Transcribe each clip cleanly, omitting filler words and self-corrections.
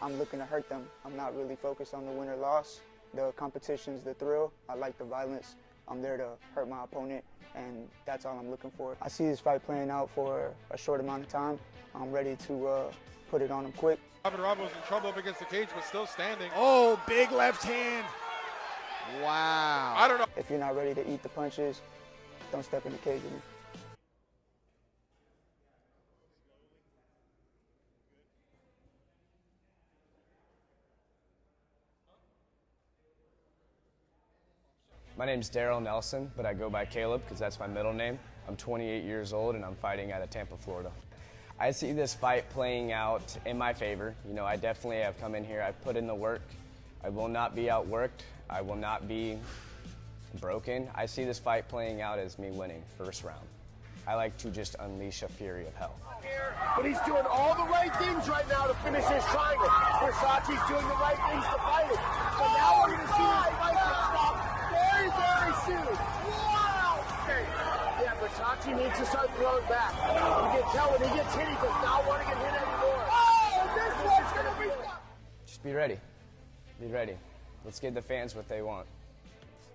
I'm looking to hurt them. I'm not really focused on the win or loss. The competition's the thrill. I like the violence. I'm there to hurt my opponent, and that's all I'm looking for. I see this fight playing out for a short amount of time. I'm ready to put it on him quick. Rob was in trouble up against the cage, but still standing. Oh, big left hand. Wow. I don't know. If you're not ready to eat the punches, don't step in the cage with me. My name's Daryl Nelson, but I go by Caleb because that's my middle name. I'm 28 years old and I'm fighting out of Tampa, Florida. I see this fight playing out in my favor. You know, I definitely have come in here, I've put in the work. I will not be outworked. I will not be broken. I see this fight playing out as me winning first round. I like to just unleash a fury of hell. But he's doing all the right things right now to finish his triangle. Versace's doing the right things to fight it. So now we're going to see this fight get stopped very, very soon. Wow! Okay. Yeah, Versace needs to start throwing back. You can tell when he gets hit, he does not want to get hit anymore. Oh, this one's going to be stopped. Just be ready. Be ready. Let's give the fans what they want.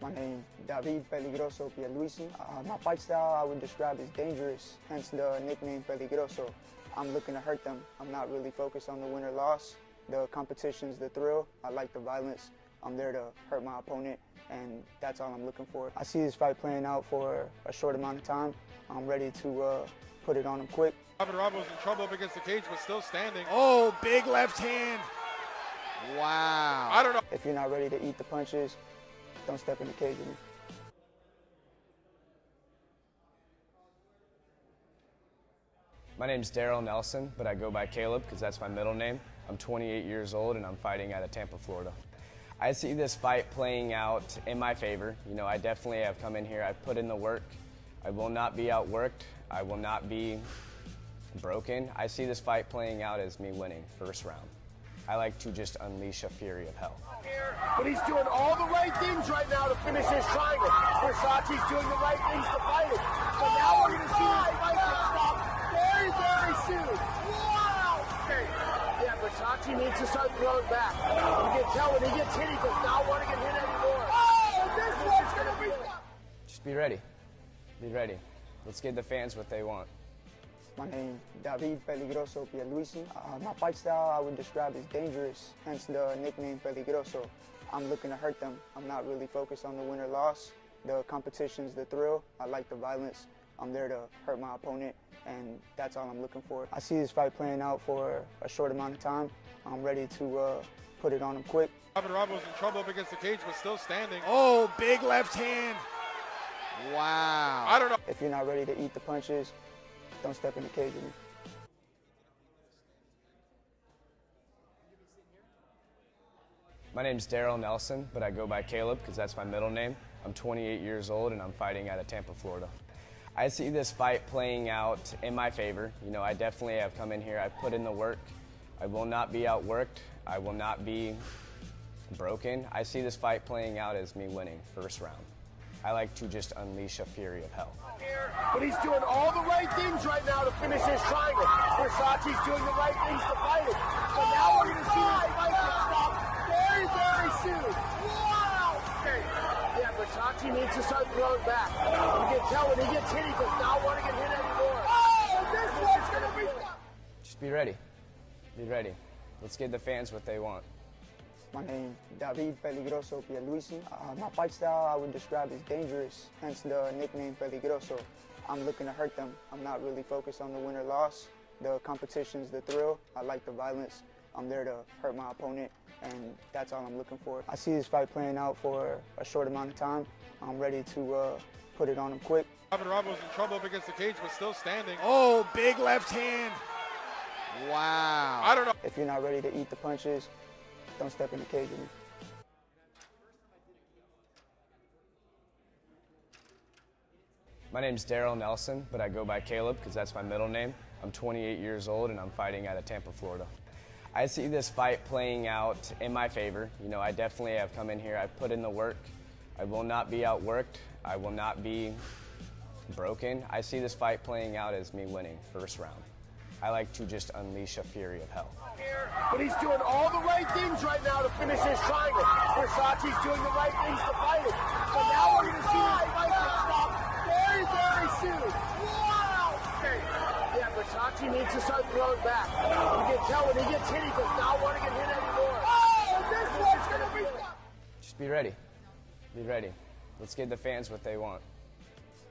My name is David Peligroso Pierluisi. My fight style I would describe as dangerous, hence the nickname Peligroso. I'm looking to hurt them. I'm not really focused on the win or loss. The competition's the thrill. I like the violence. I'm there to hurt my opponent, and that's all I'm looking for. I see this fight playing out for a short amount of time. I'm ready to put it on him quick. Rob was in trouble up against the cage, but still standing. Oh, big left hand. Wow. I don't know. If you're not ready to eat the punches, don't step in the cage with me. My name's Daryl Nelson, but I go by Caleb because that's my middle name. I'm 28 years old and I'm fighting out of Tampa, Florida. I see this fight playing out in my favor. You know, I definitely have come in here, I've put in the work. I will not be outworked. I will not be broken. I see this fight playing out as me winning first round. I like to just unleash a fury of hell. But he's doing all the right things right now to finish his triangle. Versace's doing the right things to fight it. So now we're going to see this fight get stopped very, very soon. Wow! Okay. Yeah, Versace needs to start throwing back. You can tell when he gets hit, he does not want to get hit anymore. Oh, this one's going to be stopped. Just be ready. Be ready. Let's give the fans what they want. My name is David Peligroso Pierluisi. My fight style I would describe as dangerous, hence the nickname Peligroso. I'm looking to hurt them. I'm not really focused on the win or loss. The competition's the thrill. I like the violence. I'm there to hurt my opponent, and that's all I'm looking for. I see this fight playing out for a short amount of time. I'm ready to put it on him quick. Rob was in trouble up against the cage, but still standing. Oh, big left hand. Wow. I don't know. If you're not ready to eat the punches, don't step in the cage with me. My name's Daryl Nelson, but I go by Caleb because that's my middle name. I'm 28 years old and I'm fighting out of Tampa, Florida. I see this fight playing out in my favor. You know, I definitely have come in here, I've put in the work. I will not be outworked. I will not be broken. I see this fight playing out as me winning first round. I like to just unleash a fury of hell. But he's doing all the right things right now to finish his triangle. Versace's doing the right things to fight it. So now we're going to see this fight get stopped very, very soon. Wow! Okay. Yeah, Versace needs to start throwing back. You can tell when he gets hit, he does not want to get hit anymore. Oh, this one's going to be stopped. Just be ready. Be ready. Let's give the fans what they want. My name is David Peligroso Pierluisi. My fight style I would describe as dangerous, hence the nickname Peligroso. I'm looking to hurt them. I'm not really focused on the win or loss. The competition's the thrill. I like the violence. I'm there to hurt my opponent, and that's all I'm looking for. I see this fight playing out for a short amount of time. I'm ready to put it on him quick. Rob was in trouble up against the cage, but still standing. Oh, big left hand. Wow. I don't know. If you're not ready to eat the punches, don't step in the cage with me. My name's Daryl Nelson, but I go by Caleb because that's my middle name. I'm 28 years old and I'm fighting out of Tampa, Florida. I see this fight playing out in my favor. You know, I definitely have come in here, I've put in the work. I will not be outworked. I will not be broken. I see this fight playing out as me winning first round. I like to just unleash a fury of hell. But he's doing all the right things right now to finish his triangle. Versace's doing the right things to fight it. But now we're going to see this fight get stopped very, very soon. Wow! Okay. Yeah, Versace needs to start throwing back. You can tell when he gets hit, he does not want to get hit anymore. Oh, this one's going to be... Just be ready. Be ready. Let's give the fans what they want.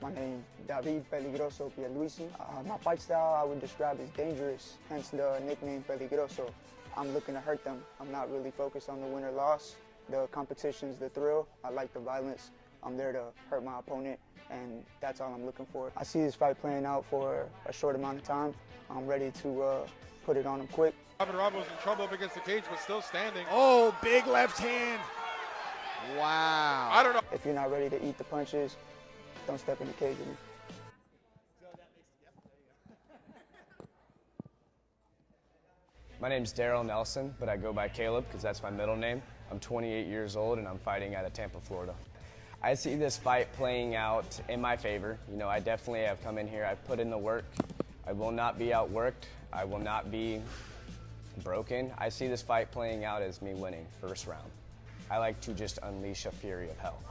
My name is David Peligroso Pierluisi. My fight style I would describe as dangerous, hence the nickname Peligroso. I'm looking to hurt them. I'm not really focused on the win or loss. The competition's the thrill. I like the violence. I'm there to hurt my opponent, and that's all I'm looking for. I see this fight playing out for a short amount of time. I'm ready to put it on him quick. Rob was in trouble up against the cage, but still standing. Oh, big left hand. Wow. I don't know. If you're not ready to eat the punches, don't step in the cage with me. My name's Daryl Nelson, but I go by Caleb because that's my middle name. I'm 28 years old and I'm fighting out of Tampa, Florida. I see this fight playing out in my favor. You know, I definitely have come in here, I've put in the work. I will not be outworked. I will not be broken. I see this fight playing out as me winning first round. I like to just unleash a fury of hell.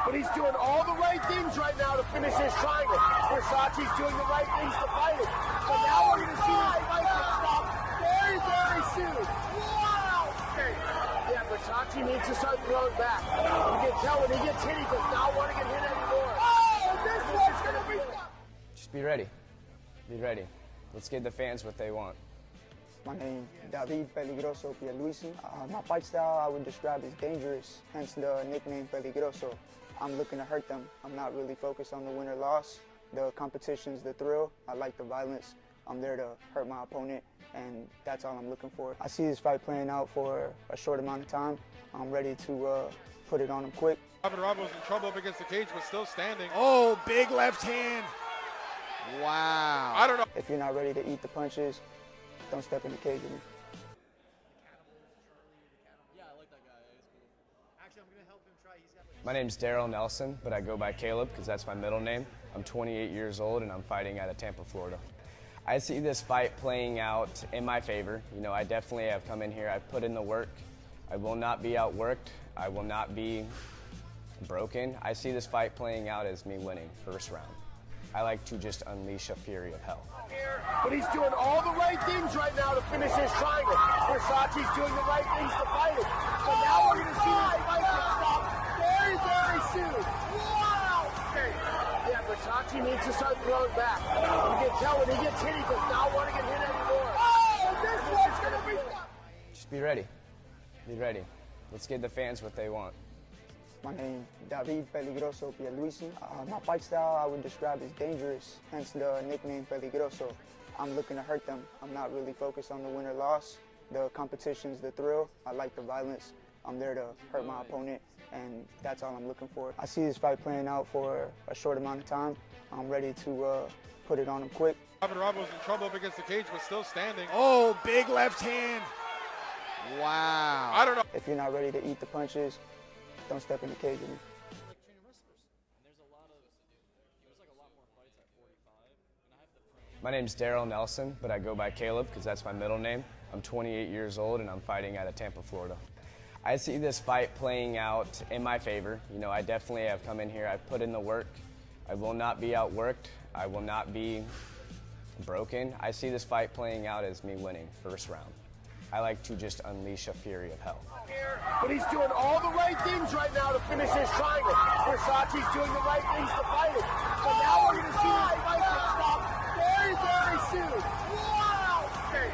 But he's doing all the right things right now to finish his triangle. Versace's doing the right things to fight it. But now we're going to see this fight get stopped very, very soon. Wow! Okay. Yeah, Versace needs to start throwing back. You can tell when he gets hit, he does not want to get hit anymore. Oh, this one's going to be... Just be ready. Be ready. Let's give the fans what they want. My name is David Peligroso Pierluisi. My fight style I would describe as dangerous, hence the nickname Peligroso. I'm looking to hurt them. I'm not really focused on the win or loss. The competition's the thrill. I like the violence. I'm there to hurt my opponent, and that's all I'm looking for. I see this fight playing out for a short amount of time. I'm ready to put it on him quick. Rob was in trouble up against the cage, but still standing. Oh, big left hand. Wow. I don't know. If you're not ready to eat the punches, don't step in the cage with me. My name's Daryl Nelson, but I go by Caleb because that's my middle name. I'm 28 years old and I'm fighting out of Tampa, Florida. I see this fight playing out in my favor. You know, I definitely have come in here, I've put in the work. I will not be outworked. I will not be broken. I see this fight playing out as me winning first round. I like to just unleash a fury of hell. But he's doing all the right things right now to finish his triangle. Versace's doing the right things to fight it. But now we're going to see this fight get stopped very, very soon. Wow! Okay. Yeah, Versace needs to start throwing back. You can tell when he gets hit, he does not want to get hit anymore. Oh, this one's going to be... Just be ready. Be ready. Let's give the fans what they want. My name is David Peligroso Pierluisi. My fight style I would describe as dangerous, hence the nickname Peligroso. I'm looking to hurt them. I'm not really focused on the win or loss. The competition's the thrill. I like the violence. I'm there to hurt my opponent, and that's all I'm looking for. I see this fight playing out for a short amount of time. I'm ready to put it on him quick. Rob was in trouble up against the cage, but still standing. Oh, big left hand. Wow. I don't know. If you're not ready to eat the punches, don't step in the cage with me. My name's Daryl Nelson, but I go by Caleb because that's my middle name. I'm 28 years old and I'm fighting out of Tampa, Florida. I see this fight playing out in my favor. You know, I definitely have come in here, I've put in the work. I will not be outworked. I will not be broken. I see this fight playing out as me winning first round. I like to just unleash a fury of hell. But he's doing all the right things right now to finish his triangle. Versace's doing the right things to fight it. But now we're going to see this fight get stopped very, very soon. Wow! Okay.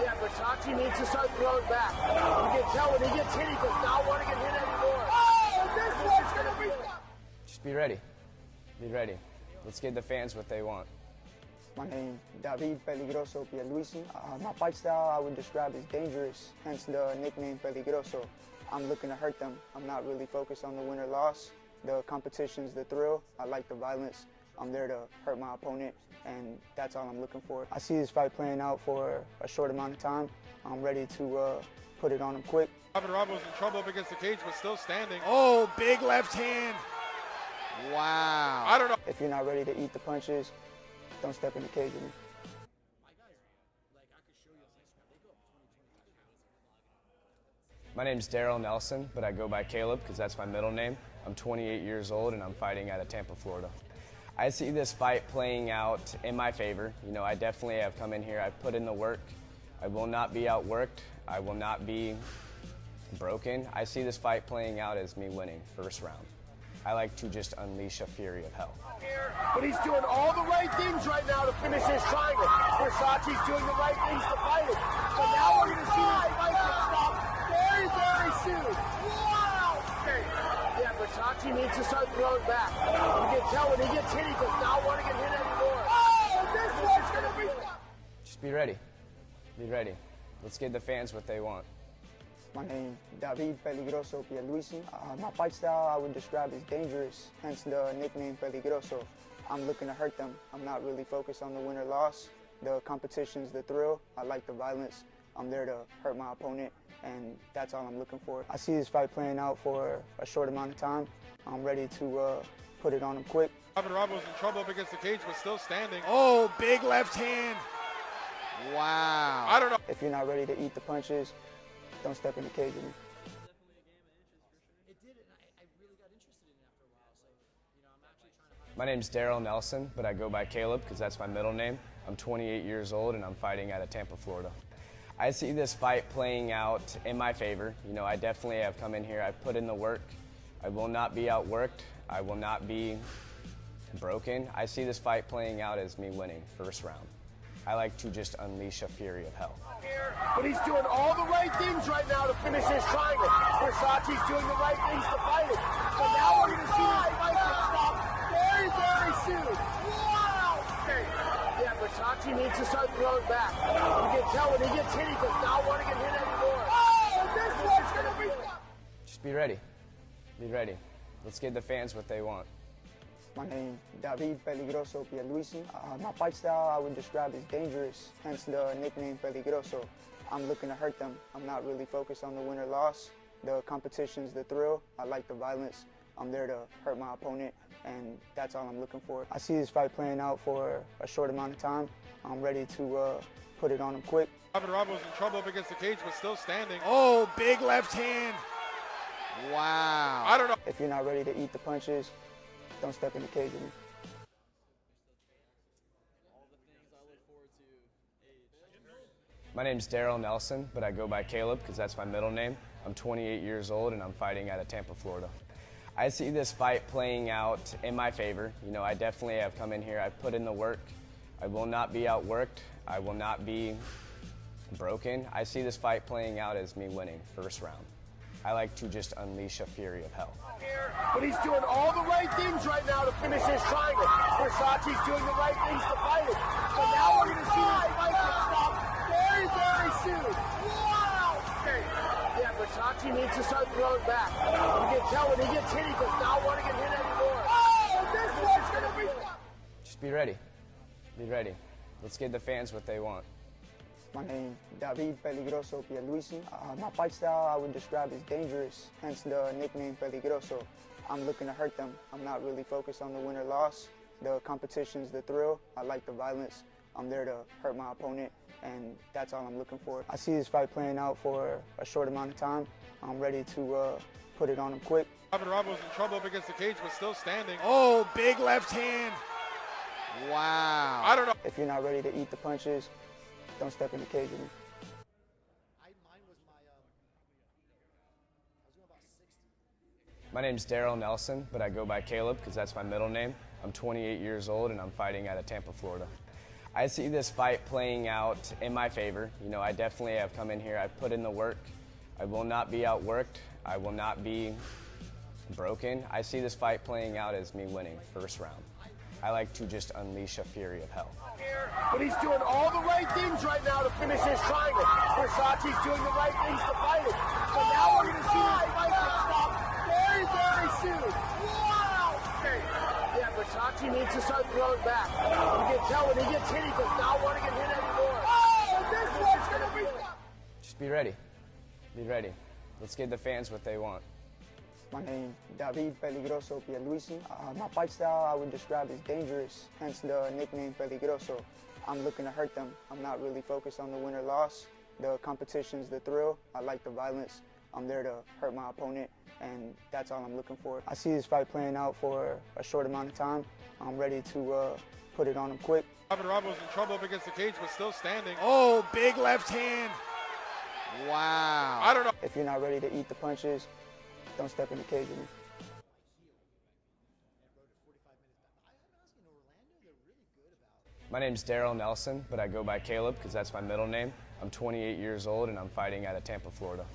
Yeah, Versace needs to start throwing back. You can tell when he gets hit, he does not want to get hit anymore. Oh, this one's going to be... Just be ready. Be ready. Let's give the fans what they want. My name is David Peligroso Pierluisi. My fight style I would describe as dangerous, hence the nickname Peligroso. I'm looking to hurt them. I'm not really focused on the win or loss. The competition's the thrill. I like the violence. I'm there to hurt my opponent, and that's all I'm looking for. I see this fight playing out for a short amount of time. I'm ready to put it on him quick. Rob was in trouble up against the cage, but still standing. Oh, big left hand. Wow. I don't know. If you're not ready to eat the punches, don't step in the cage with me. My name's Daryl Nelson, but I go by Caleb because that's my middle name. I'm 28 years old and I'm fighting out of Tampa, Florida. I see this fight playing out in my favor. You know, I definitely have come in here, I've put in the work. I will not be outworked. I will not be broken. I see this fight playing out as me winning first round. I like to just unleash a fury of hell. But he's doing all the right things right now to finish his triangle. Versace's doing the right things to fight it. But now we're going to see this fight stop very, very soon. Wow! Okay. Yeah, Versace needs to start throwing back. You can tell when he gets hit, he does not want to get hit anymore. Oh, this one's going to be... Just be ready. Be ready. Let's give the fans what they want. My name David Peligroso Pierluisi. My fight style I would describe as dangerous, hence the nickname Peligroso. I'm looking to hurt them. I'm not really focused on the win or loss. The competition's the thrill. I like the violence. I'm there to hurt my opponent, and that's all I'm looking for. I see this fight playing out for a short amount of time. I'm ready to put it on him quick. Rob was in trouble because the cage was still standing. Oh, big left hand. Wow. I don't know. If you're not ready to eat the punches, don't step in the cage with me. It did, and I really got interested in it after a while. So, you know, I'm actually trying to. My name's Daryl Nelson, but I go by Caleb because that's my middle name. I'm 28 years old and I'm fighting out of Tampa, Florida. I see this fight playing out in my favor. You know, I definitely have come in here, I've put in the work. I will not be outworked. I will not be broken. I see this fight playing out as me winning first round. I like to just unleash a fury of hell. But he's doing all the right things right now to finish his triangle. Versace's doing the right things to fight it. But now we're going to see this fight stop very, very soon. Wow! Okay. Yeah, Versace needs to start throwing back. You can tell when he gets hit, he does not want to get hit anymore. Oh, this one's going to be... Just be ready. Be ready. Let's give the fans what they want. My name David Peligroso Pierluisi. My fight style I would describe as dangerous, hence the nickname Peligroso. I'm looking to hurt them. I'm not really focused on the win or loss. The competition's the thrill. I like the violence. I'm there to hurt my opponent, and that's all I'm looking for. I see this fight playing out for a short amount of time. I'm ready to put it on him quick. Rob was in trouble because the cage was still standing. Oh, big left hand. Wow. I don't know. If you're not ready to eat the punches, don't step in the cage with me. My name's Daryl Nelson, but I go by Caleb because that's my middle name. I'm 28 years old and I'm fighting out of Tampa, Florida. I see this fight playing out in my favor. You know, I definitely have come in here, I've put in the work. I will not be outworked. I will not be broken. I see this fight playing out as me winning first round. I like to just unleash a fury of hell. But he's doing all the right things right now to finish his triangle. Versace's doing the right things to fight it. But now we're going to see this fight stop very, very soon. Wow! Okay. Yeah, Versace needs to start throwing back. You can tell when he gets hit, he does not want to get hit anymore. Oh, this one's going to be... Just be ready. Be ready. Let's give the fans what they want. My name David Peligroso Pierluisi. My fight style I would describe as dangerous, hence the nickname Peligroso. I'm looking to hurt them. I'm not really focused on the win or loss. The competition's the thrill. I like the violence. I'm there to hurt my opponent, and that's all I'm looking for. I see this fight playing out for a short amount of time. I'm ready to put it on him quick. Rob was in trouble because the cage was still standing. Oh, big left hand. Wow. I don't know. If you're not ready to eat the punches, don't step in the cage with me. Mine was my, I was doing about 60. My name's Daryl Nelson, but I go by Caleb because that's my middle name. I'm 28 years old and I'm fighting out of Tampa, Florida. I see this fight playing out in my favor. You know, I definitely have come in here, I've put in the work. I will not be outworked. I will not be broken. I see this fight playing out as me winning first round. I like to just unleash a fury of hell. But he's doing all the right things right now to finish his triangle. Versace's doing the right things to fight it. But now we're going to see this fight stop very, very soon. Wow! Okay. Yeah, Versace needs to start throwing back. You can tell when he gets hit, he does not want to get hit anymore. Oh, this one's going to be... Just be ready. Be ready. Let's give the fans what they want. My name David Peligroso Pierluisi. My fight style I would describe as dangerous, hence the nickname Peligroso. I'm looking to hurt them. I'm not really focused on the win or loss. The competition's the thrill. I like the violence. I'm there to hurt my opponent, and that's all I'm looking for. I see this fight playing out for a short amount of time. I'm ready to put it on him quick. Rob was in trouble up against the cage, but still standing. Oh, big left hand. Wow. I don't know. If you're not ready to eat the punches, don't step in the cage with me. My name's Daryl Nelson, but I go by Caleb because that's my middle name. I'm 28 years old and I'm fighting out of Tampa, Florida.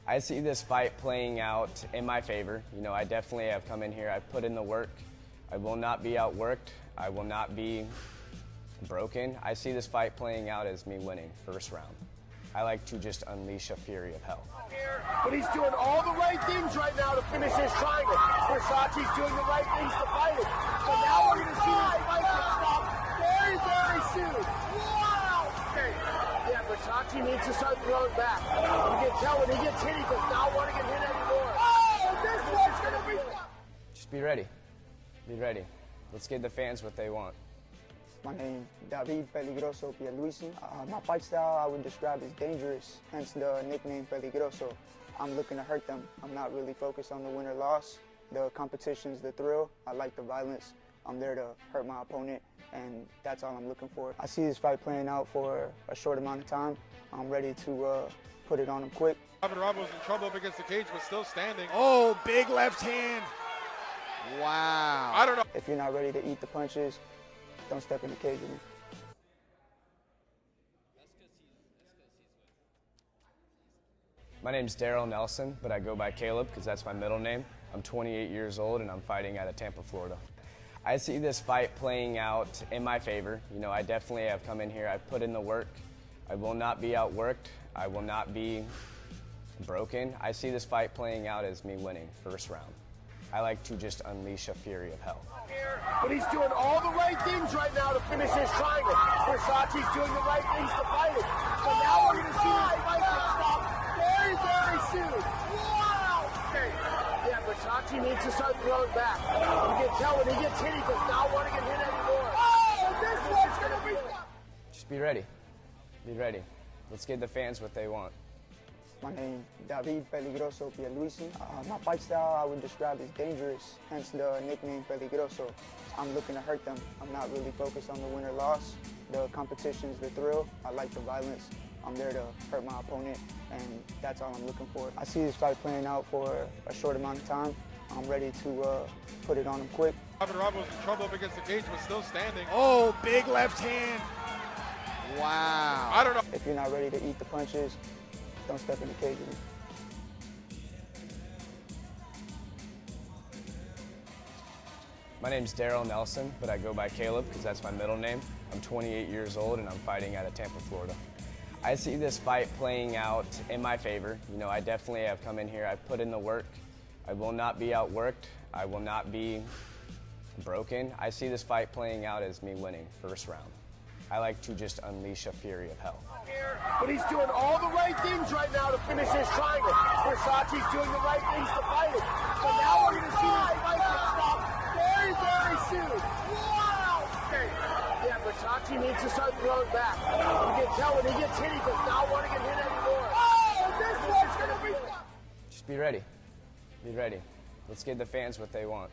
I see this fight playing out in my favor. You know, I definitely have come in here, I've put in the work. I will not be outworked. I will not be broken. I see this fight playing out as me winning first round. I like to just unleash a fury of hell. But he's doing all the right things right now to finish his triangle. Versace's doing the right things to fight it. So now we're going to see this fight get stopped very, very soon. Wow! Okay. Yeah, Versace needs to start throwing back. You can tell when he gets hit, he does not want to get hit anymore. Oh, this one's going to be... Just be ready. Be ready. Let's give the fans what they want. My name David Peligroso Pierluisi. My fight style I would describe as dangerous, hence the nickname Peligroso. I'm looking to hurt them. I'm not really focused on the win or loss. The competition's the thrill. I like the violence. I'm there to hurt my opponent, and that's all I'm looking for. I see this fight playing out for a short amount of time. I'm ready to put it on him quick. Rob was in trouble up against the cage, but still standing. Oh, big left hand. Wow. I don't know. If you're not ready to eat the punches, don't step in the cage with me. My name's Daryl Nelson, but I go by Caleb because that's my middle name. I'm 28 years old and I'm fighting out of Tampa, Florida. I see this fight playing out in my favor. You know, I definitely have come in here, I've put in the work. I will not be outworked. I will not be broken. I see this fight playing out as me winning first round. I like to just unleash a fury of hell. But he's doing all the right things right now to finish his triangle. Versace's doing the right things to fight it. So now we're going to see this fight get stopped very, very soon. Wow! Okay. Yeah, Versace needs to start throwing back. You can tell when he gets hit, he does not want to get hit anymore. Oh, this one's going to be... Just be ready. Be ready. Let's give the fans what they want. My name David Peligroso Pierluisi. My fight style I would describe as dangerous, hence the nickname Peligroso. I'm looking to hurt them. I'm not really focused on the win or loss. The competition's the thrill. I like the violence. I'm there to hurt my opponent, and that's all I'm looking for. I see this fight playing out for a short amount of time. I'm ready to put it on him quick. Rob was in trouble up against the cage, but still standing. Oh, big left hand. Wow. I don't know. If you're not ready to eat the punches, don't step in the cage with me. My name's Daryl Nelson, but I go by Caleb because that's my middle name. I'm 28 years old and I'm fighting out of Tampa, Florida. I see this fight playing out in my favor. You know, I definitely have come in here, I've put in the work. I will not be outworked. I will not be broken. I see this fight playing out as me winning first round. I like to just unleash a fury of hell. But he's doing all the right things right now to finish his triangle. Versace's doing the right things to fight it. So now we're going to see this fight get stopped very, very soon. Wow! Okay. Yeah, Versace needs to start throwing back. You can tell when he gets hit, he does not want to get hit anymore. Oh, this one's going to be... Just be ready. Be ready. Let's give the fans what they want.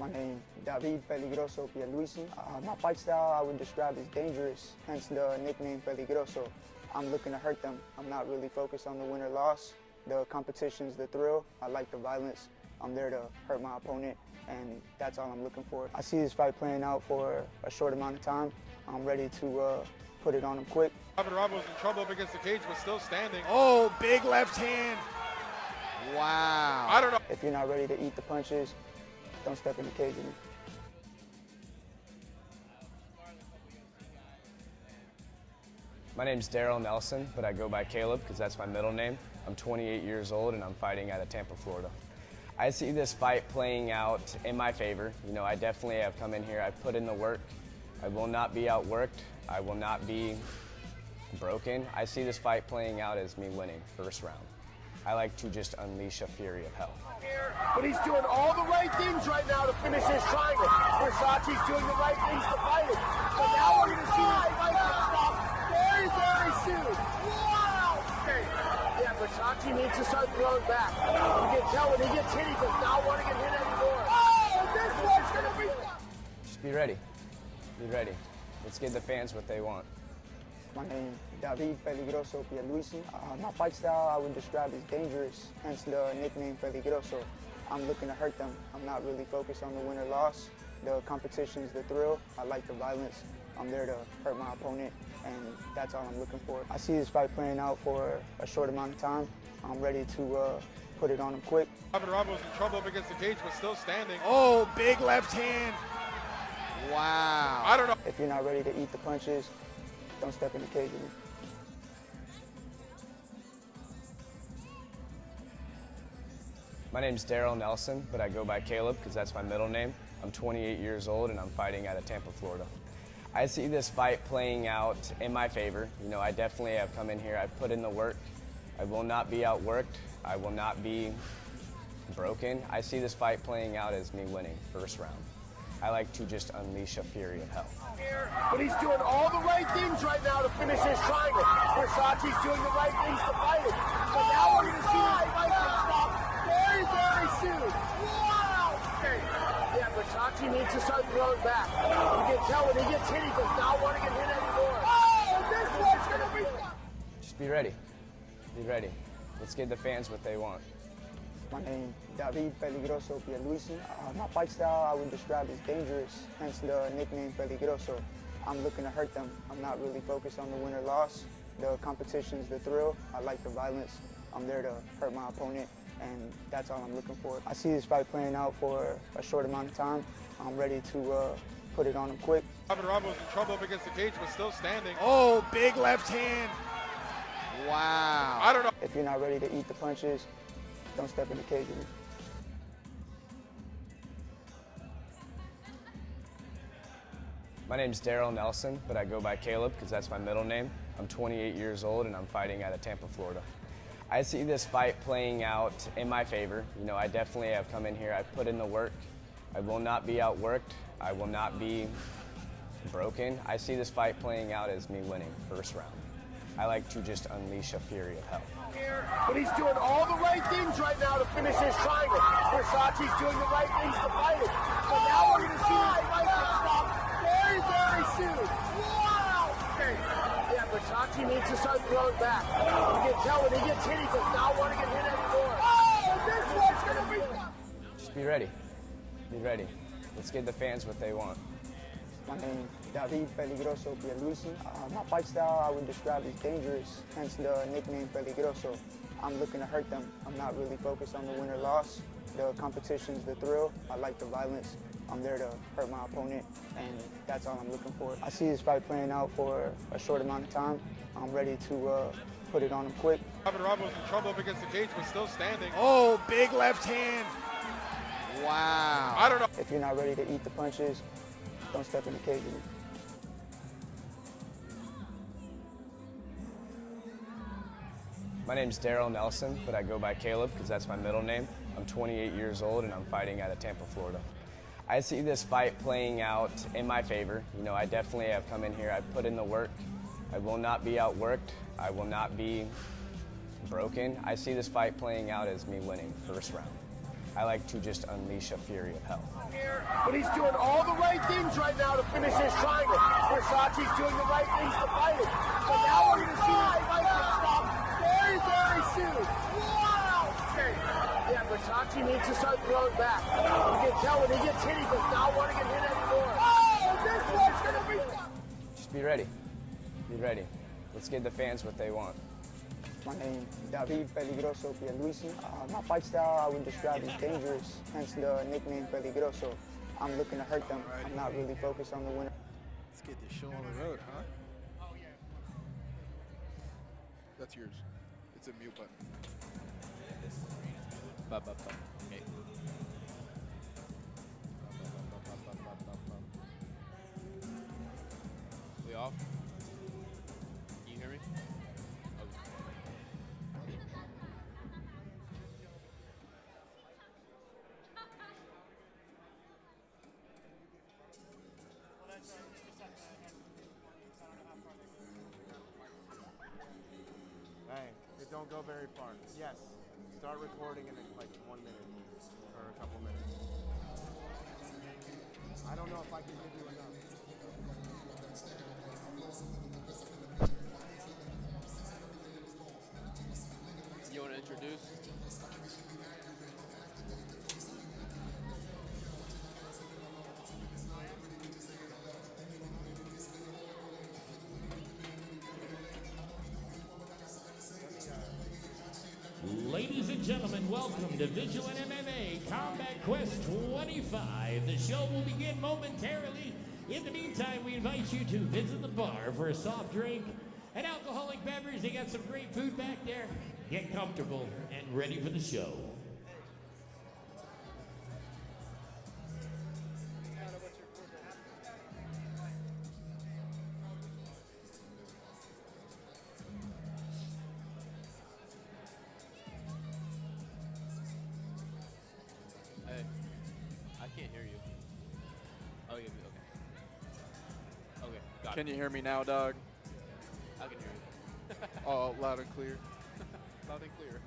My name David Peligroso Pierluisi. My fight style I would describe as dangerous, hence the nickname Peligroso. I'm looking to hurt them. I'm not really focused on the win or loss. The competition's the thrill. I like the violence. I'm there to hurt my opponent, and that's all I'm looking for. I see this fight playing out for a short amount of time. I'm ready to put it on him quick. Rob was in trouble up against the cage, but still standing. Oh, big left hand. Wow. I don't know. If you're not ready to eat the punches, don't step in the cage with me. My name's Daryl Nelson, but I go by Caleb because that's my middle name. I'm 28 years old and I'm fighting out of Tampa, Florida. I see this fight playing out in my favor. You know, I definitely have come in here, I've put in the work. I will not be outworked. I will not be broken. I see this fight playing out as me winning first round. I like to just unleash a fury of hell. But he's doing all the right things right now to finish his triangle. Versace's doing the right things to fight it. So now we're going to see this fight get stopped very, very soon. Wow! Okay. Yeah, Versace needs needs to start throwing back. You can tell when he gets hit, he does not want to get hit anymore. Oh, this one's going to be... Just be ready. Be ready. Let's give the fans what they want. My name is David Peligroso Pierluisi. My fight style I would describe as dangerous, hence the nickname Peligroso. I'm looking to hurt them. I'm not really focused on the win or loss. The competition's the thrill. I like the violence. I'm there to hurt my opponent, and that's all I'm looking for. I see this fight playing out for a short amount of time. I'm ready to put it on him quick. Rob was in trouble up against the cage, but still standing. Oh, big left hand. Wow. I don't know. If you're not ready to eat the punches, don't step in the cage with me. My name's Daryl Nelson, but I go by Caleb because that's my middle name. I'm 28 years old and I'm fighting out of Tampa, Florida. I see this fight playing out in my favor. You know, I definitely have come in here, I've put in the work. I will not be outworked. I will not be broken. I see this fight playing out as me winning first round. I like to just unleash a fury of hell. But he's doing all the right things right now to finish his triangle. Versace's doing the right things to fight it. But now we're going to see this fight get stopped very, very soon. Wow! Okay. Yeah, Versace needs to start throwing back. You can tell when he gets hit, he does not want to get hit anymore. Oh, this one's going to be... Just be ready. Be ready. Let's give the fans what they want. My name is David Peligroso Pierluisi. My fight style I would describe as dangerous, hence the nickname Peligroso. I'm looking to hurt them. I'm not really focused on the win or loss. The competition's the thrill. I like the violence. I'm there to hurt my opponent, and that's all I'm looking for. I see this fight playing out for a short amount of time. I'm ready to put it on him quick. Rob was in trouble up against the cage, but still standing. Oh, big left hand. Wow. I don't know. If you're not ready to eat the punches, don't step in the cage with me. My name's Daryl Nelson, but I go by Caleb because that's my middle name. I'm 28 years old and I'm fighting out of Tampa, Florida. I see this fight playing out in my favor. You know, I definitely have come in here, I've put in the work. I will not be outworked. I will not be broken. I see this fight playing out as me winning first round. I like to just unleash a fury of hell. But he's doing all the right things right now to finish his triangle. Versace's doing the right things to fight it. But now we're going to see this fight get stopped very, very soon. Wow! Okay. Yeah, Versace needs to start throwing back. You can tell when he gets hit, he does not want to get hit anymore. Oh, this one's going to be... Just be ready. Be ready. Let's give the fans what they want. My name is David Peligroso Pierluisi. My fight style I would describe as dangerous, hence the nickname Peligroso. I'm looking to hurt them. I'm not really focused on the win or loss. The competition's the thrill. I like the violence. I'm there to hurt my opponent, and that's all I'm looking for. I see this fight playing out for a short amount of time. I'm ready to put it on him quick. Rob was in trouble up against the cage, but still standing. Oh, big left hand. Wow. I don't know. If you're not ready to eat the punches, don't step in the cage with me. My name's Daryl Nelson, but I go by Caleb because that's my middle name. I'm 28 years old and I'm fighting out of Tampa, Florida. I see this fight playing out in my favor. You know, I definitely have come in here, I've put in the work. I will not be outworked. I will not be broken. I see this fight playing out as me winning first round. I like to just unleash a fury of hell. But he's doing all the right things right now to finish his triangle. Versace's doing the right things to fight it. But now we're going to see this fight get stopped very, very soon. Wow! Okay. Yeah, Versace needs to start throwing back. You can tell when he gets hit, he does not want to get hit anymore. Oh, this one's going to be... Just be ready. Be ready. Let's give the fans what they want. My name is David Peligroso Pierluisi. My fight style I would describe as dangerous, hence the nickname Peligroso. I'm looking to hurt them. I'm not really focused on the winner. Let's get this show on the road, huh? Oh, yeah. That's yours. It's a mute button. Okay. We off? Can you hear me? Hey, it don't don't go very far. Yes. Start recording in like 1 minute or a couple minutes. I don't know if I can give you enough. You want to introduce? Ladies and gentlemen, welcome to Vigilant MMA Combat Quest 25. The show will begin momentarily. In the meantime, we invite you to visit the bar for a soft drink, an alcoholic beverage. They got some great food back there. Get comfortable and ready for the show. Hey, I can't hear you. Oh, yeah, okay. Okay, got it. Can you hear me now, dog? I can hear you. Oh, loud and clear. Loud and clear.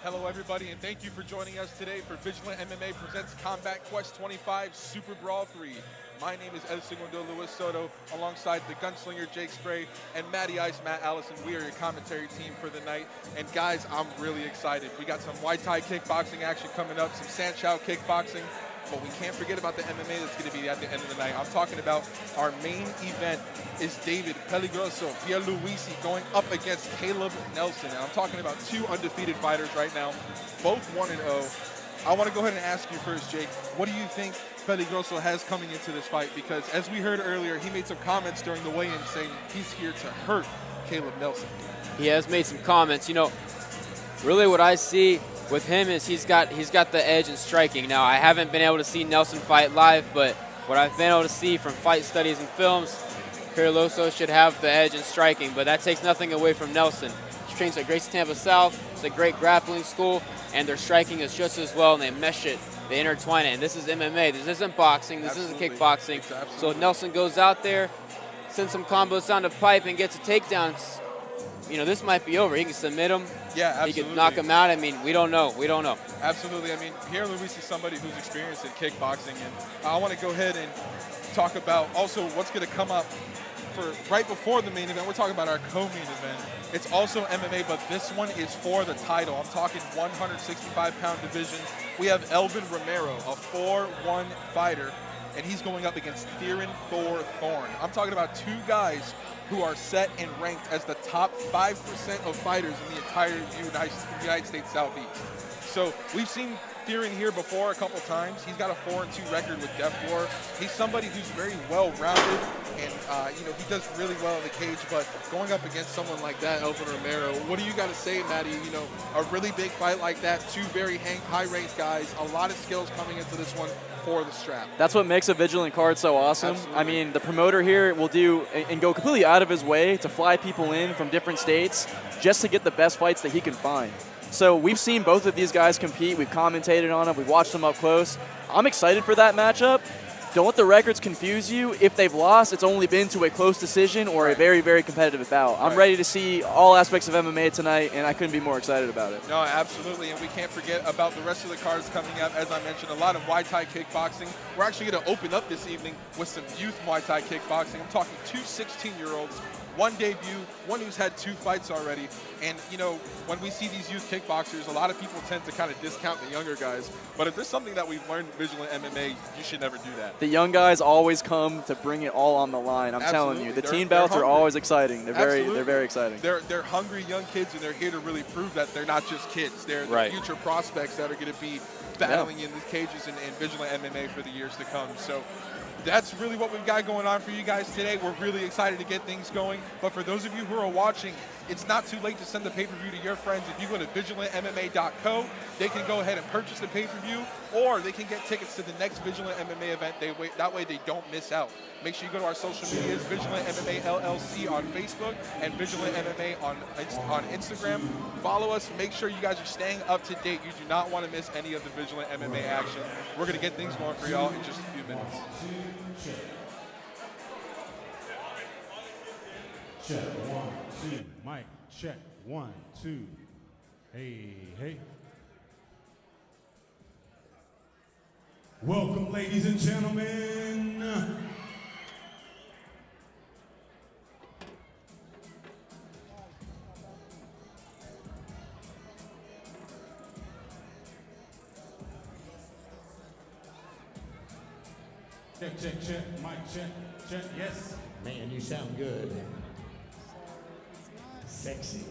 Hello, everybody, and thank you for joining us today for Vigilant MMA presents Combat Quest 25 Super Brawl 3. My name is El Segundo Luis Soto, alongside the gunslinger Jake Spray and Matty Ice Matt Allison. We are your commentary team for the night. And guys, I'm really excited. We got some Muay Thai kickboxing action coming up, some Sanchow kickboxing, but we can't forget about the MMA that's going to be at the end of the night. I'm talking about our main event is David Peligroso Pierluisi going up against Caleb Nelson. And I'm talking about two undefeated fighters right now, both 1-0. I want to go ahead and ask you first, Jake, what do you think Peligroso has coming into this fight? Because as we heard earlier, he made some comments during the weigh-in saying he's here to hurt Caleb Nelson. He has made some comments. You know, really what I see with him is he's got the edge in striking. Now, I haven't been able to see Nelson fight live, but what I've been able to see from fight studies and films, Peligroso should have the edge in striking, but that takes nothing away from Nelson. He trains at Gracie Tampa South. It's a great grappling school, and their striking is just as well, and they mesh it. They intertwine it, and this is MMA. This isn't boxing. This isn't kickboxing. So if Nelson goes out there, sends some combos down the pipe, and gets a takedown, you know, this might be over. He can submit him. Yeah, absolutely. He can knock him out. I mean, we don't know. We don't know. Absolutely. I mean, Pierluisi is somebody who's experienced in kickboxing, and I want to go ahead and talk about also what's going to come up for right before the main event. We're talking about our co-main event. It's also MMA, but this one is for the title. I'm talking 165-pound division. We have Elvin Romero, a 4-1 fighter, and he's going up against Theron Thor Thorne. I'm talking about two guys who are set and ranked as the top 5% of fighters in the entire United States Southeast. So we've seen Theron here before a couple times. He's got a 4-2 record with Def War. He's somebody who's very well-rounded, and you know, he does really well in the cage. But going up against someone like that, Elvin Romero, what do you got to say, Matty? You know, a really big fight like that, two very high-ranked guys, a lot of skills coming into this one for the strap. That's what makes a Vigilant card so awesome. Absolutely. I mean, the promoter here will do and go completely out of his way to fly people in from different states just to get the best fights that he can find. So we've seen both of these guys compete. We've commentated on them. We've watched them up close. I'm excited for that matchup. Don't let the records confuse you. If they've lost, it's only been to a close decision or a very, very competitive bout. I'm ready to see all aspects of MMA tonight, and I couldn't be more excited about it. No, absolutely, and we can't forget about the rest of the cards coming up. As I mentioned, a lot of Muay Thai kickboxing. We're actually going to open up this evening with some youth Muay Thai kickboxing. I'm talking two 16-year-olds, one debut, one who's had 2 fights already. And, you know, when we see these youth kickboxers, a lot of people tend to kind of discount the younger guys. But if there's something that we've learned in Vigilant MMA, you should never do that. The young guys always come to bring it all on the line. I'm telling you, the teen bouts are always exciting. They're very exciting. They're hungry young kids, and they're here to really prove that they're not just kids. They're the future prospects that are going to be battling in the cages in Vigilant MMA for the years to come. So that's really what we've got going on for you guys today. We're really excited to get things going. But for those of you who are watching, it's not too late to send the pay-per-view to your friends. If you go to vigilantmma.co, they can go ahead and purchase the pay-per-view, or they can get tickets to the next Vigilant MMA event. That way they don't miss out. Make sure you go to our social medias, Vigilant MMA LLC on Facebook and Vigilant MMA on Instagram. Follow us. Make sure you guys are staying up to date. You do not want to miss any of the Vigilant MMA action. We're going to get things going for y'all in just a few minutes. Check 1, 2, mic check 1, 2. Hey. Welcome, ladies and gentlemen. Check, mic check, yes. Man, you sound good. Sexy.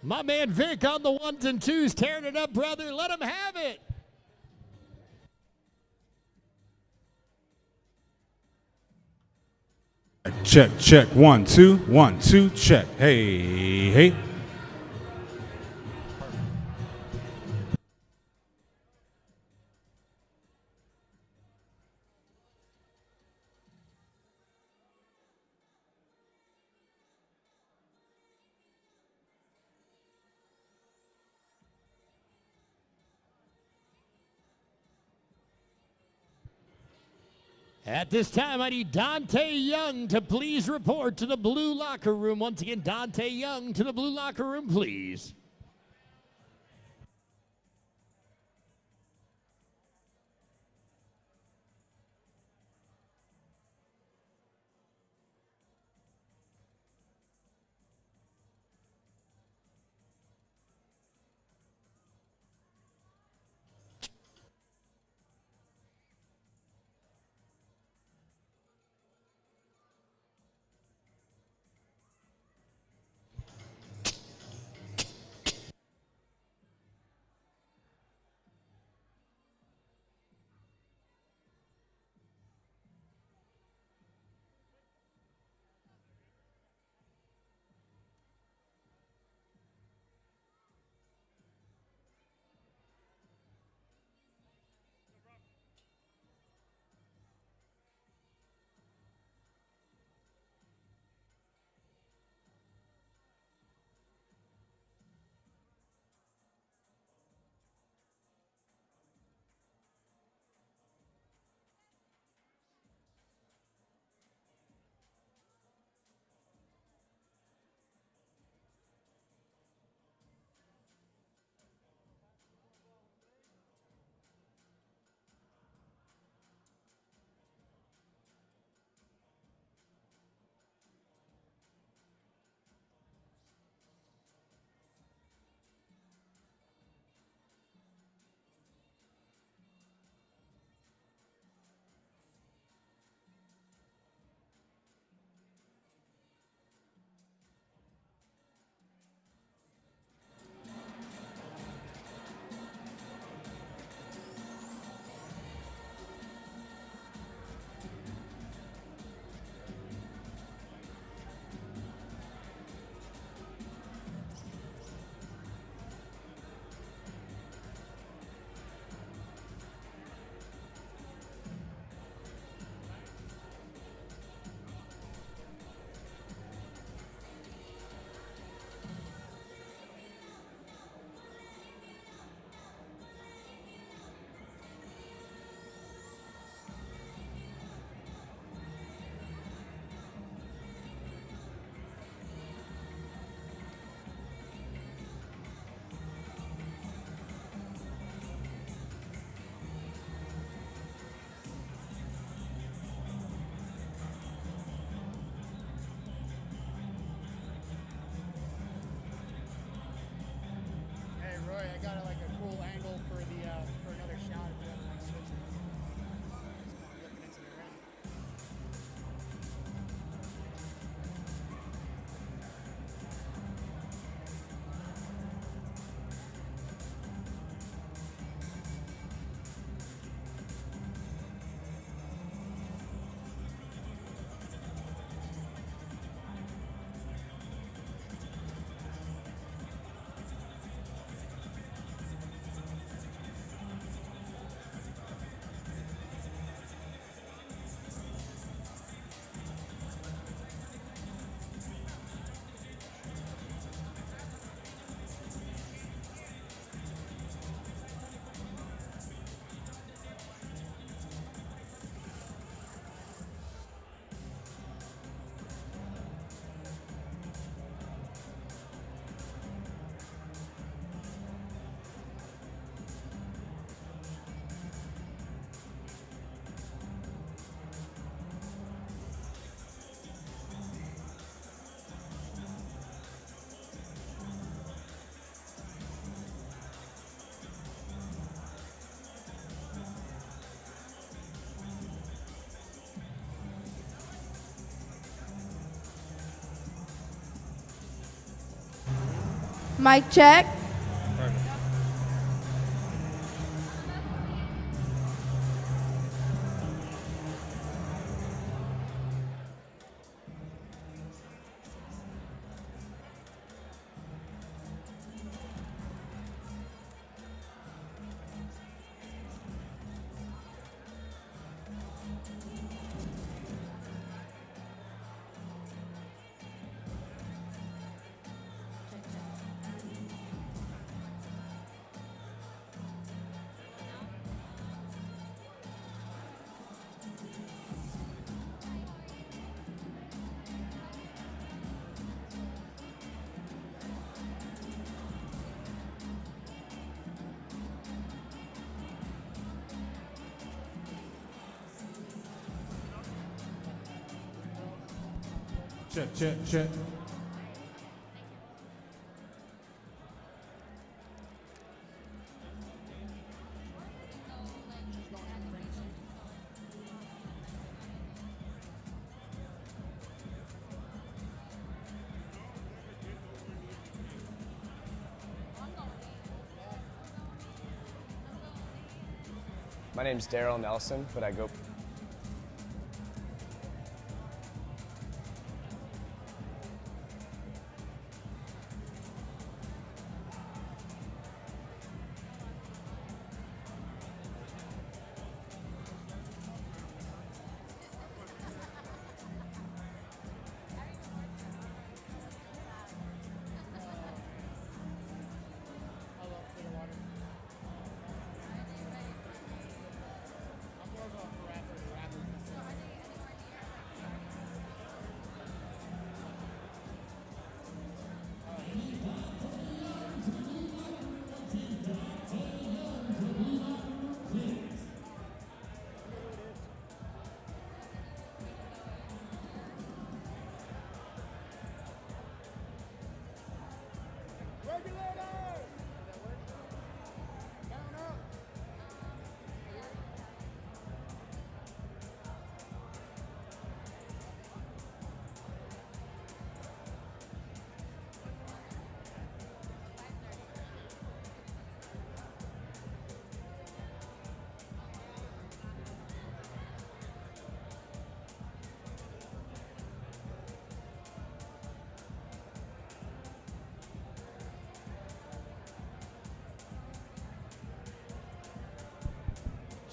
My man Vic on the 1s and 2s, tearing it up, brother. Let him have it. Check 1, 2, 1, 2, check. Hey. At this time, I need Dante Young to please report to the blue locker room. Once again, Dante Young to the blue locker room, please. I got like a cool angle for the for another shot if you have like switches. Just looking into the ring. Mic check. Check, check, check. My name's Daryl Nelson, but I go.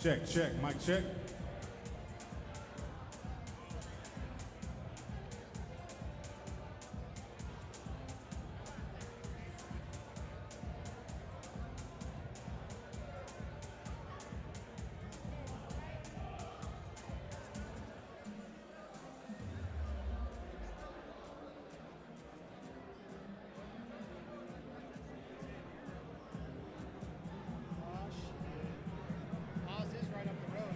Check, check, mic check. Oz is right up the road.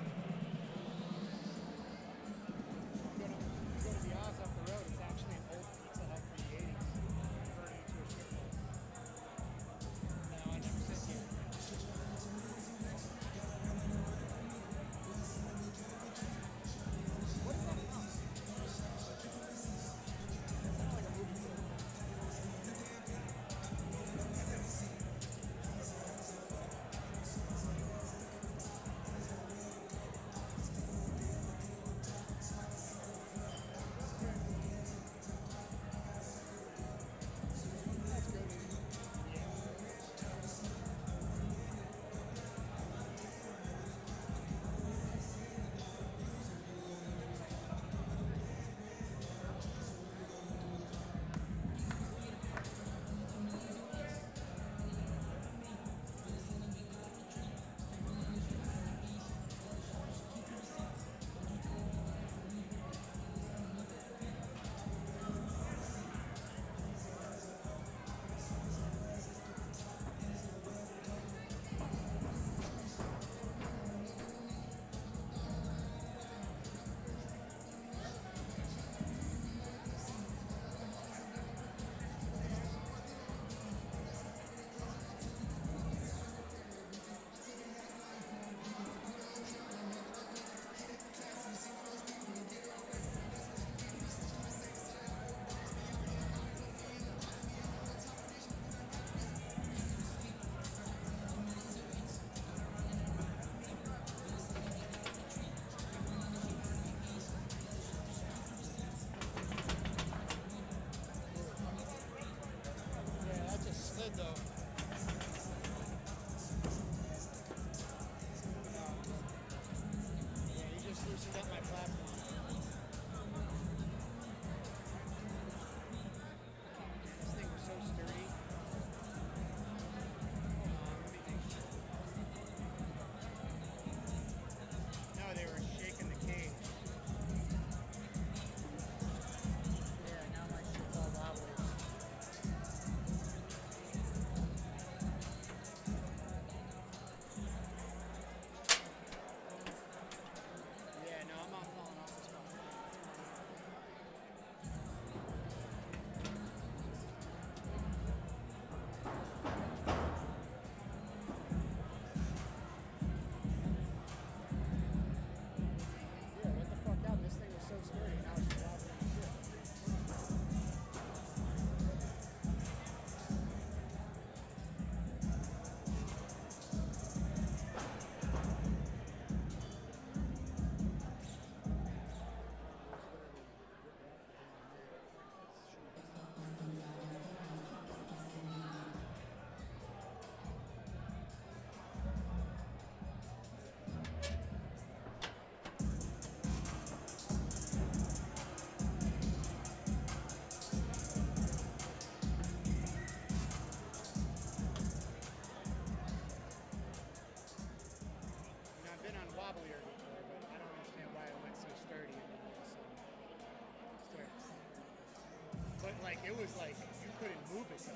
it was like you couldn't move it. And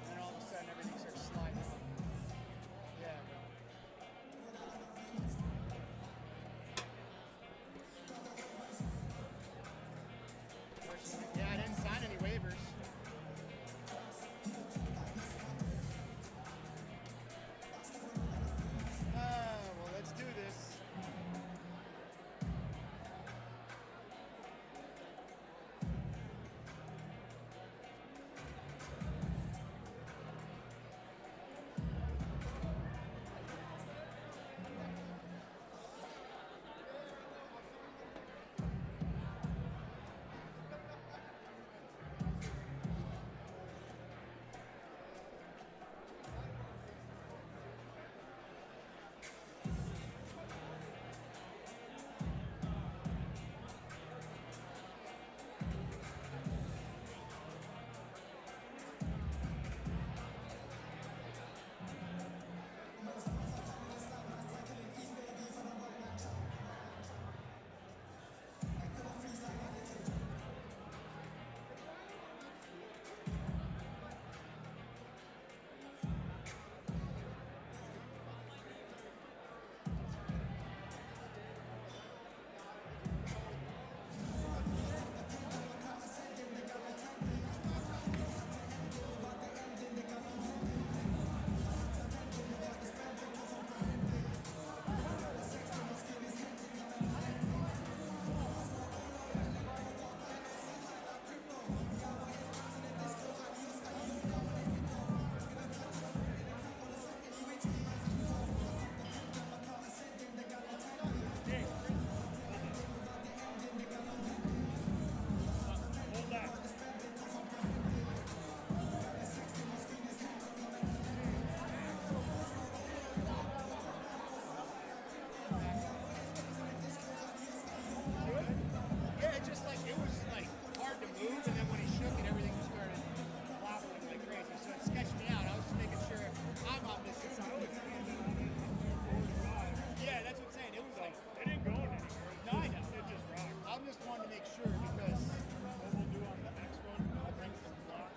then all of a sudden everything starts sliding off. Yeah, bro. Yeah, I didn't sign any waivers. Well, let's do this. Yeah, it just like, it was like hard to move, and then when he shook it, everything just started wobbling like crazy. So it sketched me out. I was just making sure I'm not missing something. Yeah, that's what I'm saying. It was like, it didn't go anywhere. No, I know. It just rocked. I just wanted to make sure because what we'll do on the next one, I'll bring some block.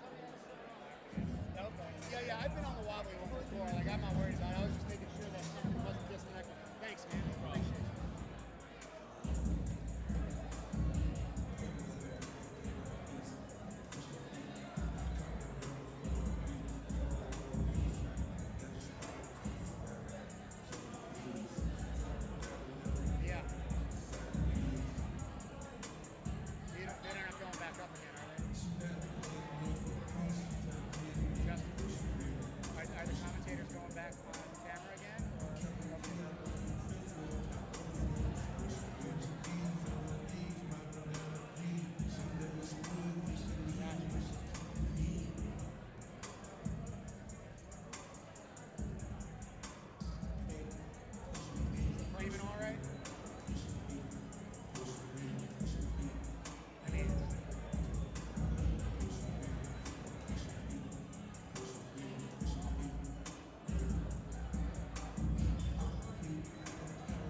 Okay. Yeah, I've been on the wobbly one before. Like, I'm not worried about it. I was just making sure that something wasn't disconnected. Thanks, man. Appreciate it. Yeah. They're not going back up again, are they? Justin, are the commentators going back on camera again? Framing all right? I mean,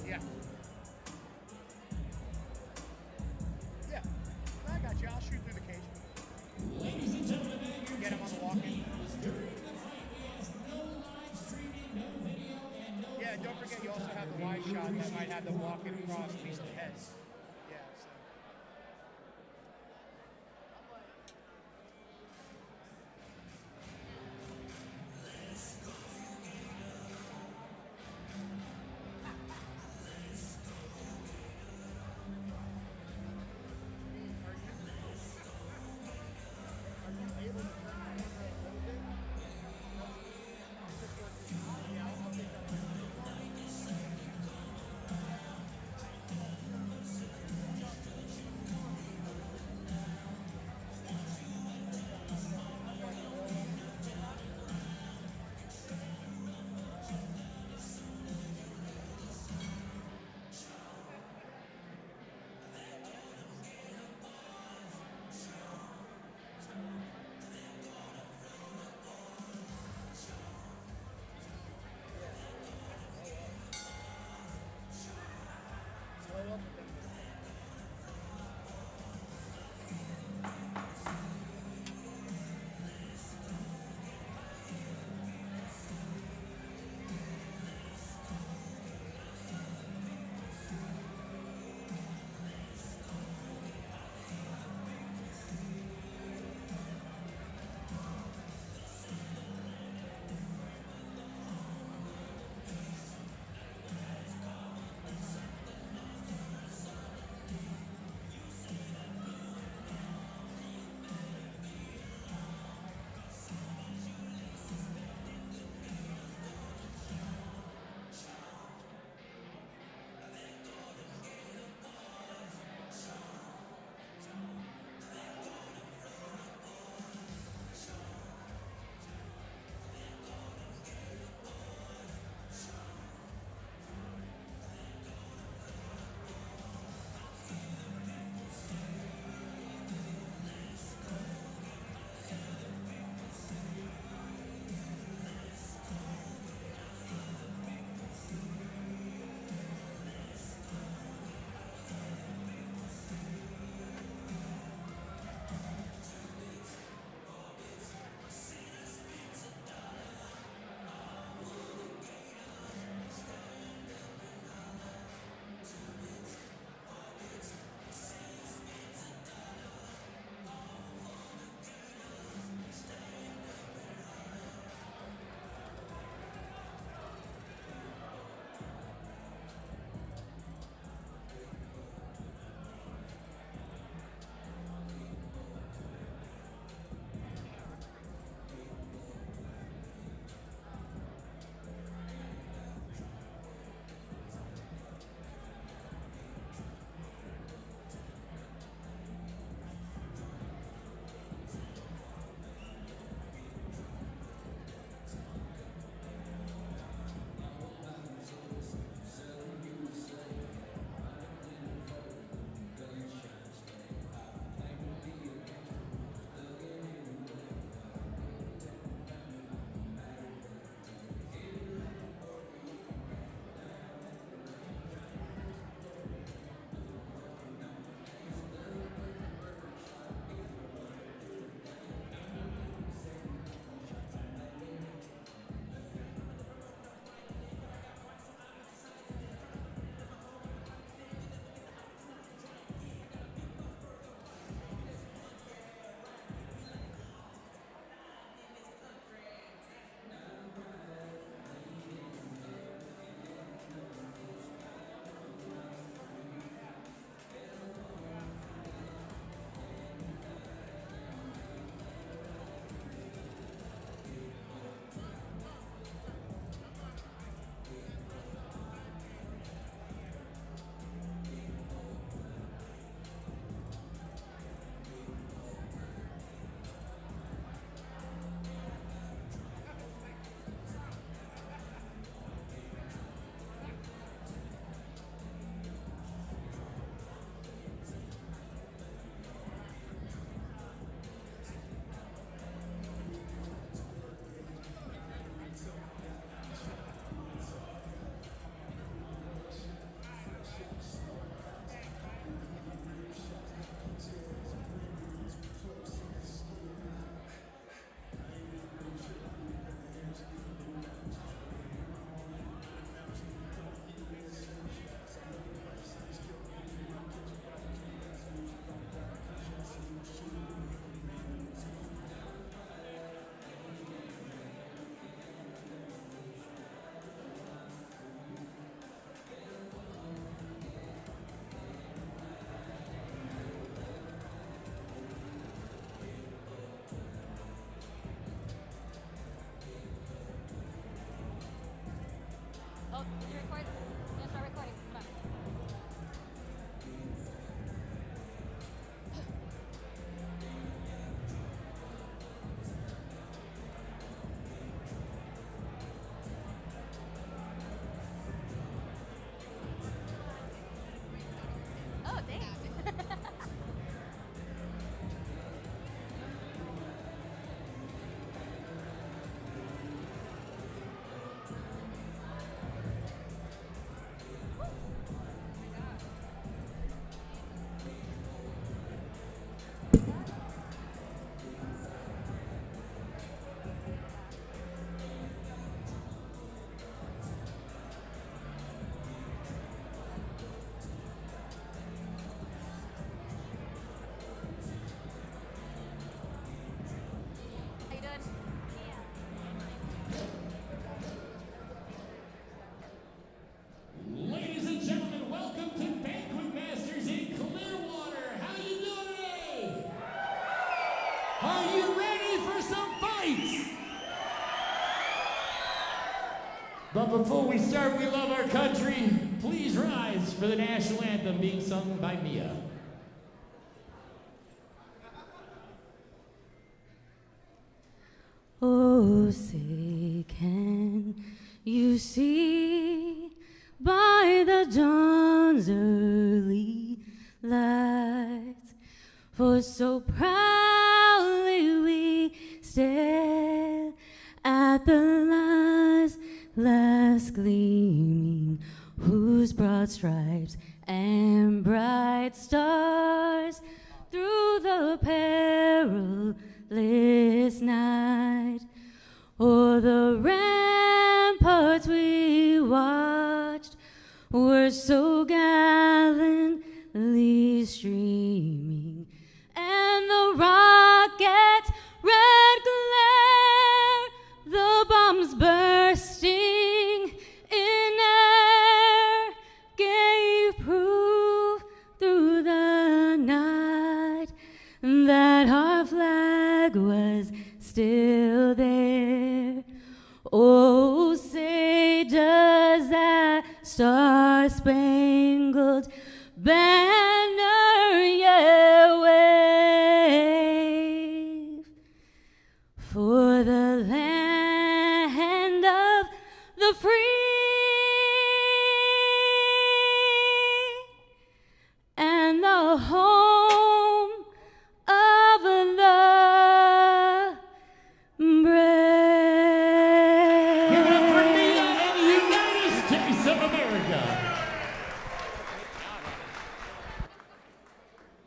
yeah. Yeah. I got you. I'll shoot through the cage. Ladies and gentlemen, get him on the walk-in. Yeah, and don't forget you also have the wide shot that might have the walk-in across at least the heads. Yeah, so. Oh, did you record? Yeah, start recording. Come on. Oh, dang. How you doing? Ladies and gentlemen, welcome to Banquet Masters in Clearwater. How you doing today? Are you ready for some fights? But before we start, we love our country. Please rise for the national anthem being sung by Mia. Oh, say can you see by the dawn's early light, for so proudly we stare at the last gleaming, whose broad stripes and bright stars through the perilous night, o'er the ramparts we watched, were so gallantly streaming, and the rocket's red glare, the bombs bursting in air, gave proof through the night that our flag was still there. Oh, say does that star-spangled banner yet wave for the land of the free and the home of the brave. Give it up for Mia and the United States of America.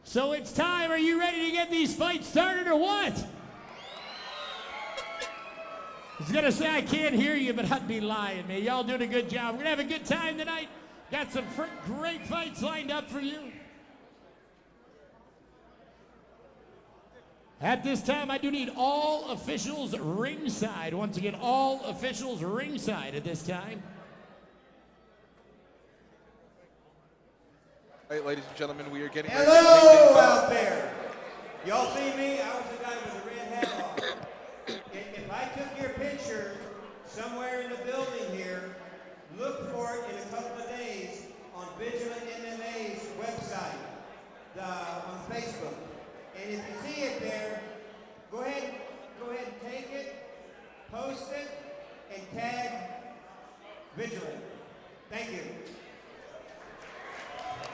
So it's time. Are you ready to get these fights started or what? I was gonna say I can't hear you, but I'd be lying, man. Y'all doing a good job. We're gonna have a good time tonight. Got some great fights lined up for you. At this time, I do need all officials ringside. Once again, all officials ringside at this time. All right, ladies and gentlemen, we are getting Hello ready to take things out off. there. Y'all see me? I was the guy with the red hat on. If I took your picture somewhere in the building here, look for it in a couple of days on Vigilant MMA's website, on Facebook. And if you see it there, go ahead and take it, post it, and tag Vigilant. Thank you.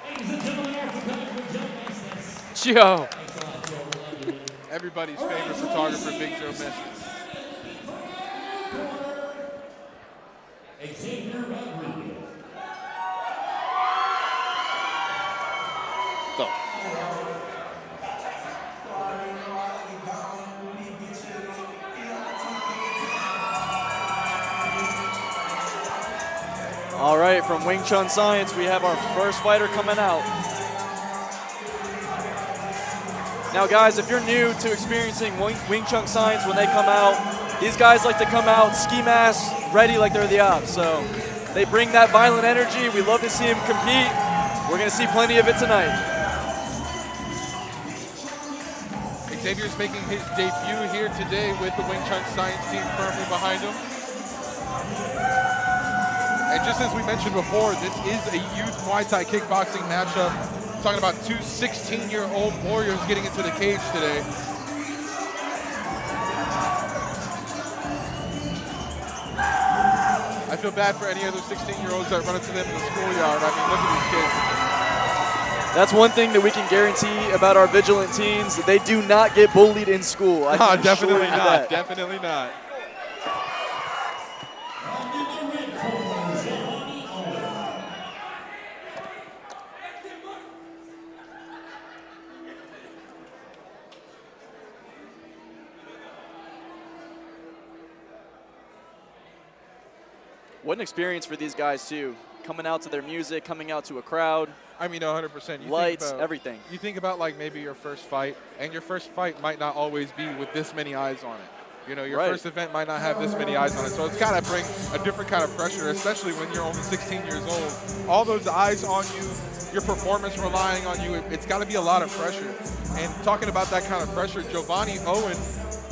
Ladies and gentlemen, our photographer, Joe Mestes. Joe. Everybody's favorite photographer, Big Joe Mestes. Xavier Rodriguez. Go. All right, from Wing Chun Science, we have our first fighter coming out. Now, guys, if you're new to experiencing Wing Chun Science when they come out, these guys like to come out ski masks, ready like they're the ops. So they bring that violent energy. We love to see them compete. We're going to see plenty of it tonight. Xavier's making his debut here today with the Wing Chun Science team firmly behind him. And just as we mentioned before, this is a youth Muay Thai kickboxing matchup. I'm talking about two 16-year-old warriors getting into the cage today. I feel bad for any other 16-year-olds that run into them in the schoolyard. I mean, look at these kids. That's one thing that we can guarantee about our vigilant teens. They do not get bullied in school. I can definitely assure you not. that. Definitely not. What an experience for these guys, too. Coming out to their music, coming out to a crowd. I mean, 100%. Lights, everything. You think about, like, maybe your first fight, and your first fight might not always be with this many eyes on it. You know, your first event might not have this many eyes on it. So it's got to bring a different kind of pressure, especially when you're only 16 years old. All those eyes on you, your performance relying on you, it's got to be a lot of pressure. And talking about that kind of pressure, Giovanni Owen,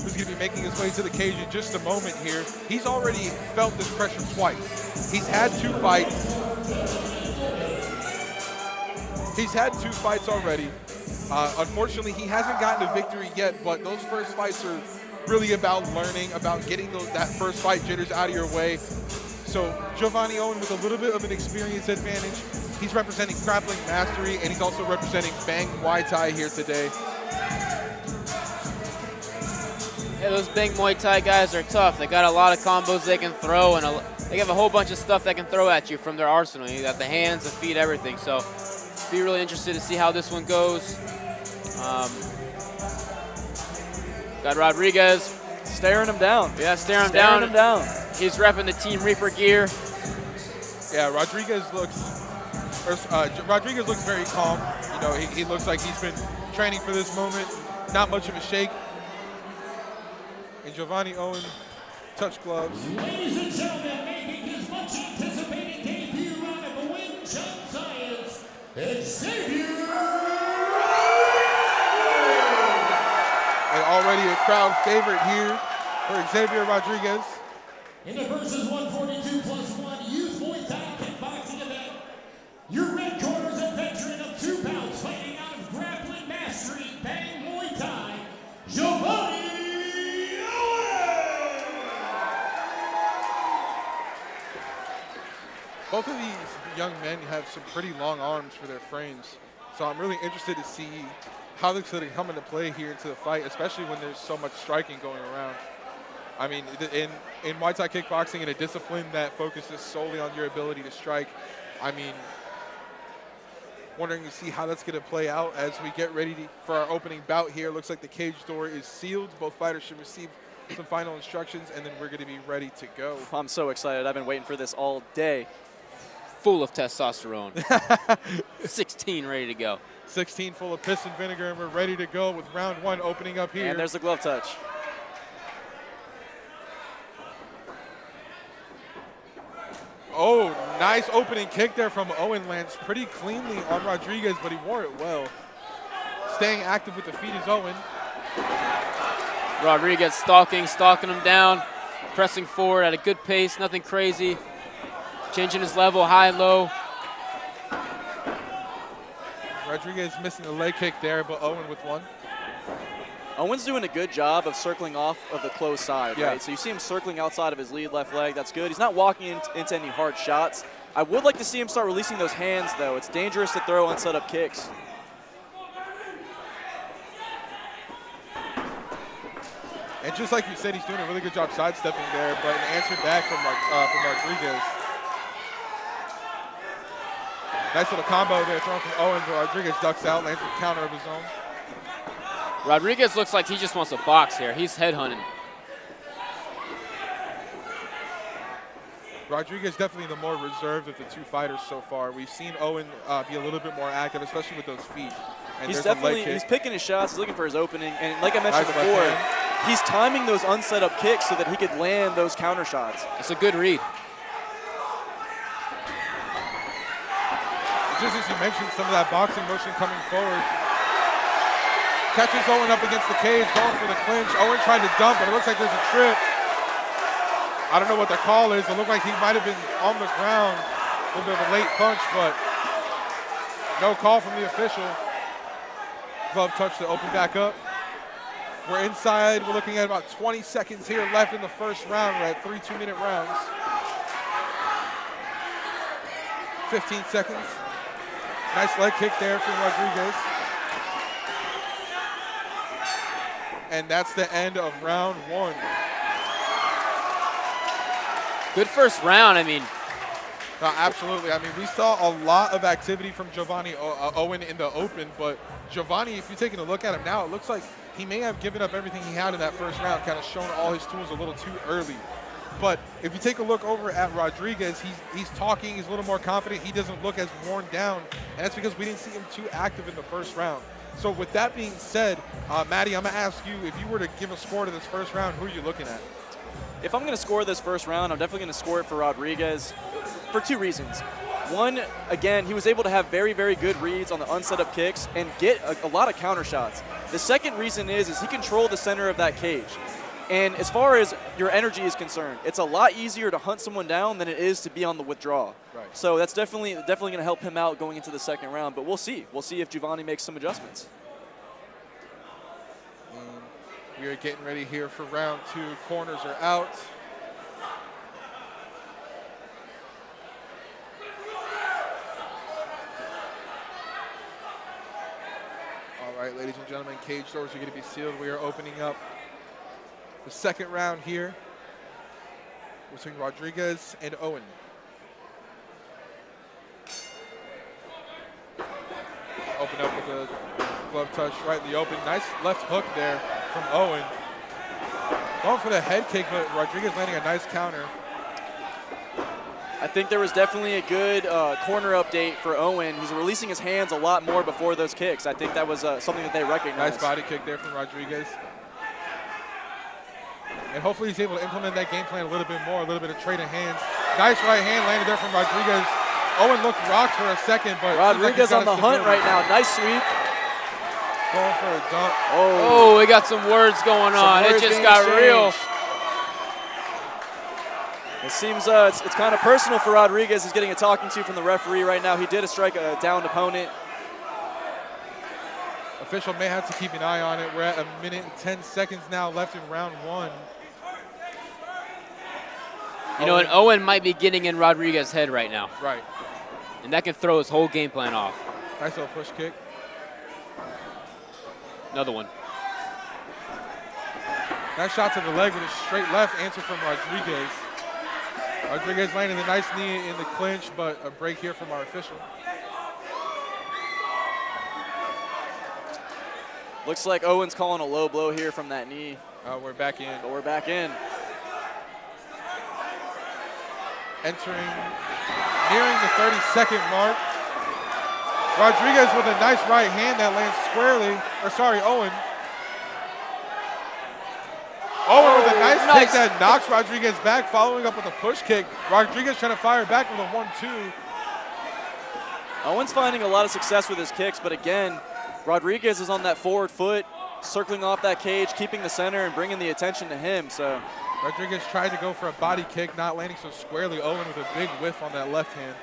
who's going to be making his way to the cage in just a moment here, he's already felt this pressure twice. He's had 2 fights. He's had 2 fights already. Unfortunately, he hasn't gotten a victory yet, but those first fights are really about learning, about getting that first fight jitters out of your way. So Giovanni Owen with a little bit of an experience advantage. He's representing grappling mastery, and he's also representing Bang Muay Thai here today. Yeah, those Bang Muay Thai guys are tough. They got a lot of combos they can throw, and they have a whole bunch of stuff they can throw at you from their arsenal. You got the hands, the feet, everything. So be really interested to see how this one goes. Got Rodriguez. Staring him down. Yeah, staring him down. He's repping the Team Reaper gear. Yeah, Rodriguez looks very calm. You know, he looks like he's been training for this moment. Not much of a shake. And Giovanni Owen, touch gloves. Ladies and gentlemen, making his much anticipated debut out of the Wing Chun Science, Xavier. And already a crowd favorite here for Xavier Rodriguez. In the versus 142+1 youth Muay Thai kickboxing event, your red corner is a veteran of 2 pounds fighting out of grappling mastery, Bang Muay Thai, Giovanni Owen. Both of these young men have some pretty long arms for their frames, so I'm really interested to see how this going to come into play here into the fight, especially when there's so much striking going around. I mean, in Muay Thai kickboxing, in a discipline that focuses solely on your ability to strike, I mean, wondering to see how that's going to play out as we get ready for our opening bout here. Looks like the cage door is sealed. Both fighters should receive some final instructions, and then we're going to be ready to go. I'm so excited. I've been waiting for this all day. Full of testosterone. 16 ready to go. 16 full of piss and vinegar, and we're ready to go with round 1 opening up here. And there's the glove touch. Oh, nice opening kick there from Owen. Lands pretty cleanly on Rodriguez, but he wore it well. Staying active with the feet is Owen. Rodriguez stalking him down, pressing forward at a good pace, nothing crazy. Changing his level, high, low. Rodriguez missing the leg kick there, but Owen with one. Owen's doing a good job of circling off of the close side, yeah. Right? So you see him circling outside of his lead left leg. That's good. He's not walking into any hard shots. I would like to see him start releasing those hands, though. It's dangerous to throw unset up kicks. And just like you said, he's doing a really good job sidestepping there, but an answer back from Rodriguez. Nice little combo there thrown from Owen, but Rodriguez ducks out, lands a counter of his own. Rodriguez looks like he just wants to box here. He's headhunting. Rodriguez definitely the more reserved of the 2 fighters so far. We've seen Owen be a little bit more active, especially with those feet. And he's picking his shots, he's looking for his opening, and like I mentioned nice before, he's timing those unset up kicks so that he could land those counter shots. It's a good read. Just as you mentioned, some of that boxing motion coming forward. Catches Owen up against the cage, going for the clinch. Owen trying to dump, but it looks like there's a trip. I don't know what the call is. It looked like he might have been on the ground. A little bit of a late punch, but no call from the official. Glove touch to open back up. We're inside. We're looking at about 20 seconds here left in the first round. We're at 3 2-minute rounds. 15 seconds. Nice leg kick there from Rodriguez. And that's the end of round 1. Good first round, I mean. No, absolutely. I mean, we saw a lot of activity from Giovanni Owen in the open, but Giovanni, if you're taking a look at him now, it looks like he may have given up everything he had in that first round, kind of shown all his tools a little too early. But if you take a look over at Rodriguez, he's talking, he's a little more confident, he doesn't look as worn down, and that's because we didn't see him too active in the first round. So with that being said, Maddie, I'm going to ask you, if you were to give a score to this first round, who are you looking at? If I'm going to score this first round, I'm definitely going to score it for Rodriguez for 2 reasons. One, again, he was able to have very, very good reads on the unset-up kicks and get a lot of counter shots. The second reason is he controlled the center of that cage. And as far as your energy is concerned, it's a lot easier to hunt someone down than it is to be on the withdrawal. Right. So that's definitely going to help him out going into the second round. But we'll see. We'll see if Giovanni makes some adjustments. We are getting ready here for round 2. Corners are out. All right, ladies and gentlemen, cage doors are going to be sealed. We are opening up the second round here between Rodriguez and Owen. Open up with a glove touch right in the open. Nice left hook there from Owen. Going for the head kick, but Rodriguez landing a nice counter. I think there was definitely a good corner update for Owen. He's releasing his hands a lot more before those kicks. I think that was something that they recognized. Nice body kick there from Rodriguez. And hopefully he's able to implement that game plan a little bit more, a little bit of trade of hands. Nice right hand landed there from Rodriguez. Owen looked rocked for a second, but Rodriguez on the hunt right now. Nice sweep. Going for a dunk. Oh, we got some words going on. It just got real. It seems it's kind of personal for Rodriguez. He's getting a talking to from the referee right now. He did strike a downed opponent. Official may have to keep an eye on it. We're at 1 minute and 10 seconds now left in round 1. You know, and Owen might be getting in Rodriguez's head right now. Right. And that can throw his whole game plan off. Nice little push kick. Another one. Nice shot to the leg with a straight left answer from Rodriguez. Rodriguez landing a nice knee in the clinch, but a break here from our official. Looks like Owen's calling a low blow here from that knee. We're back in. But we're back in. Entering, nearing the 30-second mark. Rodriguez with a nice right hand that lands squarely, Owen. Owen with a nice kick that knocks Rodriguez back, following up with a push kick. Rodriguez trying to fire back with a 1-2. Owen's finding a lot of success with his kicks, but again, Rodriguez is on that forward foot, circling off that cage, keeping the center and bringing the attention to him. So Rodriguez tried to go for a body kick, not landing so squarely. Owen with a big whiff on that left hand.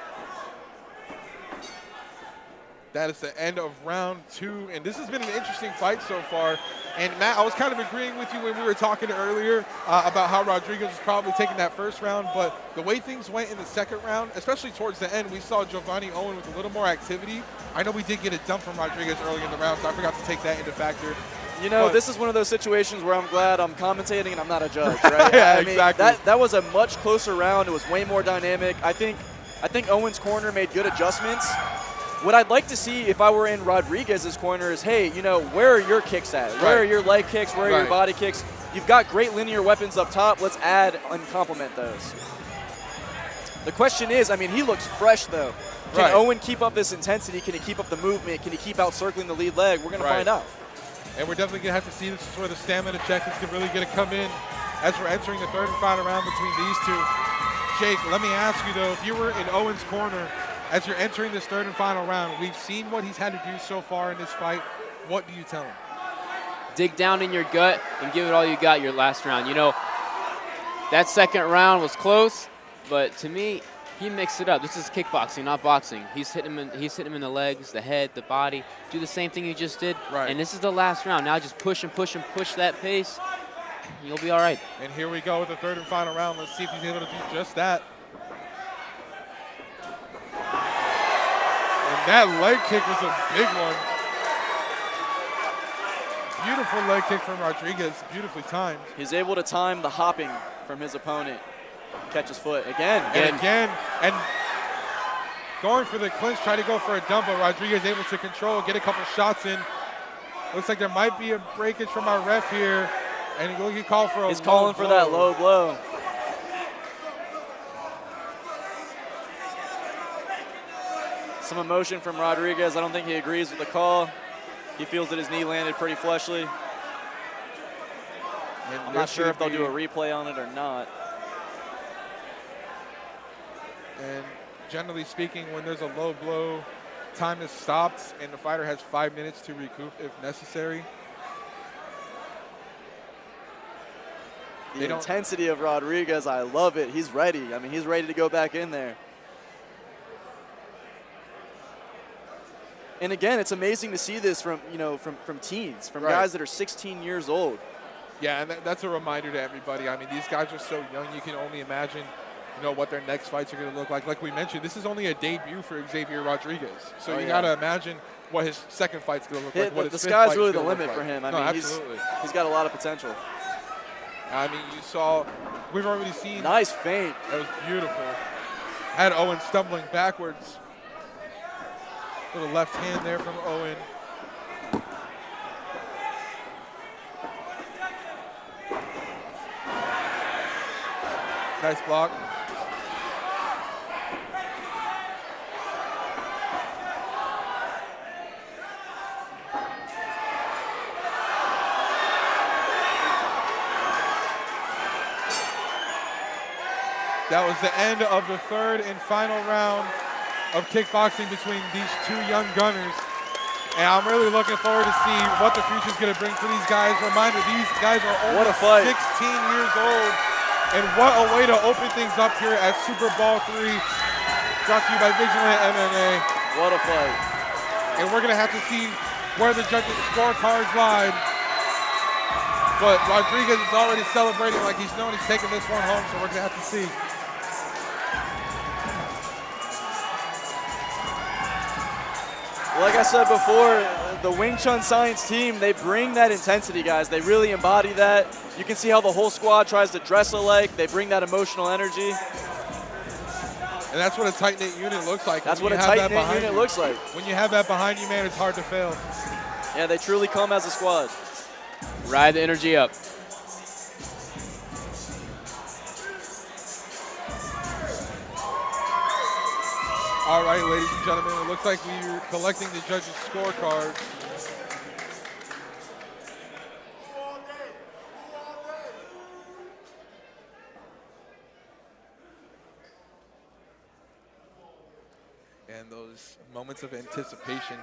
That is the end of round 2, and this has been an interesting fight so far. And Matt, I was kind of agreeing with you when we were talking earlier about how Rodriguez was probably taking that first round, but the way things went in the second round, especially towards the end, we saw Giovanni Owen with a little more activity. I know we did get a dump from Rodriguez early in the round, so I forgot to take that into factor. You know, this is one of those situations where I'm glad I'm commentating and I'm not a judge, right? Yeah, I mean, exactly. That was a much closer round. It was way more dynamic. I think Owen's corner made good adjustments. What I'd like to see if I were in Rodriguez's corner is, hey, you know, where are your kicks at? Where are your leg kicks? Where are your body kicks? You've got great linear weapons up top. Let's add and complement those. The question is, I mean, he looks fresh, though. Can Owen keep up this intensity? Can he keep up the movement? Can he keep out circling the lead leg? We're going to find out. And we're definitely going to have to see this is where the stamina check is really going to come in as we're entering the third and final round between these two. Jake, let me ask you, though, if you were in Owen's corner, as you're entering this third and final round, we've seen what he's had to do so far in this fight. What do you tell him? Dig down in your gut and give it all you got your last round. You know, that second round was close, but to me, he mixed it up. This is kickboxing, not boxing. He's hitting him in the legs, the head, the body. Do the same thing he just did. Right. And this is the last round. Now just push and push and push that pace. You'll be all right. And here we go with the third and final round. Let's see if he's able to do just that. And that leg kick was a big one. Beautiful leg kick from Rodriguez, beautifully timed. He's able to time the hopping from his opponent. Catch his foot again. And again. And going for the clinch, try to go for a dump, but Rodriguez able to control, get a couple shots in. Looks like there might be a breakage from our ref here. And he called for a He's calling for that low blow. Some emotion from Rodriguez. I don't think he agrees with the call. He feels that his knee landed pretty fleshly. I'm not sure if they'll do a replay on it or not. And generally speaking, when there's a low blow, time is stopped, and the fighter has 5 minutes to recoup if necessary. The intensity of Rodriguez, I love it. He's ready. I mean, he's ready to go back in there. And again, it's amazing to see this from, from teens, from guys that are 16 years old. Yeah, and that's a reminder to everybody. I mean, these guys are so young, you can only imagine, what their next fights are going to look like. Like we mentioned, this is only a debut for Xavier Rodriguez. So you got to imagine what his second fight's going to look like. What the sky's really the limit for him. I mean, absolutely. He's got a lot of potential. I mean, we've already seen. Nice feint. That was beautiful. Had Owen stumbling backwards. Little left hand there from Owen. Nice block. That was the end of the third and final round of kickboxing between these two young gunners. And I'm really looking forward to see what the future is going to bring for these guys. Reminder, these guys are only 16 years old. And what a way to open things up here at Super Bowl 3. Brought to you by Vigilant MMA. What a fight. And we're going to have to see where the judges' scorecards lie. But Rodriguez is already celebrating like he's known he's taking this one home, so we're going to have to see. Like I said before, the Wing Chun Science team, they bring that intensity, guys. They really embody that. You can see how the whole squad tries to dress alike. They bring that emotional energy. And that's what a tight-knit unit looks like. That's what a tight-knit unit looks like. When you have that behind you, man, it's hard to fail. Yeah, they truly come as a squad. Ride the energy up. All right, ladies and gentlemen, it looks like we're collecting the judges' scorecards. And those moments of anticipation.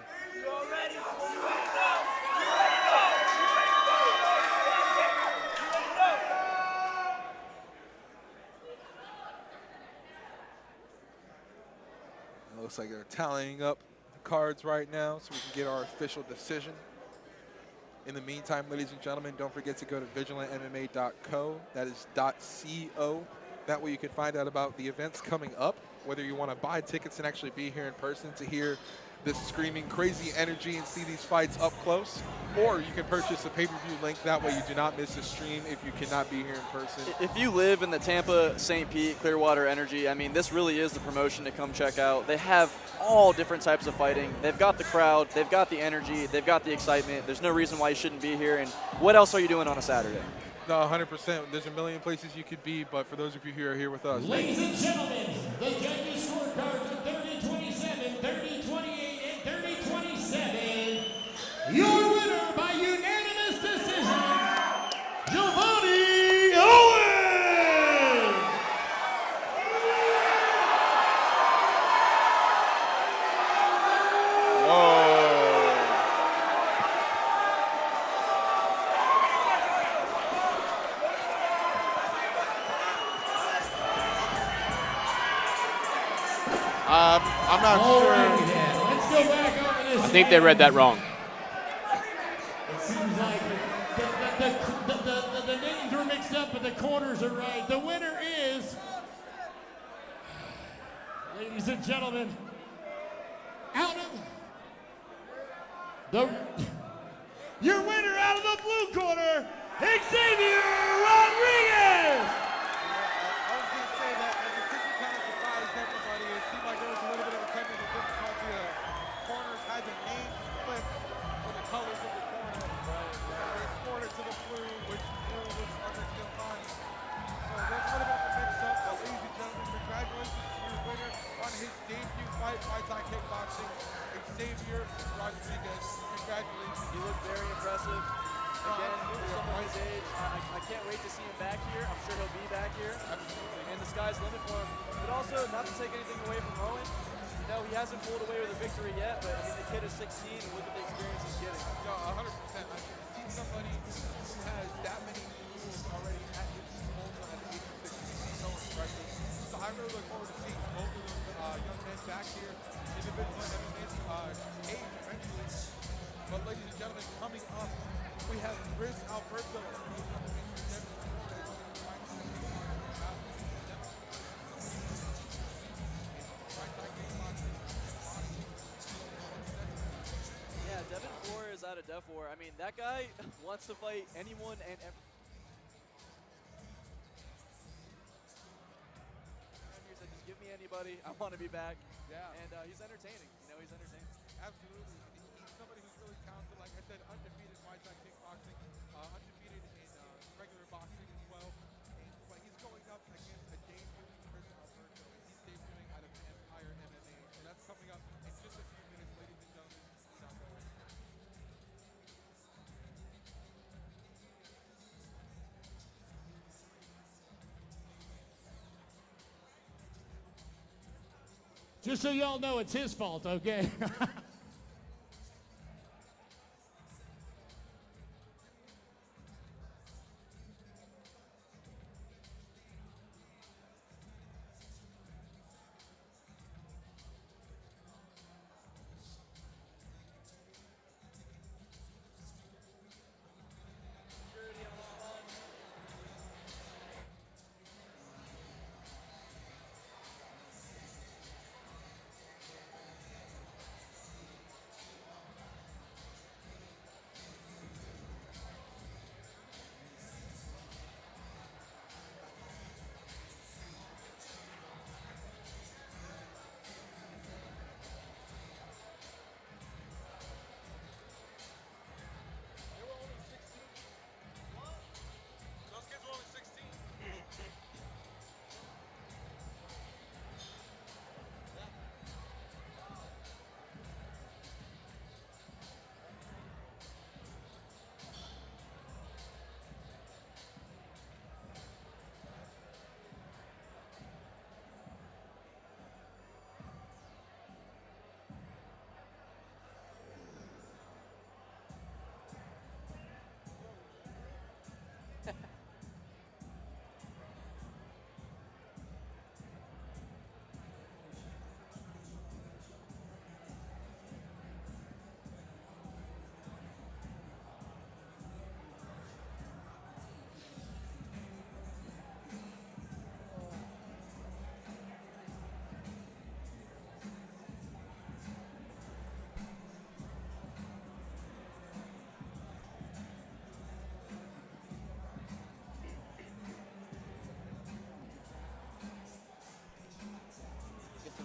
Looks like they're tallying up the cards right now so we can get our official decision. In the meantime, ladies and gentlemen, don't forget to go to vigilantmma.co. That is .co. That way you can find out about the events coming up, whether you want to buy tickets and actually be here in person to hear this screaming crazy energy and see these fights up close, or you can purchase a pay-per-view link. That way you do not miss a stream if you cannot be here in person. If you live in the Tampa, St. Pete, Clearwater Energy, I mean, this really is the promotion to come check out. They have all different types of fighting. They've got the crowd, they've got the energy, they've got the excitement. There's no reason why you shouldn't be here. And what else are you doing on a Saturday? No, 100%. There's a million places you could be, but for those of you who are here with us. Ladies and gentlemen, the judges' scorecards are 30-27, 30-28, and 30-27. Your winner by unanimous decision, Giovanni Owen! Whoa. go back over this. I think they read that wrong. It seems like the names were mixed up, but the corners are right. The winner is, ladies and gentlemen, out of the, your winner out of the blue corner, Xavier Rodriguez. I was going to say that as the system kind of surprised everybody, it seemed like there was a little bit of a technical difficulty. The corners had the name split for the colors of the corner. They scored it to the blue, which blue was under Steel Connie. So there's a little bit of a mix-up, but ladies and gentlemen, congratulations to your winner on his debut fight, Muay Thai Kickboxing, Xavier Rodriguez. Congratulations. He looked very impressive. Again, for someone his age, I can't wait to see him back here. I'm sure he'll be back here. Absolutely. And the sky's the limit for him. But also, not to take anything away from Rowan, you know, he hasn't pulled away with a victory yet, but I mean, the kid is 16 and look at the experience he's getting. No, 100%. I've seen somebody who has that many moves already at his disposal at the age of 16. So impressive. So I really look forward to seeing both of those young men back here, individual MMA age eventually. But ladies and gentlemen, coming up, we have Chris Alberto. Yeah, Devin Four is out of Def War. I mean, that guy wants to fight anyone and he said, just give me anybody. I want to be back. Yeah. And he's entertaining. You know, he's entertaining. Absolutely. He's somebody who's really talented. Like I said, undefeated Muay Thai kickboxing, undefeated in regular boxing as well. But he's going up against a debut Chris Alberto. He's debuting out of Empire MMA. So that's coming up in just a few minutes, ladies and gentlemen. Do not go away. Just so y'all know, it's his fault, okay?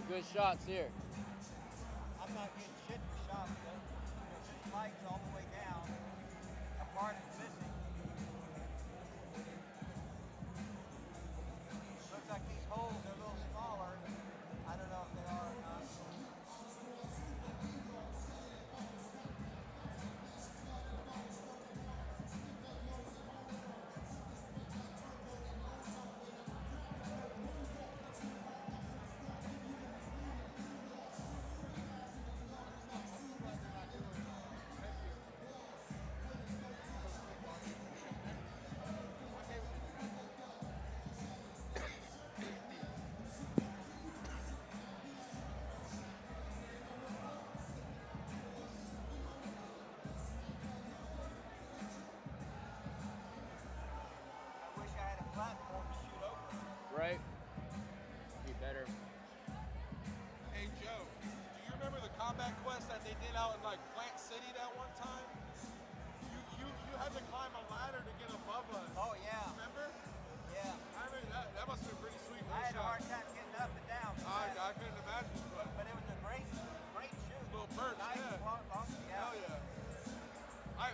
Good shots here. I'm not getting shit for shots, though. His legs all the way down. A part is missing. Looks like these holes are a little smaller. I don't know if they are or not. out in like Plant City that one time? You had to climb a ladder to get above us. Oh, yeah. Remember? Yeah. I mean, that must have been pretty sweet. I had a hard time getting up and down. I couldn't imagine. But it was a great shoot. Little perch, nice, yeah. Yeah. Hell yeah.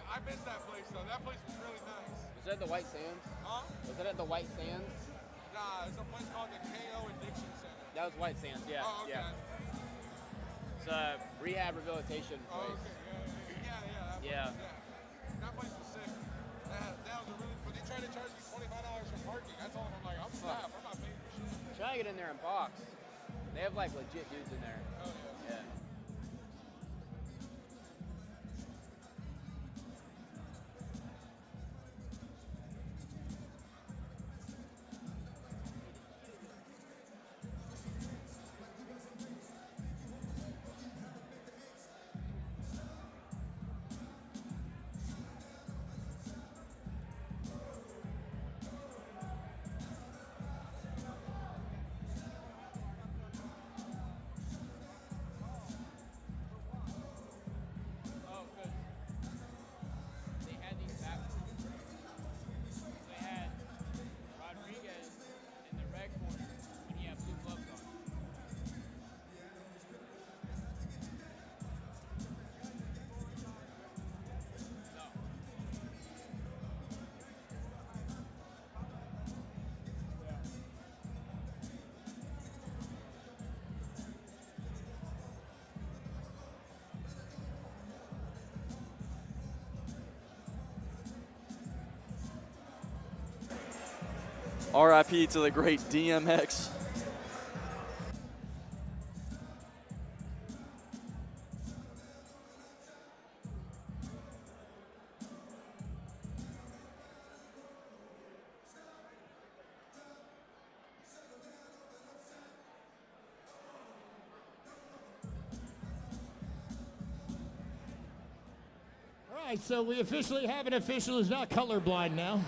I missed that place though. That place was really nice. Was that the White Sands? Huh? Was that at the White Sands? Nah, it's a place called the KO Addiction Center. That was White Sands, yeah. Oh, okay. Yeah. It's a rehab rehabilitation place. Oh, okay. Yeah. That place was sick. That was a really, but they tried to charge me $25 for parking. I told them, I'm like, I'm staff. I'm not paying for shit. Try to get in there and box. They have like legit dudes in there. Oh, yeah. Yeah. R.I.P. to the great DMX. All right, so we officially have an official who's not colorblind now.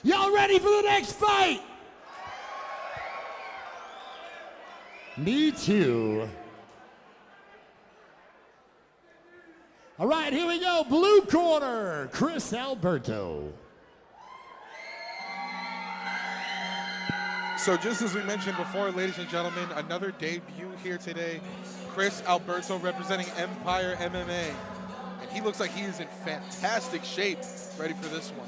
Y'all ready for the next fight? Me too. All right, here we go. Blue corner, Chris Alberto. So just as we mentioned before, ladies and gentlemen, another debut here today. Chris Alberto representing Empire MMA. And he looks like he is in fantastic shape, ready for this one.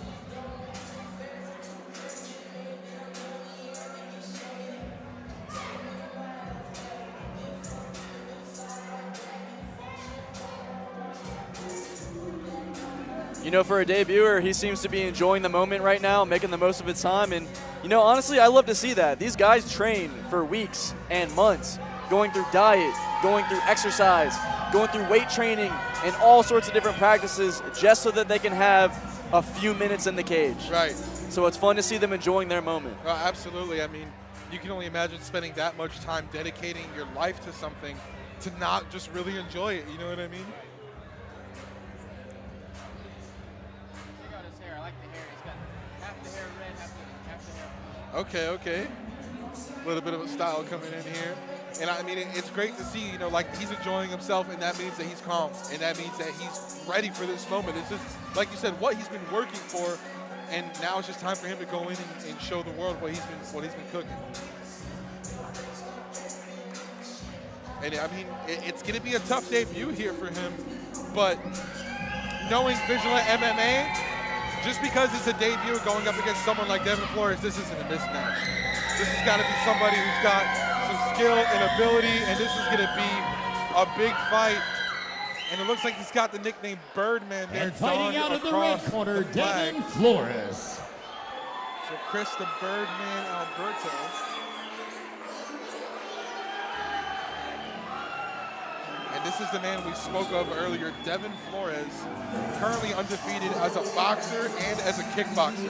You know, for a debuter, he seems to be enjoying the moment right now, making the most of his time. And, you know, honestly, I love to see that. These guys train for weeks and months, going through diet, going through exercise, going through weight training, and all sorts of different practices just so that they can have a few minutes in the cage. Right. So it's fun to see them enjoying their moment. Absolutely. I mean, you can only imagine spending that much time dedicating your life to something to not just really enjoy it. You know what I mean? Okay. A little bit of a style coming in here. And I mean, it's great to see, you know, like he's enjoying himself, and that means that he's calm, and that means that he's ready for this moment. This is, like you said, what he's been working for, and now it's just time for him to go in and show the world what he's been cooking. And I mean, it's going to be a tough debut here for him, but knowing Vigilant MMA, just because it's a debut going up against someone like Devin Flores, this isn't a mismatch. This has got to be somebody who's got some skill and ability, and this is going to be a big fight. And it looks like he's got the nickname Birdman there. And fighting out of the red corner, Devin Flores. So Chris the Birdman Alberto. And this is the man we spoke of earlier, Devin Flores, currently undefeated as a boxer and as a kickboxer.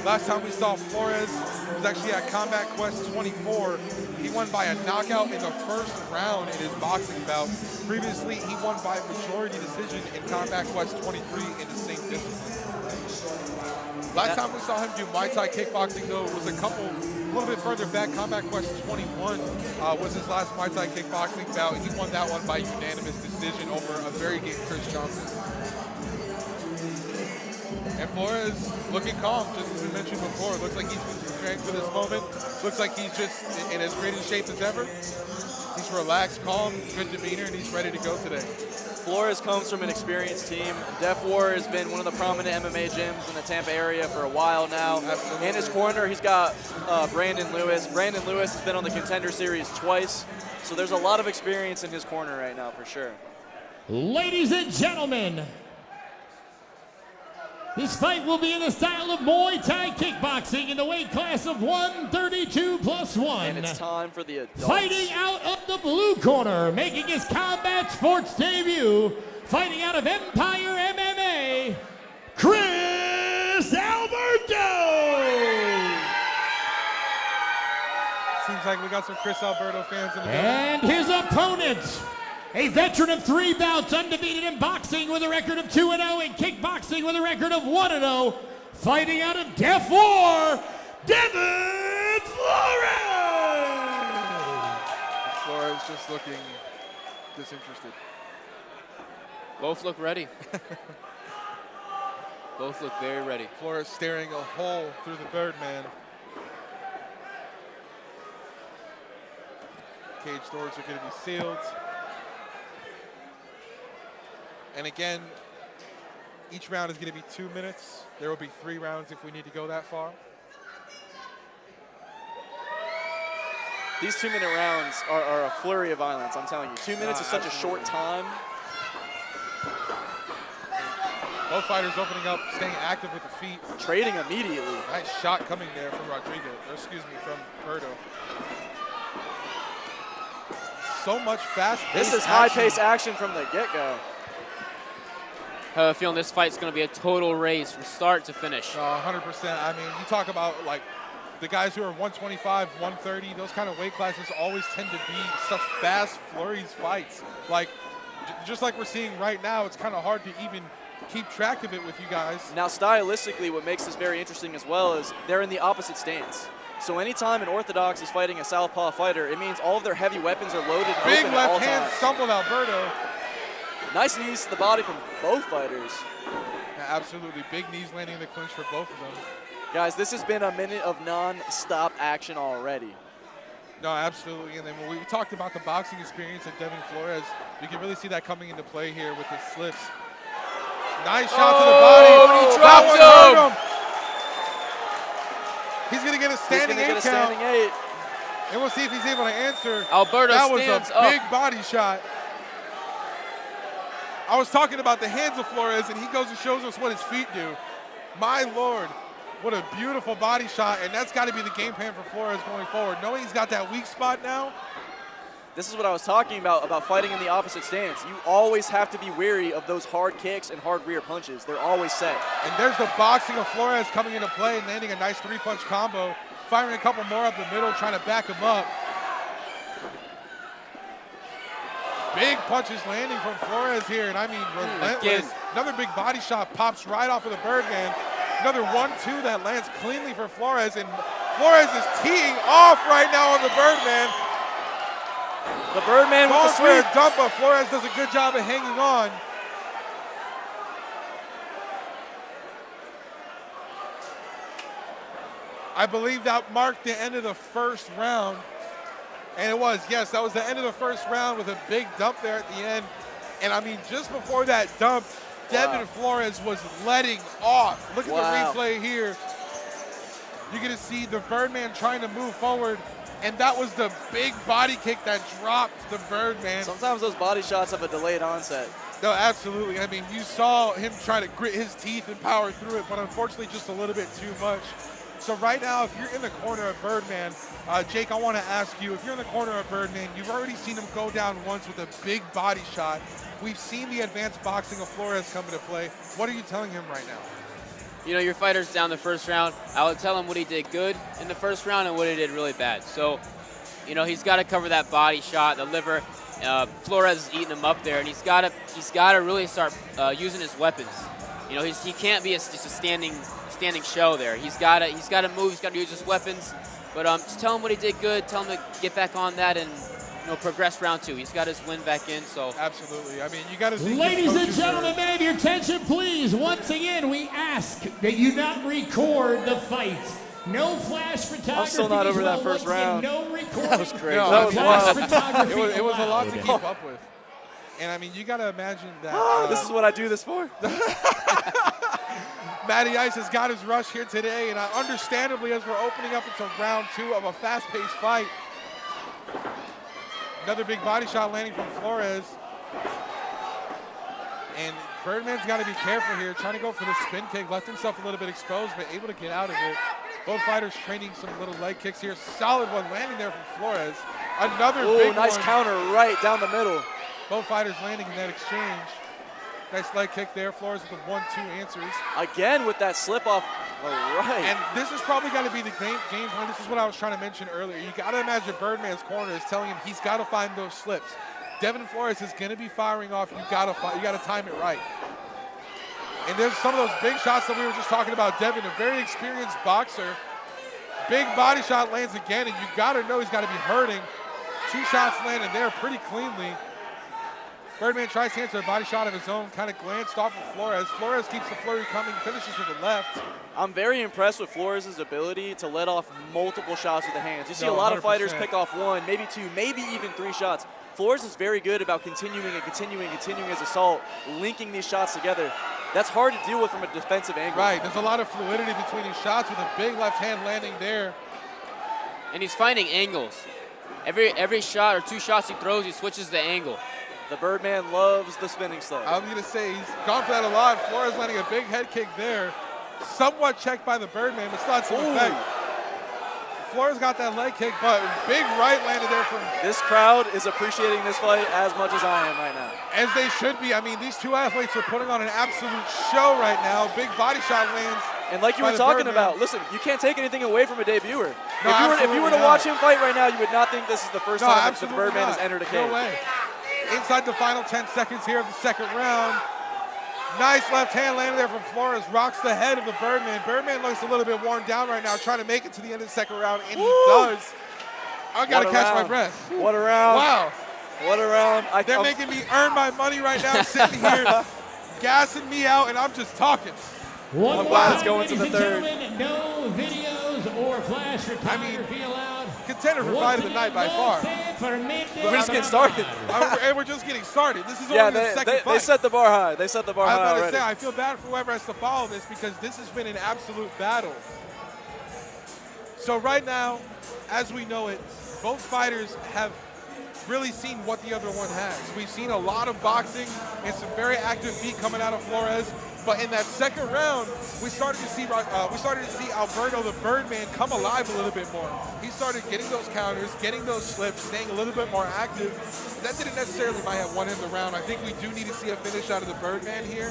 Last time we saw Flores was actually at Combat Quest 24. He won by a knockout in the first round in his boxing bout. Previously, he won by majority decision in Combat Quest 23 in the same discipline. Last time we saw him do Muay Thai kickboxing, though, was a little bit further back. Combat Quest 21 was his last Muay Thai kickboxing bout. He won that one by unanimous decision over a very game Chris Johnson. And Flores looking calm, just as we mentioned before. Looks like he's been preparing for this moment. Looks like he's just in as great a shape as ever. He's relaxed, calm, good demeanor, and he's ready to go today. Flores comes from an experienced team. Def War has been one of the prominent MMA gyms in the Tampa area for a while now. Absolutely. In his corner, he's got Brandon Lewis. Brandon Lewis has been on the Contender Series twice, so there's a lot of experience in his corner right now for sure. Ladies and gentlemen, this fight will be in the style of Muay Thai kickboxing in the weight class of 132+1. And it's time for the adults. Fighting out of the blue corner, making his combat sports debut, fighting out of Empire MMA, Chris Alberto! Seems like we got some Chris Alberto fans in the building. And his opponent, a veteran of 3 bouts, undefeated in boxing with a record of 2-0 and kickboxing with a record of 1-0, fighting out of Def War, Devin Flores! Flores just looking disinterested. Both look ready. Both look very ready. Flores staring a hole through the Birdman. Cage doors are going to be sealed. And again, each round is going to be 2 minutes. There will be 3 rounds if we need to go that far. These 2-minute rounds are a flurry of violence, I'm telling you. 2 minutes is such a short time. Both fighters opening up, staying active with the feet. Trading immediately. Nice shot coming there from Rodriguez, or excuse me, from Berto. So much fast-paced This is high-paced action from the get-go. I have a feeling this fight's going to be a total race from start to finish. 100%. I mean, you talk about, like, the guys who are 125, 130, those kind of weight classes always tend to be such fast flurries fights. Like, just like we're seeing right now, it's kind of hard to even keep track of it with you guys. Now, stylistically, what makes this very interesting as well is they're in the opposite stance. So anytime an Orthodox is fighting a Southpaw fighter, it means all of their heavy weapons are loaded and Big open left at all hand times. stumbled Alberto. Nice knees to the body from both fighters. Yeah, absolutely. Big knees landing in the clinch for both of them. Guys, this has been a minute of non-stop action already. No, absolutely. And then when we talked about the boxing experience of Devin Flores, you can really see that coming into play here with his slips. Nice shot to the body. He dropped him. He's going to get a standing 8 count. And we'll see if he's able to answer. Alberto that was stands a big body shot. I was talking about the hands of Flores, and he goes and shows us what his feet do. My Lord, what a beautiful body shot, and that's got to be the game plan for Flores going forward. Knowing he's got that weak spot now. This is what I was talking about fighting in the opposite stance. You always have to be wary of those hard kicks and hard rear punches. They're always set. And there's the boxing of Flores coming into play and landing a nice 3-punch combo, firing a couple more up the middle, trying to back him up. Big punches landing from Flores here, and I mean relentless. Another big body shot pops right off of the Birdman. Another 1-2 that lands cleanly for Flores, and Flores is teeing off right now on the Birdman. The Birdman with the sweep. Dump, but Flores does a good job of hanging on. I believe that marked the end of the first round. And it was, yes, that was the end of the first round with a big dump there at the end. And I mean, just before that dump, Devin Flores was letting off. Look at the replay here. You're going to see the Birdman trying to move forward. And that was the big body kick that dropped the Birdman. Sometimes those body shots have a delayed onset. No, absolutely. I mean, you saw him try to grit his teeth and power through it, but unfortunately just a little bit too much. So right now, if you're in the corner of Birdman, Jake, I want to ask you, if you're in the corner of Birdman, you've already seen him go down once with a big body shot. We've seen the advanced boxing of Flores come into play. What are you telling him right now? You know, your fighter's down the first round. I would tell him what he did good in the first round and what he did really bad. So, you know, he's got to cover that body shot, the liver. Flores is eating him up there, and he's got to really start using his weapons. You know, he can't be just a standing outstanding show there. He's got to move. He's got to use his weapons. But just tell him what he did good. Tell him to get back on that and progress round 2. He's got his win back in. So absolutely. I mean, you got to see. Ladies and gentlemen, may I have your attention, please? Once again, we ask that you not record the fight. No flash photography. I'm still not over that first round. No recording. That was crazy. No, that was wild. It was a lot to keep up with. And I mean, you got to imagine that. This is what I do this for. Matty Ice has got his rush here today, and understandably, as we're opening up into round 2 of a fast-paced fight. Another big body shot landing from Flores. And Birdman's got to be careful here, trying to go for the spin kick, left himself a little bit exposed, but able to get out of it. Both fighters training some little leg kicks here. Solid one landing there from Flores. Another big nice one. counter right down the middle. Both fighters landing in that exchange. Nice leg kick there. Flores with the 1-2 answers. Again with that slip off. All right. And this is probably going to be the game plan. This is what I was trying to mention earlier. You got to imagine Birdman's corner is telling him he's got to find those slips. Devin Flores is going to be firing off. You got to time it right. And there's some of those big shots that we were just talking about. Devin, a very experienced boxer. Big body shot lands again, and you got to know he's got to be hurting. 2 shots landed there pretty cleanly. Birdman tries to answer a body shot of his own, kind of glanced off of Flores. Flores keeps the flurry coming, finishes with the left. I'm very impressed with Flores' ability to let off multiple shots with the hands. You see a lot of fighters pick off 1, maybe 2, maybe even 3 shots. Flores is very good about continuing his assault, linking these shots together. That's hard to deal with from a defensive angle. Right, there's a lot of fluidity between his shots with a big left hand landing there. And he's finding angles. Every shot or 2 shots he throws, he switches the angle. The Birdman loves the spinning slug. I was going to say, he's gone for that a lot. Flores landing a big head kick there. Somewhat checked by the Birdman, but still had some effect. Flores got that leg kick, but big right landed there from... This crowd is appreciating this fight as much as I am right now. As they should be. I mean, these 2 athletes are putting on an absolute show right now. Big body shot lands. And like you were talking about, listen, you can't take anything away from a debuter. No, if you were to watch him fight right now, you would not think this is the first time that the Birdman has entered a cage. No way. Inside the final 10 seconds here of the second round. Nice left hand landed there from Flores. Rocks the head of the Birdman. Birdman looks a little bit worn down right now, trying to make it to the end of the second round, and he does. I got to catch my breath. What a round. Wow. What a round. They're making me earn my money right now, sitting here, gassing me out, and I'm just talking. I'm glad it's going to the third. No videos or flash photography allowed. Contender for fight of the night by far. We're just getting started. And we're just getting started. This is only the second fight. They set the bar high. They set the bar high I was already. about to say, I feel bad for whoever has to follow this because this has been an absolute battle. So right now, as we know it, both fighters have really seen what the other one has. We've seen a lot of boxing and some very active feet coming out of Flores. But in that second round, we started to see Alberto the Birdman come alive a little bit more. He started getting those counters, getting those slips, staying a little bit more active. That didn't necessarily might have won him the round. I think we do need to see a finish out of the Birdman here.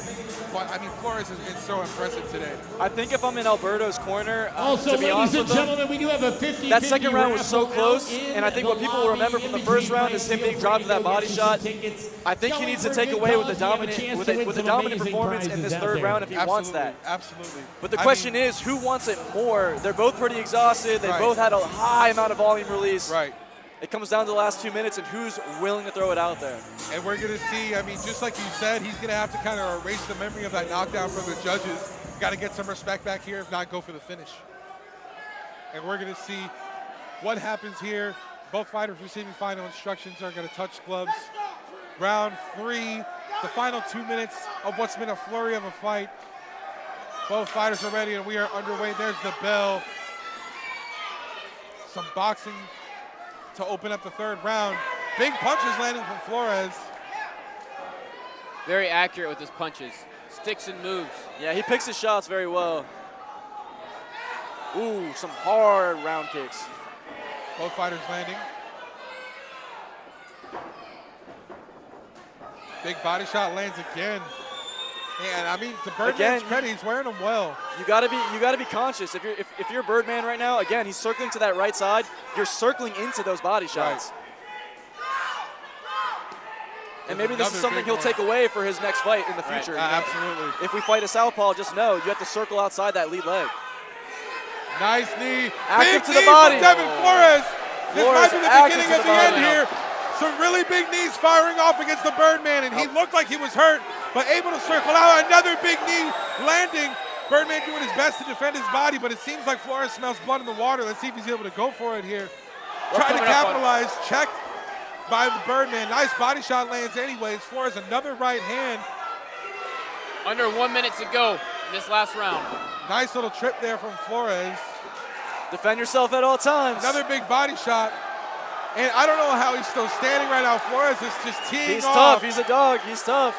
But I mean, Flores has been so impressive today. I think if I'm in Alberto's corner, also, to be honest ladies and with gentlemen, we do have a 50-50 that second round was so close, and I think what people will remember from the first round is him being dropped to that body shot. I think he needs to take away with the dominant performance in this third round if he wants that. Absolutely. But the question is, who wants it more? They're both pretty exhausted. They both had a high amount of volume release. Right. It comes down to the last 2 minutes and who's willing to throw it out there. And we're going to see, I mean, just like you said, he's going to have to kind of erase the memory of that knockdown from the judges. Got to get some respect back here, if not go for the finish. And we're going to see what happens here. Both fighters receiving final instructions are going to touch gloves. Round 3, the final 2 minutes of what's been a flurry of a fight. Both fighters are ready and we are underway. There's the bell. Some boxing to open up the third round. Big punches landing from Flores. Very accurate with his punches. Sticks and moves. Yeah, he picks his shots very well. Ooh, some hard round kicks. Both fighters landing. Big body shot lands again. And I mean, to Birdman's credit, he's wearing them well. You gotta be conscious. If you're Birdman right now, again, he's circling to that right side. You're circling into those body shots. And maybe this is something he'll take away for his next fight in the future. You know? Absolutely. If we fight a southpaw, just know you have to circle outside that lead leg. Nice knee. Active Big to knee the body. from Devin Flores. This might be the beginning of the end now. here. Some really big knees firing off against the Birdman, and he looked like he was hurt, but able to circle out. Another big knee landing. Birdman doing his best to defend his body, but it seems like Flores smells blood in the water. Let's see if he's able to go for it here. Trying to capitalize. Checked by the Birdman. Nice body shot lands anyways. Flores, another right hand. Under 1 minute to go in this last round. Nice little trip there from Flores. Defend yourself at all times. Another big body shot. And I don't know how he's still standing right now. Flores is just teeing He's off. tough. He's a dog. He's tough.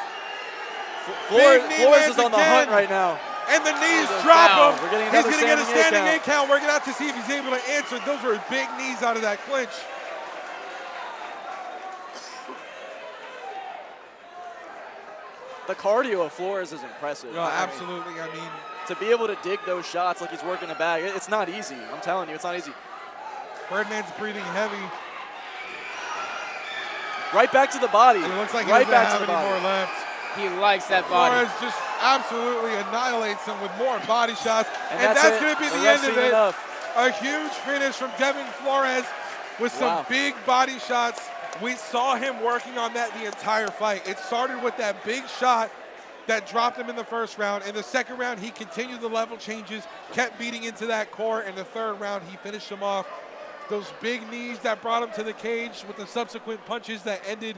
Flores is on the hunt right now. And the knees drop him. We're getting He's another going to get a standing eight eight count. Working out to see if he's able to answer. Those were big knees out of that clinch. The cardio of Flores is impressive. No, absolutely. I mean, to be able to dig those shots like he's working a bag, it's not easy. I'm telling you, it's not easy. Birdman's breathing heavy. Right back to the body. It looks like he right doesn't back have to the any body. more left. He likes that body. Flores just absolutely annihilates him with more body shots. And that's going to be the end of it. A huge finish from Devin Flores with some big body shots. We saw him working on that the entire fight. It started with that big shot that dropped him in the first round. In the second round, he continued the level changes, kept beating into that core. In the third round, he finished him off. Those big knees that brought him to the cage with the subsequent punches that ended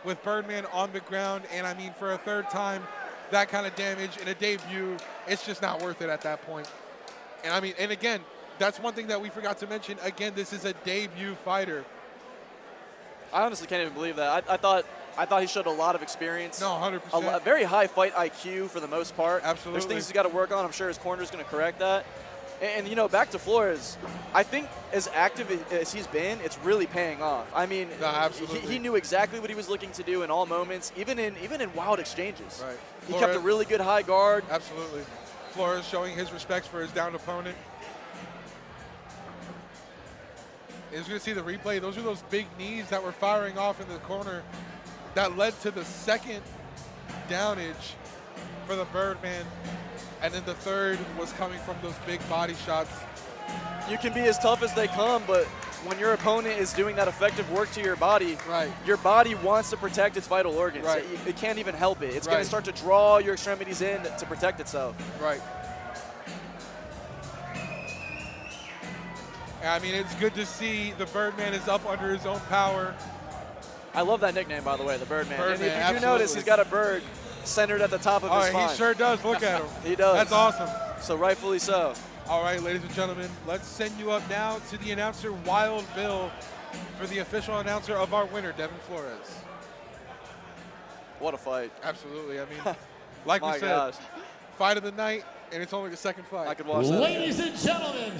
with Birdman on the ground. And I mean, for a third time, that kind of damage in a debut, it's just not worth it at that point. And I mean, and again, that's one thing that we forgot to mention. Again, this is a debut fighter. I honestly can't even believe that. I thought he showed a lot of experience. No, 100%. A very high fight IQ for the most part. Absolutely. There's things he's got to work on. I'm sure his corner is going to correct that. And, you know, back to Flores, I think as active as he's been, it's really paying off. I mean, he knew exactly what he was looking to do in all moments, even in wild exchanges. Right. He kept a really good high guard. Absolutely. Flores showing his respects for his downed opponent. He's going to see the replay. Those are those big knees that were firing off in the corner that led to the second downage for the Birdman. And then the third was coming from those big body shots. You can be as tough as they come, but when your opponent is doing that effective work to your body, your body wants to protect its vital organs. It can't even help it. It's going to start to draw your extremities in to protect itself. Right. I mean, it's good to see the Birdman is up under his own power. I love that nickname, by the way, the Birdman. Birdman, and if you do notice, he's got a bird centered at the top of his spine. He sure does. Look at him. He does. That's awesome. So rightfully so. All right, ladies and gentlemen, let's send you up now to the announcer, Wild Bill, for the official announcer of our winner, Devin Flores. What a fight. Absolutely. I mean, like we said, fight of the night, and it's only the second fight. I could watch that. Ladies and gentlemen,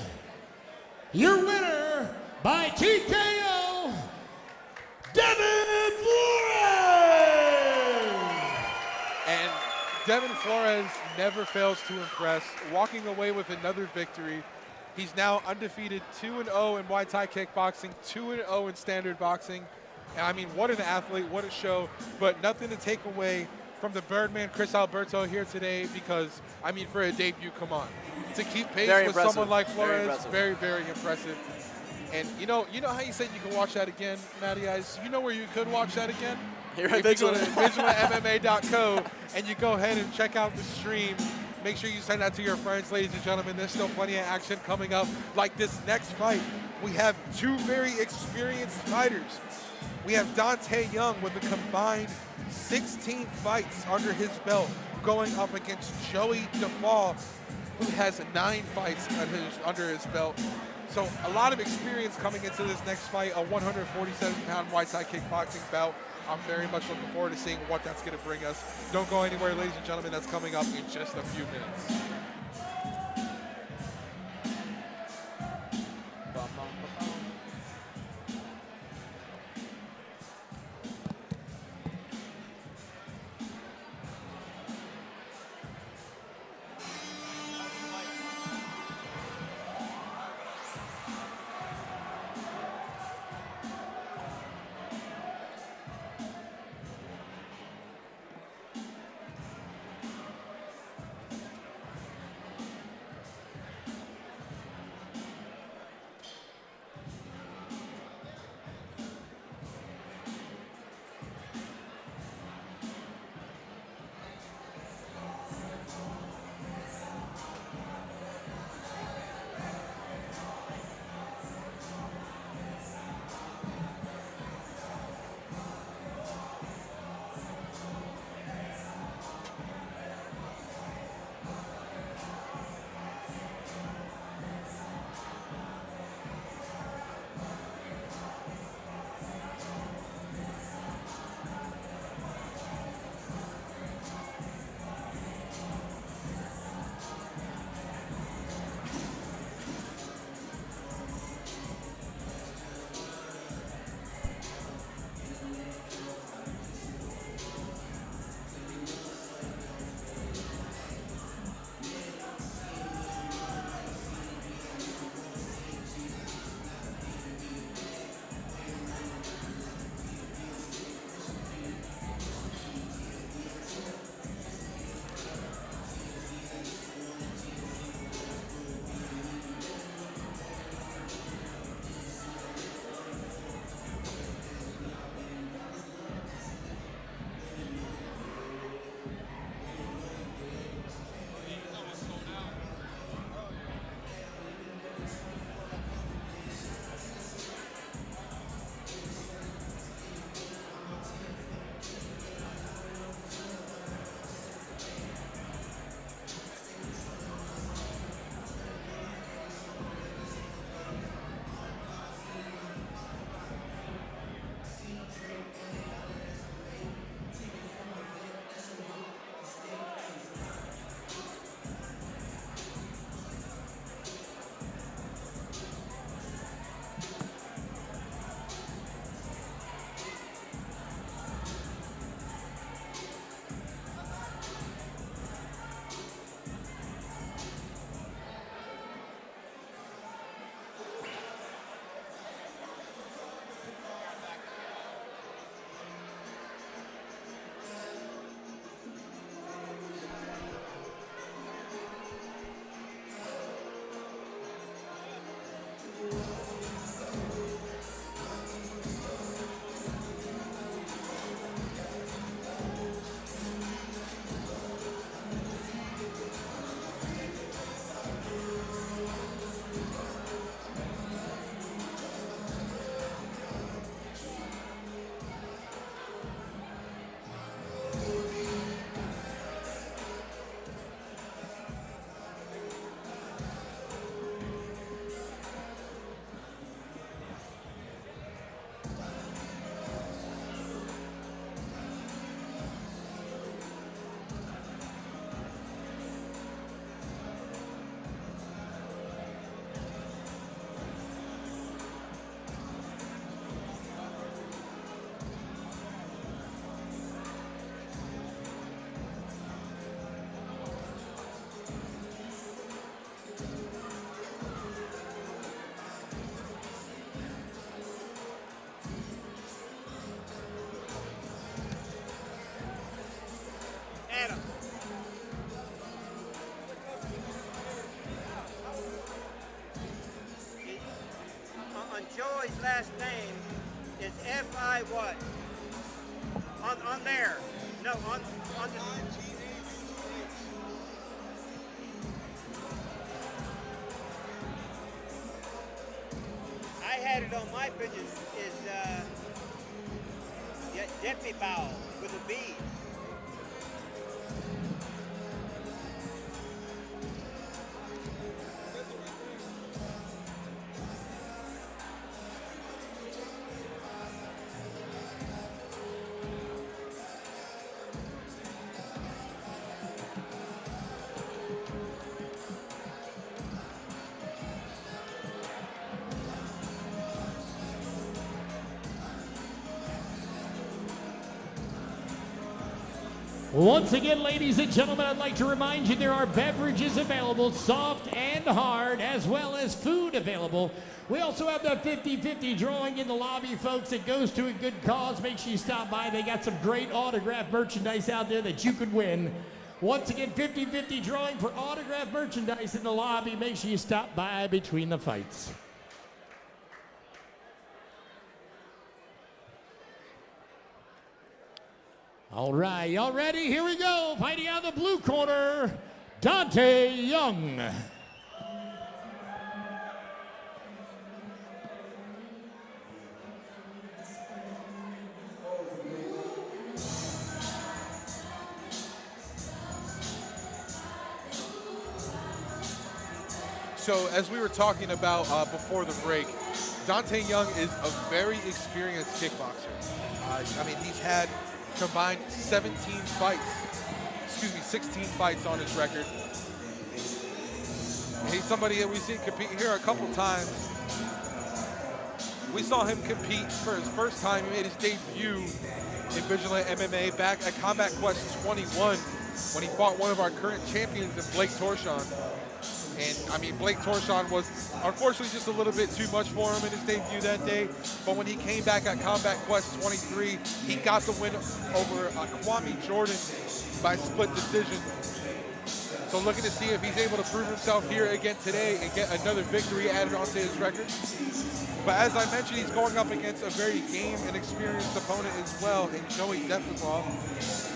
your winner by TKO, Devin Flores! And Devin Flores never fails to impress, walking away with another victory. He's now undefeated 2-0 in Muay Thai kickboxing, 2-0 in standard boxing. And I mean, what an athlete, what a show, but nothing to take away from the Birdman, Chris Alberto, here today, because, I mean, for a debut, come on. To keep pace with someone like Flores, very, very impressive. And you know how you said you can watch that again, Matty Ice? You know where you could watch that again? Here if you go to vigilantmma.co and you go ahead and check out the stream, make sure you send that to your friends, ladies and gentlemen. There's still plenty of action coming up. Like this next fight, we have two very experienced fighters. We have Dante Young with a combined 16 fights under his belt going up against Joey DeFall, who has 9 fights under his belt. So a lot of experience coming into this next fight, a 147-pound Muay Thai kickboxing bout. I'm very much looking forward to seeing what that's going to bring us. Don't go anywhere, ladies and gentlemen. That's coming up in just a few minutes. Adam. On Joey's last name is F-I what? On there. No, on the... I had it on my picture is Jeffy Bow with a B. Once again, ladies and gentlemen, I'd like to remind you there are beverages available, soft and hard, as well as food available. We also have the 50-50 drawing in the lobby, folks. It goes to a good cause. Make sure you stop by. They got some great autographed merchandise out there that you could win. Once again, 50-50 drawing for autographed merchandise in the lobby. Make sure you stop by between the fights. All right, y'all ready? Here we go. Fighting out of the blue corner, Dante Young. So as we were talking about before the break, Dante Young is a very experienced kickboxer. I mean, he's had combined 16 fights on his record. He's somebody that we've seen compete here a couple times. We saw him compete for his first time. He made his debut in Vigilant MMA back at Combat Quest 21 when he fought one of our current champions in Blake Torchon. And I mean, Blake Torchon was unfortunately just a little bit too much for him in his debut that day. But when he came back at Combat Quest 23, he got the win over Kwame Jordan by split decision. So looking to see if he's able to prove himself here again today and get another victory added onto his record. But as I mentioned, he's going up against a very game and experienced opponent as well in Joey Defenbaugh.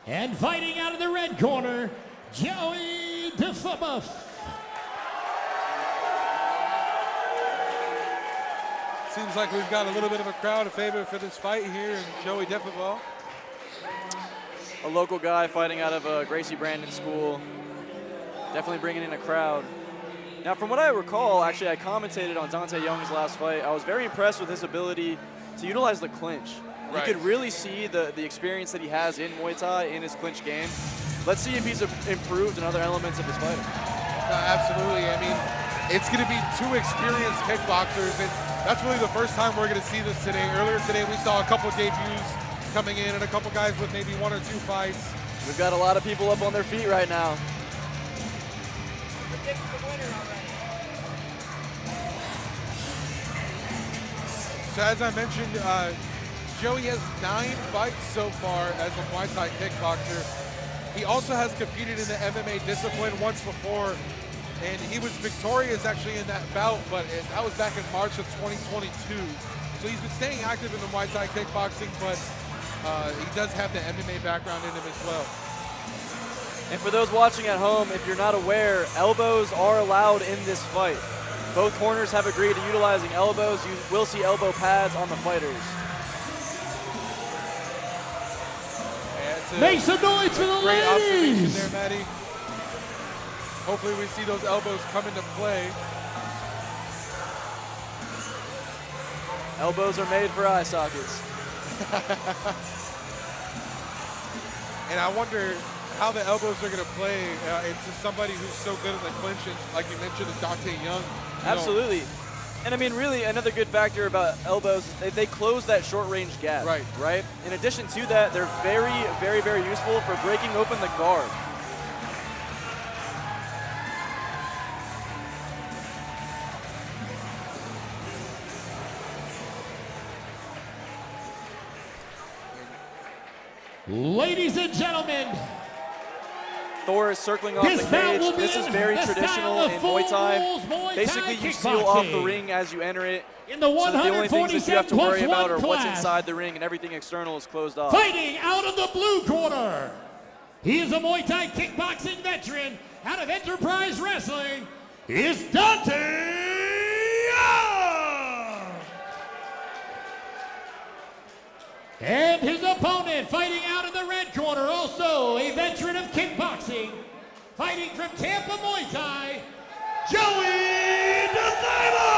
And fighting out of the red corner, Joey Defenbaugh. Seems like we've got a little bit of a crowd in favor for this fight here in Joey Defenbaugh. A local guy fighting out of Gracie Brandon School. Definitely bringing in a crowd. Now, from what I recall, actually, I commentated on Dante Young's last fight. I was very impressed with his ability to utilize the clinch. Right. You could really see the experience that he has in Muay Thai in his clinch game. Let's see if he's improved in other elements of his fighting. Absolutely. I mean, it's going to be two experienced kickboxers, and that's really the first time we're going to see this today. Earlier today, we saw a couple of debuts coming in and a couple guys with maybe 1 or 2 fights. We've got a lot of people up on their feet right now. So as I mentioned, Joey has 9 fights so far as a Muay Thai kickboxer. He also has competed in the MMA discipline once before, and he was victorious actually in that bout, but that was back in March of 2022. So he's been staying active in the Muay Thai kickboxing, but he does have the MMA background in him as well. And for those watching at home, if you're not aware, elbows are allowed in this fight. Both corners have agreed to utilizing elbows. You will see elbow pads on the fighters. Make some noise for the great observation ladies. there, Maddie. Hopefully we see those elbows come into play. Elbows are made for eye sockets. And I wonder how the elbows are going to play into somebody who's so good in the clinch, and like you mentioned, Dante Young. Absolutely. And I mean, really, another good factor about elbows is they close that short-range gap. Right. In addition to that, they're very, very, very useful for breaking open the guard. Ladies and gentlemen, Thor is circling off the cage. This is very traditional in Muay Thai. Basically, you seal off the ring as you enter it. In the so the only things that you have to worry about are what's class. inside the ring, and everything external is closed off. Fighting out of the blue corner, he is a Muay Thai kickboxing veteran out of Enterprise Wrestling, is Dante Young! And his opponent fighting out of the red corner, also a veteran of kickboxing, fighting from Tampa Muay Thai, Joey DeSimo!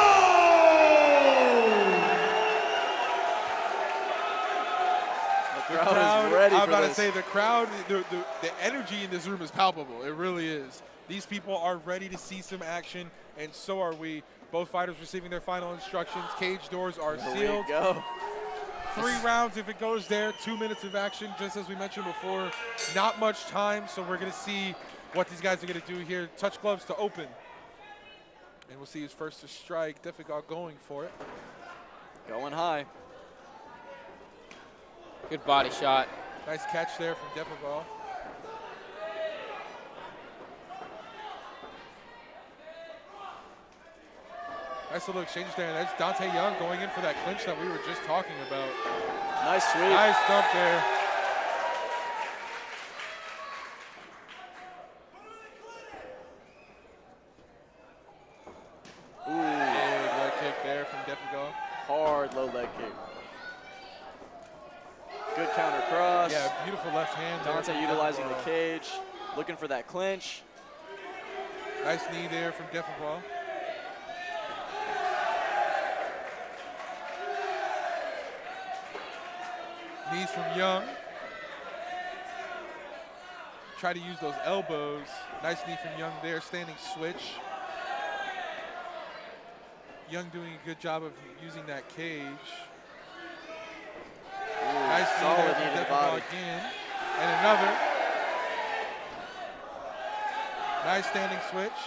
The crowd is ready I'm for about this. to say the crowd, the energy in this room is palpable. It really is. These people are ready to see some action, and so are we. Both fighters receiving their final instructions. Cage doors are sealed. Here we go. 3 rounds if it goes there, 2 minutes of action, just as we mentioned before. Not much time, so we're going to see what these guys are going to do here. Touch gloves to open. And we'll see who's first to strike. Defigal going for it. Going high. Good body shot. Nice catch there from Defigal. Nice little exchange there. That's Dante Young going in for that clinch that we were just talking about. Nice sweep. Nice dump there. Ooh. Big leg kick there from Defigal. Hard low leg kick. Good counter cross. Yeah, beautiful left hand. Dante utilizing the cage, looking for that clinch. Nice knee there from Defigal. Knees from Young. Try to use those elbows. Nice knee from Young there, standing switch. Young doing a good job of using that cage. Nice knee there from Defigal again. And another. Nice standing switch.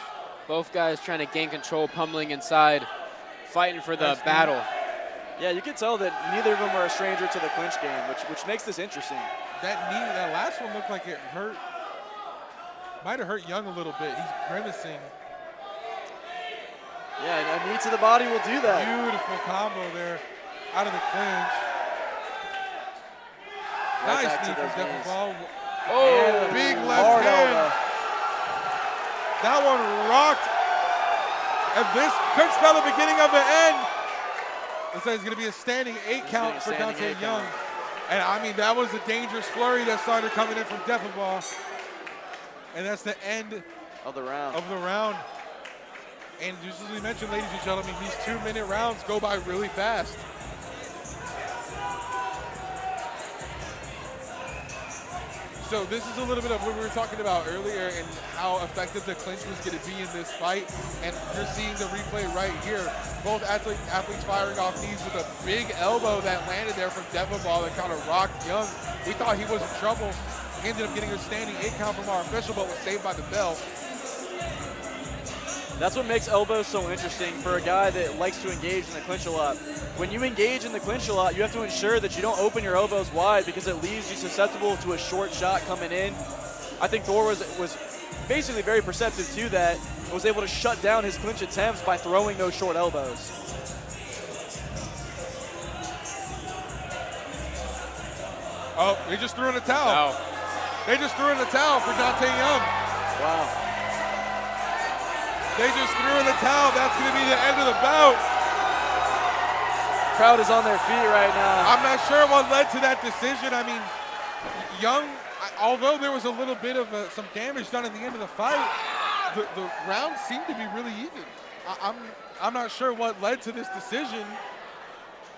Both guys trying to gain control, pummeling inside, fighting for the battle. Yeah, you can tell that neither of them are a stranger to the clinch game, which makes this interesting. That knee, that last one looked like it hurt. Might have hurt Young a little bit. He's grimacing. Yeah, a knee to the body will do that. Beautiful combo there out of the clinch. Right nice back knee to from those knees. Defigal. Oh, big hard left hand. elbow. That one rocked. And this could spell the beginning of the end. Looks like it's going to be a standing 8 count for Dante Young. And I mean, that was a dangerous flurry that started coming in from Defigal. And that's the end of the round. And just as we mentioned, ladies and gentlemen, these 2-minute rounds go by really fast. So this is a little bit of what we were talking about earlier and how effective the clinch was going to be in this fight. And you're seeing the replay right here. Both athletes firing off knees with a big elbow that landed there from Defigal that kind of rocked Young. We thought he was in trouble. He ended up getting a standing 8 count from our official, but was saved by the bell. That's what makes elbows so interesting for a guy that likes to engage in the clinch a lot. When you engage in the clinch a lot, you have to ensure that you don't open your elbows wide because it leaves you susceptible to a short shot coming in. I think Thor was basically very perceptive to that and was able to shut down his clinch attempts by throwing those short elbows. Oh, they just threw in the towel. Wow. They just threw in the towel for Dante Young. Wow. They just threw in the towel. That's going to be the end of the bout. Crowd is on their feet right now. I'm not sure what led to that decision. I mean, Young, although there was a little bit of some damage done at the end of the fight, the rounds seemed to be really even. I'm not sure what led to this decision.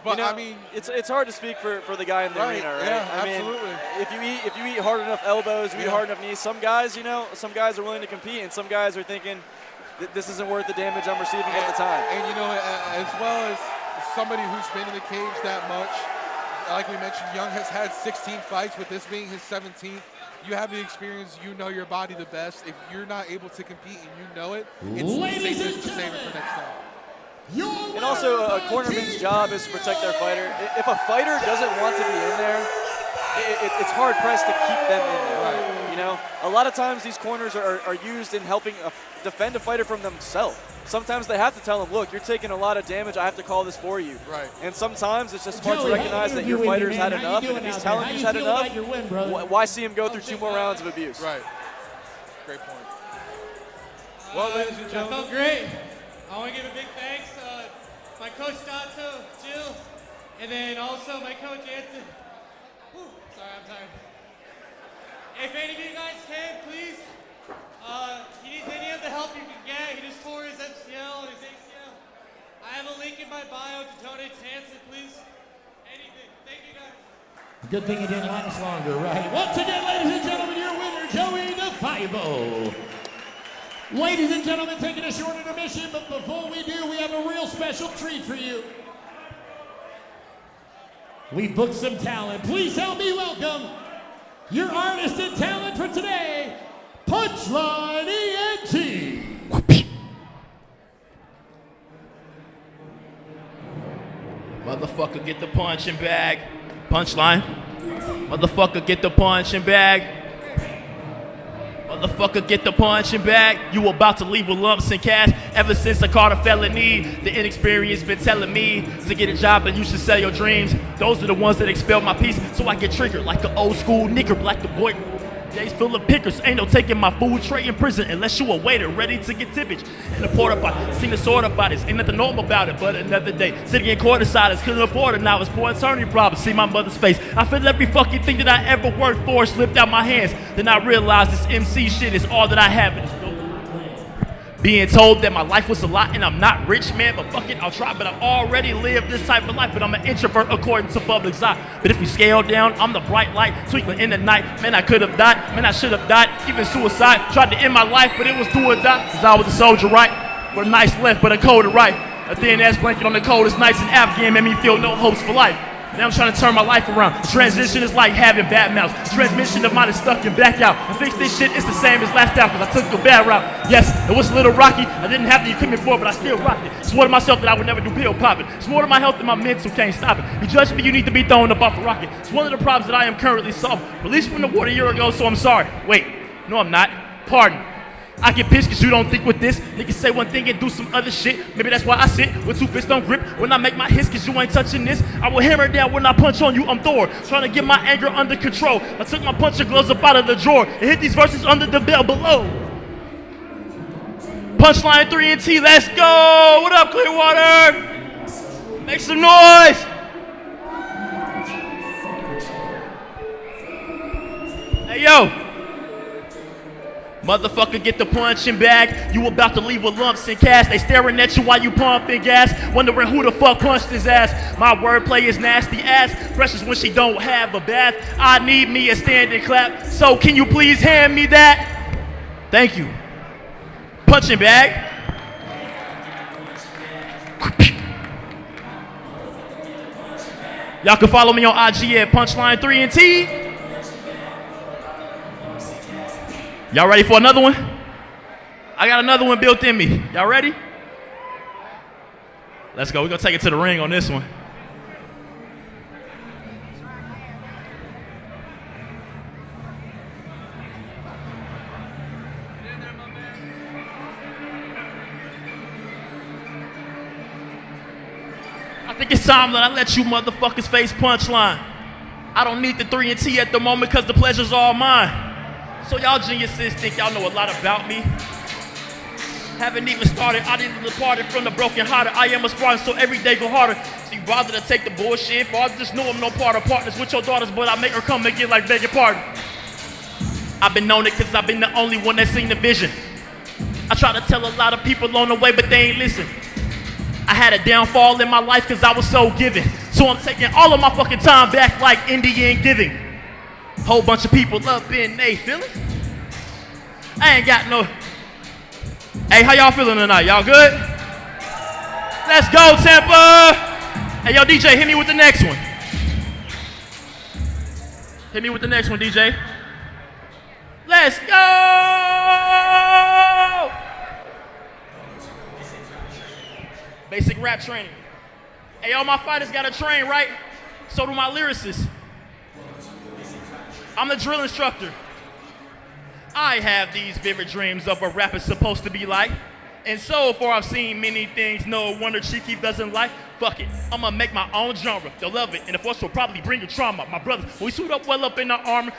But you know, I mean, it's hard to speak for the guy in the arena, right? Yeah, I mean, absolutely. if you eat hard enough elbows, you eat hard enough knees. Some guys, some guys are willing to compete, and some guys are thinking this isn't worth the damage I'm receiving at the time. And as well as somebody who's been in the cage that much, like we mentioned, Young has had 16 fights, with this being his 17th. You have the experience, you know your body the best. If you're not able to compete and you know it, it's safest to save it for next time. And also, a cornerman's job is to protect their fighter. If a fighter doesn't want to be in there, it's hard pressed to keep them in there. Right. You know, a lot of times these corners are used in helping defend a fighter from themselves. Sometimes they have to tell them, look, you're taking a lot of damage. I have to call this for you. Right. And sometimes it's just smart to recognize that your fighter's had enough. And if he's telling you he's had enough, why see him go through 2 more rounds of abuse? Right. Great point. Well, ladies and I gentlemen. felt great. I want to give a big thanks to my coach Dato, Jill, and then also my coach Anthony. Whew, sorry, I'm tired. If any of you guys can, please, he needs any of the help you can get. He just tore his MCL and his ACL. I have a link in my bio to donate to Hanson, please. Anything. Thank you, guys. Good thing it didn't last longer, right? Once again, ladies and gentlemen, your winner, Joey the 5-0. Ladies and gentlemen, taking a short intermission, but before we do, we have a real special treat for you. We booked some talent. Please help me welcome your artist and talent for today, Punchline ENT. Motherfucker, get the punching bag. Punchline. Motherfucker, get the punching bag. Motherfucker, get the punching bag. You about to leave with lumps and cash. Ever since I caught a felony, the inexperience been telling me to get a job and you should sell your dreams. Those are the ones that expel my peace, so I get triggered like an old school nigger, black the boy. Days full of pickers, ain't no taking my food tray in prison unless you a waiter ready to get tippage. And the porta potty, seen the sort of bodies, ain't nothing normal about it, but another day. Sitting in court deciders, couldn't afford it, now it's poor attorney problems. See my mother's face, I feel every fucking thing that I ever worked for slipped out my hands. Then I realized this MC shit is all that I have. Being told that my life was a lot and I'm not rich, man, but fuck it, I'll try. But I've already lived this type of life, but I'm an introvert according to public's eye. But if we scale down, I'm the bright light, twinkling in the night. Man, I could have died, man, I should have died. Even suicide, tried to end my life, but it was do or die. Cause I was a soldier, right? With a nice left, but a colder right. A thin ass blanket on the coldest nights in Afghan made me feel no hopes for life. Now I'm trying to turn my life around. The transition is like having bad mouths. The transmission of mine is stuck and back out. And fix this shit, it's the same as last out, cause I took a bad route. Yes, it was a little rocky. I didn't have the equipment for it, but I still rocked it. Swore to myself that I would never do pill popping. Swore to my health and my mental can't stop it. You judge me, you need to be thrown up off a rocket. It's one of the problems that I am currently solving. Released from the water a year ago, so I'm sorry. Wait, no I'm not. Pardon. I get pissed cause you don't think with this. Niggas say one thing and do some other shit. Maybe that's why I sit with 2 fists on grip when I make my hits cause you ain't touching this. I will hammer down when I punch on you, I'm Thor. Trying to get my anger under control. I took my puncher gloves up out of the drawer and hit these verses under the bell below. Punchline 3 and T, let's go! What up, Clearwater? Make some noise! Hey, yo! Motherfucker, get the punching bag. You about to leave with lumps and cash. They staring at you while you pumping gas, wondering who the fuck punched his ass. My wordplay is nasty ass. Precious when she don't have a bath. I need me a standing clap. So can you please hand me that? Thank you. Punching bag. Y'all can follow me on IG at Punchline 3 and T. Y'all ready for another one? I got another one built in me. Y'all ready? Let's go. We're going to take it to the ring on this one. I think it's time that I let you motherfuckers face Punchline. I don't need the 3 and T at the moment because the pleasure's all mine. So y'all geniuses think y'all know a lot about me. Haven't even started, I didn't departed from the broken hearted. I am a Spartan, so every day go harder. So you bother to take the bullshit, father just know I'm no part of partners with your daughters, but I make her come and get like begging pardon. I've been on it cause I've been the only one that's seen the vision. I try to tell a lot of people on the way, but they ain't listen. I had a downfall in my life cause I was so giving. So I'm taking all of my fucking time back like Indian giving. Whole bunch of people up in they feelings. I ain't got no. Hey, how y'all feeling tonight? Y'all good? Let's go, Tampa. Hey, yo, DJ, hit me with the next one. Hit me with the next one, DJ. Let's go! Basic rap training. Hey, all my fighters gotta train, right? So do my lyricists. I'm the drill instructor. I have these vivid dreams of what rap is supposed to be like. And so far I've seen many things, no wonder Cheeky doesn't like. Fuck it, I'ma make my own genre. They'll love it, and the force will probably bring you trauma. My brothers, we suit up well up in our armor.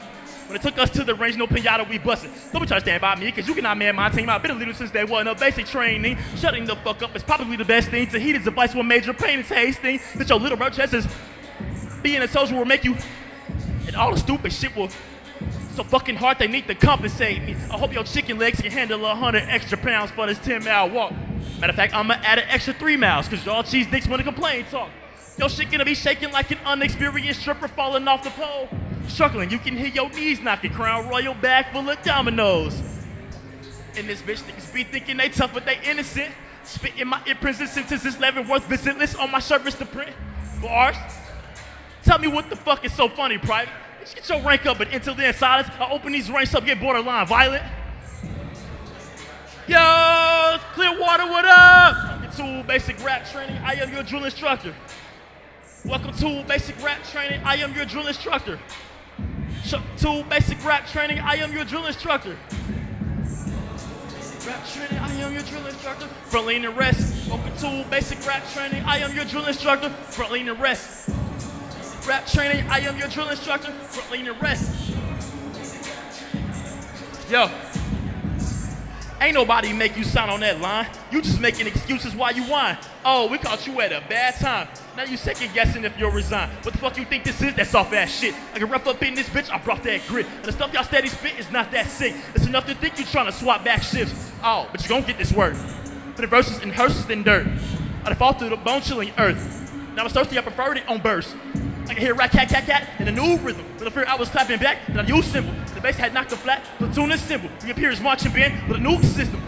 When it took us to the range, no pinata, we busted. Don't be trying to stand by me, cause you cannot man my team. I've been a leader since day one of basic training. Shutting the fuck up is probably the best thing. To heat is device with major pain is hasting. That your little roach is being a soldier will make you, and all the stupid shit will so fucking hard they need to compensate me. I hope your chicken legs can handle 100 extra pounds for this 10-mile walk. Matter of fact, I'ma add an extra 3 miles, cause y'all cheese dicks wanna complain talk. Your shit gonna be shaking like an unexperienced stripper falling off the pole. Struggling, you can hear your knees knocking, Crown Royal bag full of dominoes. And this bitch niggas be thinking they tough, but they innocent. Spitting my imprints and sentences, Leavenworth visitless on my service to print bars. Tell me what the fuck is so funny, private? Just get your rank up, but until then, silence. I'll open these ranks up, get borderline violent. Yo, Clearwater, what up? Welcome to Basic Rap Training. I am your drill instructor. Welcome to Basic Rap Training. I am your drill instructor. To Basic Rap Training. I am your drill instructor. Rap Training. I am your drill instructor. Front lean and rest. Welcome to Basic Rap Training. I am your drill instructor. Front lean and rest. Rap Training. I am your drill instructor. Front lean and rest. Yo. Ain't nobody make you sign on that line. You just making excuses while you whine. Oh, we caught you at a bad time. Now you second guessing if you'll resign. What the fuck you think this is? That soft ass shit. I can rough up in this bitch, I brought that grit. And the stuff y'all steady spit is not that sick. It's enough to think you trying to swap back shifts. Oh, but you gon' get this word. For the verses and hearses than dirt. I fall through the bone chilling earth. Now I'm thirsty, I preferred it on burst. I can hear rat cat cat cat in a new rhythm. With a fear I was clapping back, and I used symbol. The bass had knocked a flat, platoon is simple. Reappears marching band with a new system.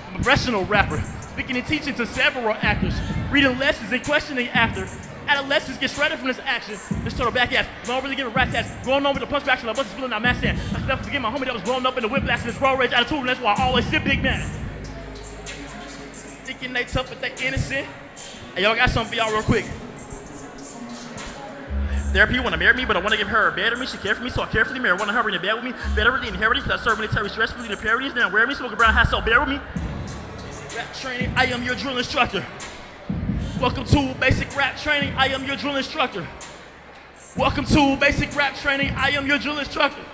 I'm a professional rapper, speaking and teaching to several actors. Reading lessons and questioning after. Adolescents get shredded from this action. This total back ass, don't really give a rat's ass. Going on with the punch action, I wasn't spilling out mass stand. I can never forget my homie that was blown up in the whiplash in this road rage attitude, and that's why I always sit big man. Thinking they tough, but they innocent. Hey, y'all got something for y'all real quick. Therapy wanna marry me, but I wanna give her a bed of me. She cared for me, so I care for the mirror. Wanna hurry in bed with me. Veteran inheritance, I serve military stressfully the parodies. Now wear me, smoke a brown hat, so bear with me. Rap training, I am your drill instructor. Welcome to Basic Rap Training, I am your drill instructor. Welcome to Basic Rap Training, I am your drill instructor.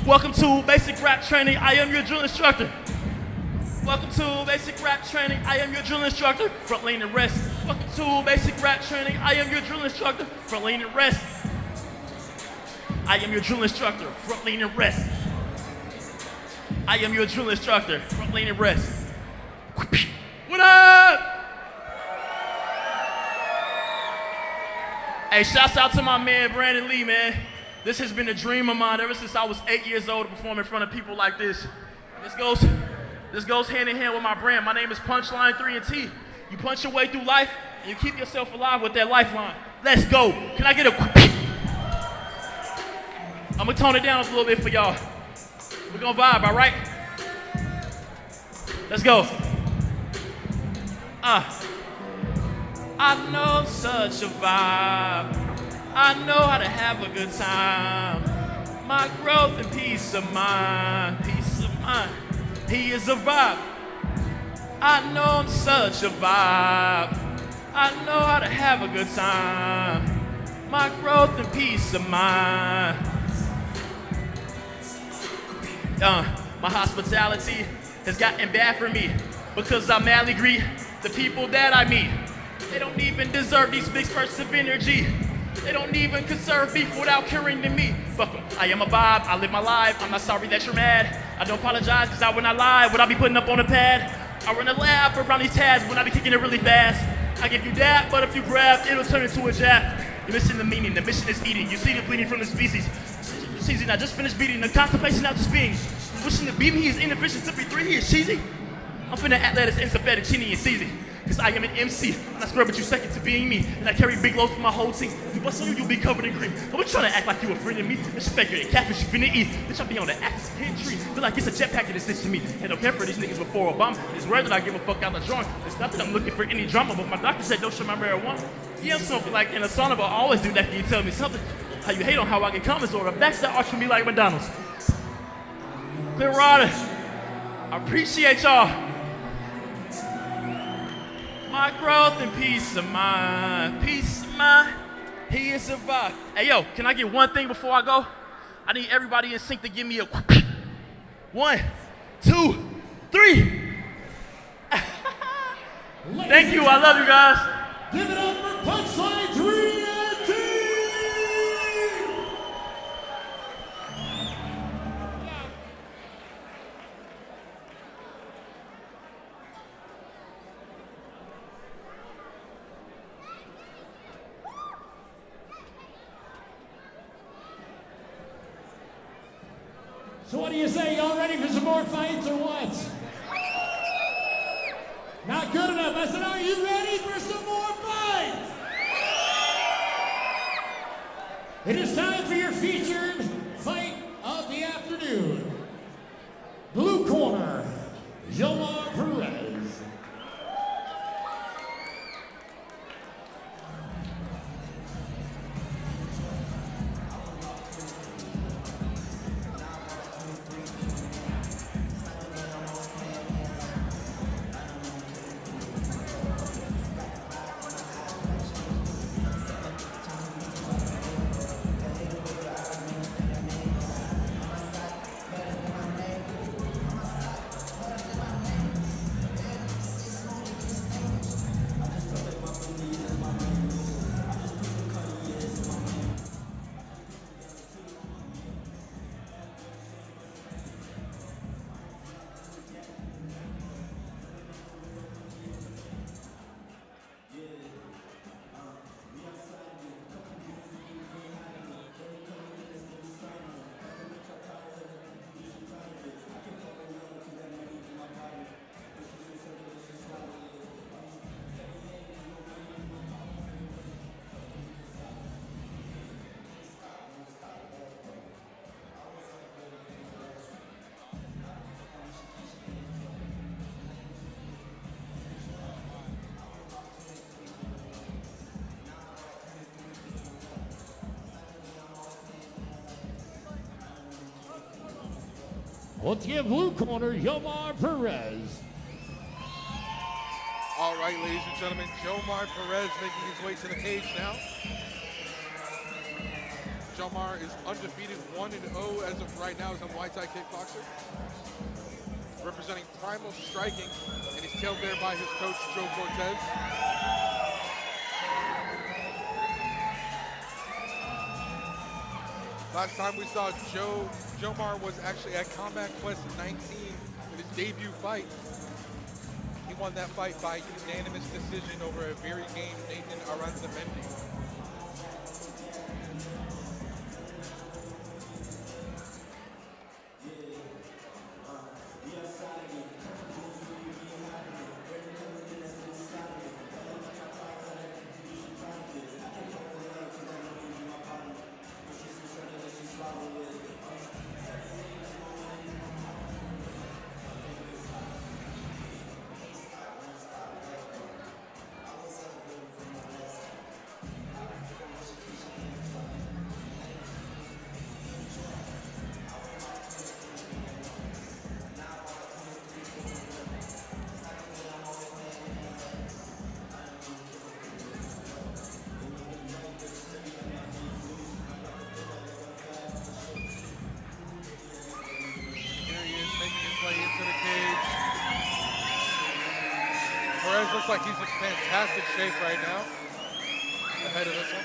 Welcome to Basic Rap Training, I am your drill instructor. Welcome to Basic Rap Training, I am your drill instructor. Front lean and rest. Welcome to Basic Rap Training, I am your drill instructor. Front lean and rest. I am your drill instructor. Front lean and rest. I am your drill instructor. Front lean and rest. What up? Hey, shouts out to my man Brandon Lee, man. This has been a dream of mine ever since I was 8 years old to perform in front of people like this. This goes hand in hand with my brand. My name is Punchline 3&T. You punch your way through life and you keep yourself alive with that lifeline. Let's go. Can I get a I'm gonna tone it down a little bit for y'all. We're gonna vibe, all right? Let's go. I know such a vibe. I know how to have a good time. My growth and peace of mind. Peace of mind. He is a vibe. I know I'm such a vibe. I know how to have a good time. My growth and peace of mind. My hospitality has gotten bad for me because I madly greet the people that I meet. They don't even deserve these big bursts of energy. They don't even conserve beef without curing to me. Fuck 'em. I am a vibe. I live my life. I'm not sorry that you're mad. I don't apologize because I would not lie. What I be putting up on the pad? I run a lab around these tabs when I be kicking it really fast. I give you that, but if you grab, it'll turn into a jab. You're missing the meaning, the mission is eating. You see the bleeding from the species. It's easy, I just finished beating the constipation out just being. Wishing to beat me, he is inefficient. 3, he is cheesy. I'm finna act like it's insufficient, Chini and Ceasy. Cause I am an MC, and I scrub at you second to being me. And I carry big loads for my whole team. You bust on you, you'll be covered in cream. Don't be trying to act like you a friend of me. This fake you, catfish you finna eat. Bitch, I'll be on the axis of hit tree. Feel like it's a jetpack that is to me. And don't care for these niggas before Obama. It's rare that I give a fuck out the drawing. It's not that I'm looking for any drama, but my doctor said don't show my marijuana. Yeah, I'm smoking like in a sauna, but I always do that. Can you tell me something? How you hate on how I get comments or a backstab arch for me like McDonald's. Clear Rider, I appreciate y'all. My growth and peace of mind, he is survived. Hey yo, can I get one thing before I go? I need everybody in sync to give me a 1, 2, 3. Thank you, I love you guys. Give it up for Punchline 3 and T! So what do you say? Y'all ready for some more fights or what? Not good enough. I said, are you ready for some more fights? It is time for your featured fight of the afternoon. Blue corner, Yomar Perez. Once again, blue corner, Yomar Perez. All right, ladies and gentlemen, Yomar Perez making his way to the cage now. Yomar is undefeated, 1-0 as of right now as a Muay Thai kickboxer. Representing Primal Striking, and he's tailed there by his coach, Joe Cortez. Last time we saw Yomar was actually at Combat Quest 19 in his debut fight. He won that fight by unanimous decision over a very game Nathan Aranzamendi. Perez looks like he's in fantastic shape right now, ahead of this one.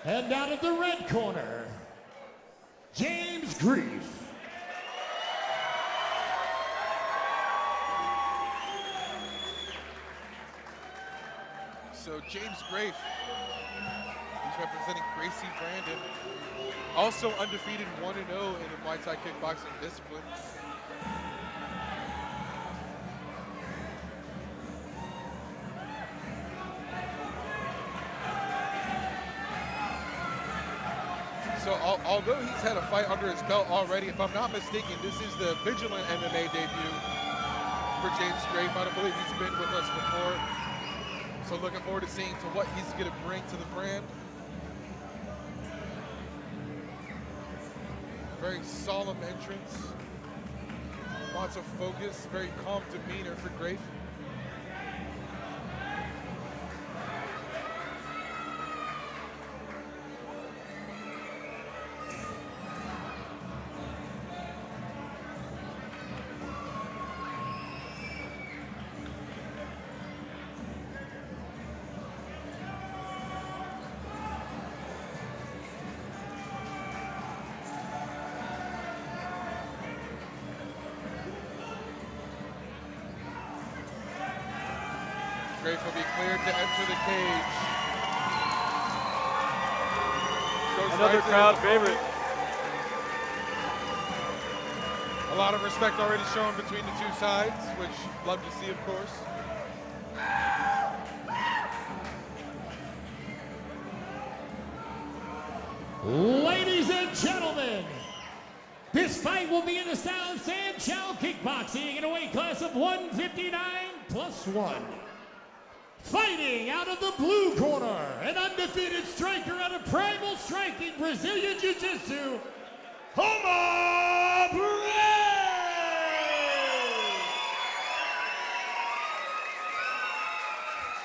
And down at the red corner, James Grief. So James Grafe, he's representing Gracie Brandon, also undefeated 1-0 in the Muay Thai kickboxing discipline. So although he's had a fight under his belt already, if I'm not mistaken, this is the Vigilant MMA debut for James Grafe. I don't believe he's been with us before. So looking forward to seeing to what he's going to bring to the brand. Very solemn entrance. Lots of focus, very calm demeanor for Grafe. Grafe will be cleared to enter the cage. Another crowd favorite. A lot of respect already shown between the two sides, which love to see, of course. Ladies and gentlemen, this fight will be in the style of San Chow Kickboxing in a weight class of 159+1. Fighting out of the blue corner, an undefeated striker out of Primal Striking Brazilian Jiu-Jitsu, Homa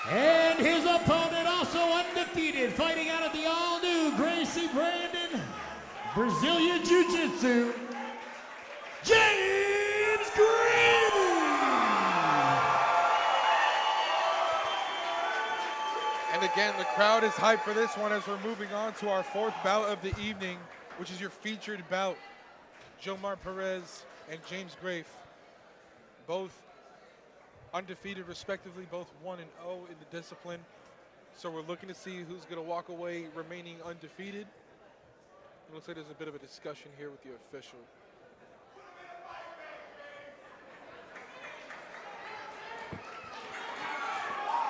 And his opponent, also undefeated, fighting out of the all-new Gracie Brandon Brazilian Jiu-Jitsu, James Grafe! And again, the crowd is hyped for this one as we're moving on to our fourth bout of the evening, which is your featured bout. Jomar Perez and James Grafe, both undefeated respectively, both 1-0 in the discipline. So we're looking to see who's going to walk away remaining undefeated. It looks like there's a bit of a discussion here with the official.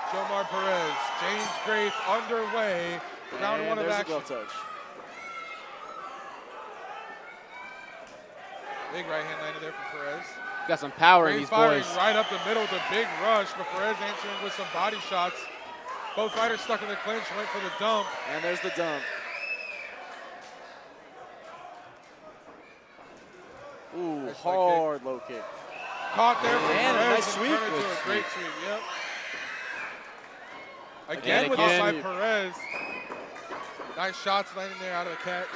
Jomar Perez, James Grafe underway. Round one of action. Touch. Big right hand landed there from Perez. Got some power Grafe in these firing boys. right up the middle with a big rush, but Perez answering with some body shots. Both fighters stuck in the clinch, went for the dump. And there's the dump. Ooh, nice hard low kick. Caught there from And Perez a nice and sweep. turned it into a great sweep, yep. Again with outside Perez. Nice shots landing there out of the catch.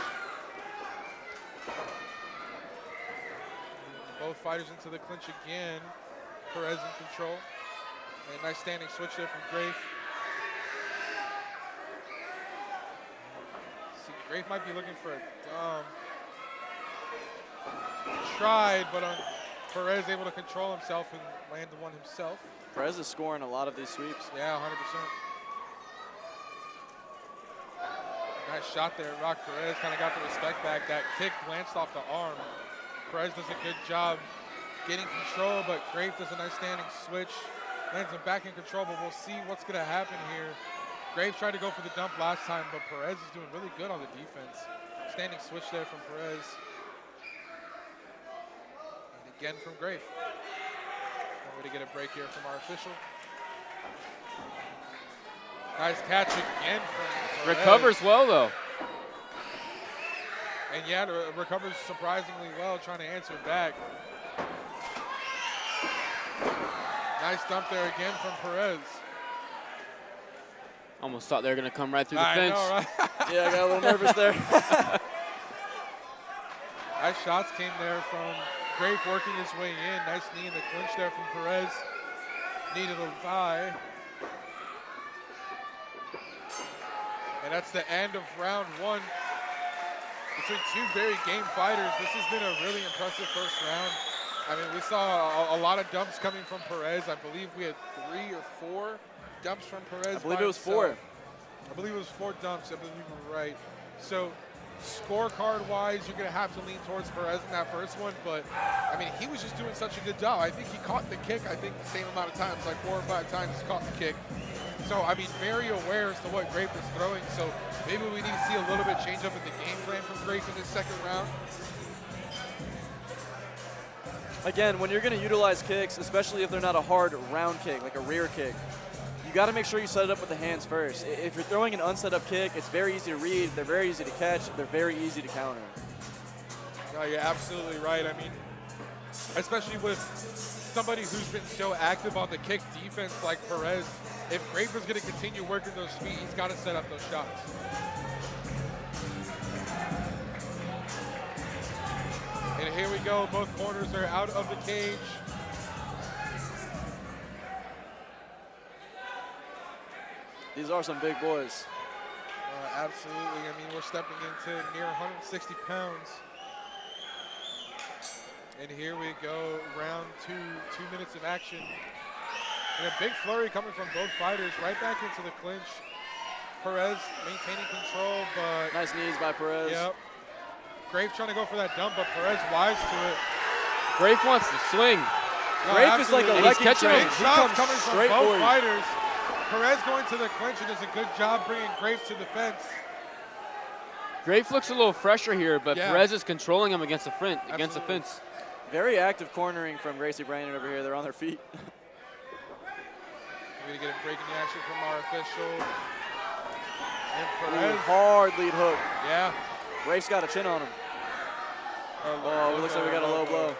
Both fighters into the clinch again. Perez in control. And a nice standing switch there from Grafe. See, Grafe might be looking for a dump. Tried, but Perez able to control himself and land the one himself. Perez is scoring a lot of these sweeps. Yeah, 100%. Nice shot there. Rock Perez kind of got the respect back. That kick glanced off the arm. Perez does a good job getting control, but Grafe does a nice standing switch. Lands him back in control, but we'll see what's going to happen here. Grafe tried to go for the dump last time, but Perez is doing really good on the defense. Standing switch there from Perez. And again from Grafe. One way to get a break here from our official. Nice catch again from Perez. Recovers well, though. And yeah, recovers surprisingly well, trying to answer back. Nice dump there again from Perez. Almost thought they were going to come right through the fence. Know, right? Yeah, I got a little nervous there. Nice shots came there from Grafe working his way in. Nice knee in the clinch there from Perez. Knee to the thigh. And that's the end of round one. Between two very game fighters, this has been a really impressive first round. I mean, we saw a lot of dumps coming from Perez. I believe we had 3 or 4 dumps from Perez. I believe by it was himself. 4. I believe it was 4 dumps. I believe you were right. So scorecard-wise, you're going to have to lean towards Perez in that first one. But, I mean, he was just doing such a good job. I think he caught the kick, I think, the same amount of times, like 4 or 5 times he caught the kick. So, I mean, very aware as to what Grafe is throwing. So maybe we need to see a little bit change up in the game plan from Grafe in this second round. Again, when you're going to utilize kicks, especially if they're not a hard round kick, like a rear kick, you got to make sure you set it up with the hands first. If you're throwing an unset up kick, it's very easy to read, they're very easy to catch, they're very easy to counter. No, you're absolutely right. I mean, especially with somebody who's been so active on the kick defense like Perez, if Grafe is going to continue working those feet, he's got to set up those shots. And here we go. Both corners are out of the cage. These are some big boys. Absolutely. I mean, we're stepping into near 160 pounds. And here we go, round 2, 2 minutes of action. And a big flurry coming from both fighters, right back into the clinch. Perez maintaining control, but... Nice knees by Perez. Yep. Grafe trying to go for that dump, but Perez wise to it. Grafe wants to swing. No, Grafe is like a wrecking train. Big He shots comes coming from straight both for you. fighters. Perez going to the clinch and does a good job bringing Grafe to the fence. Grafe looks a little fresher here, but Yeah. Perez is controlling him against the fence. Very active cornering from Gracie Brandon over here. They're on their feet. We're going to get a breaking action from our official. And Ooh, Perez. hard lead hook. Yeah. Grafe's got a chin on him. Oh, it looks like we got a low blow.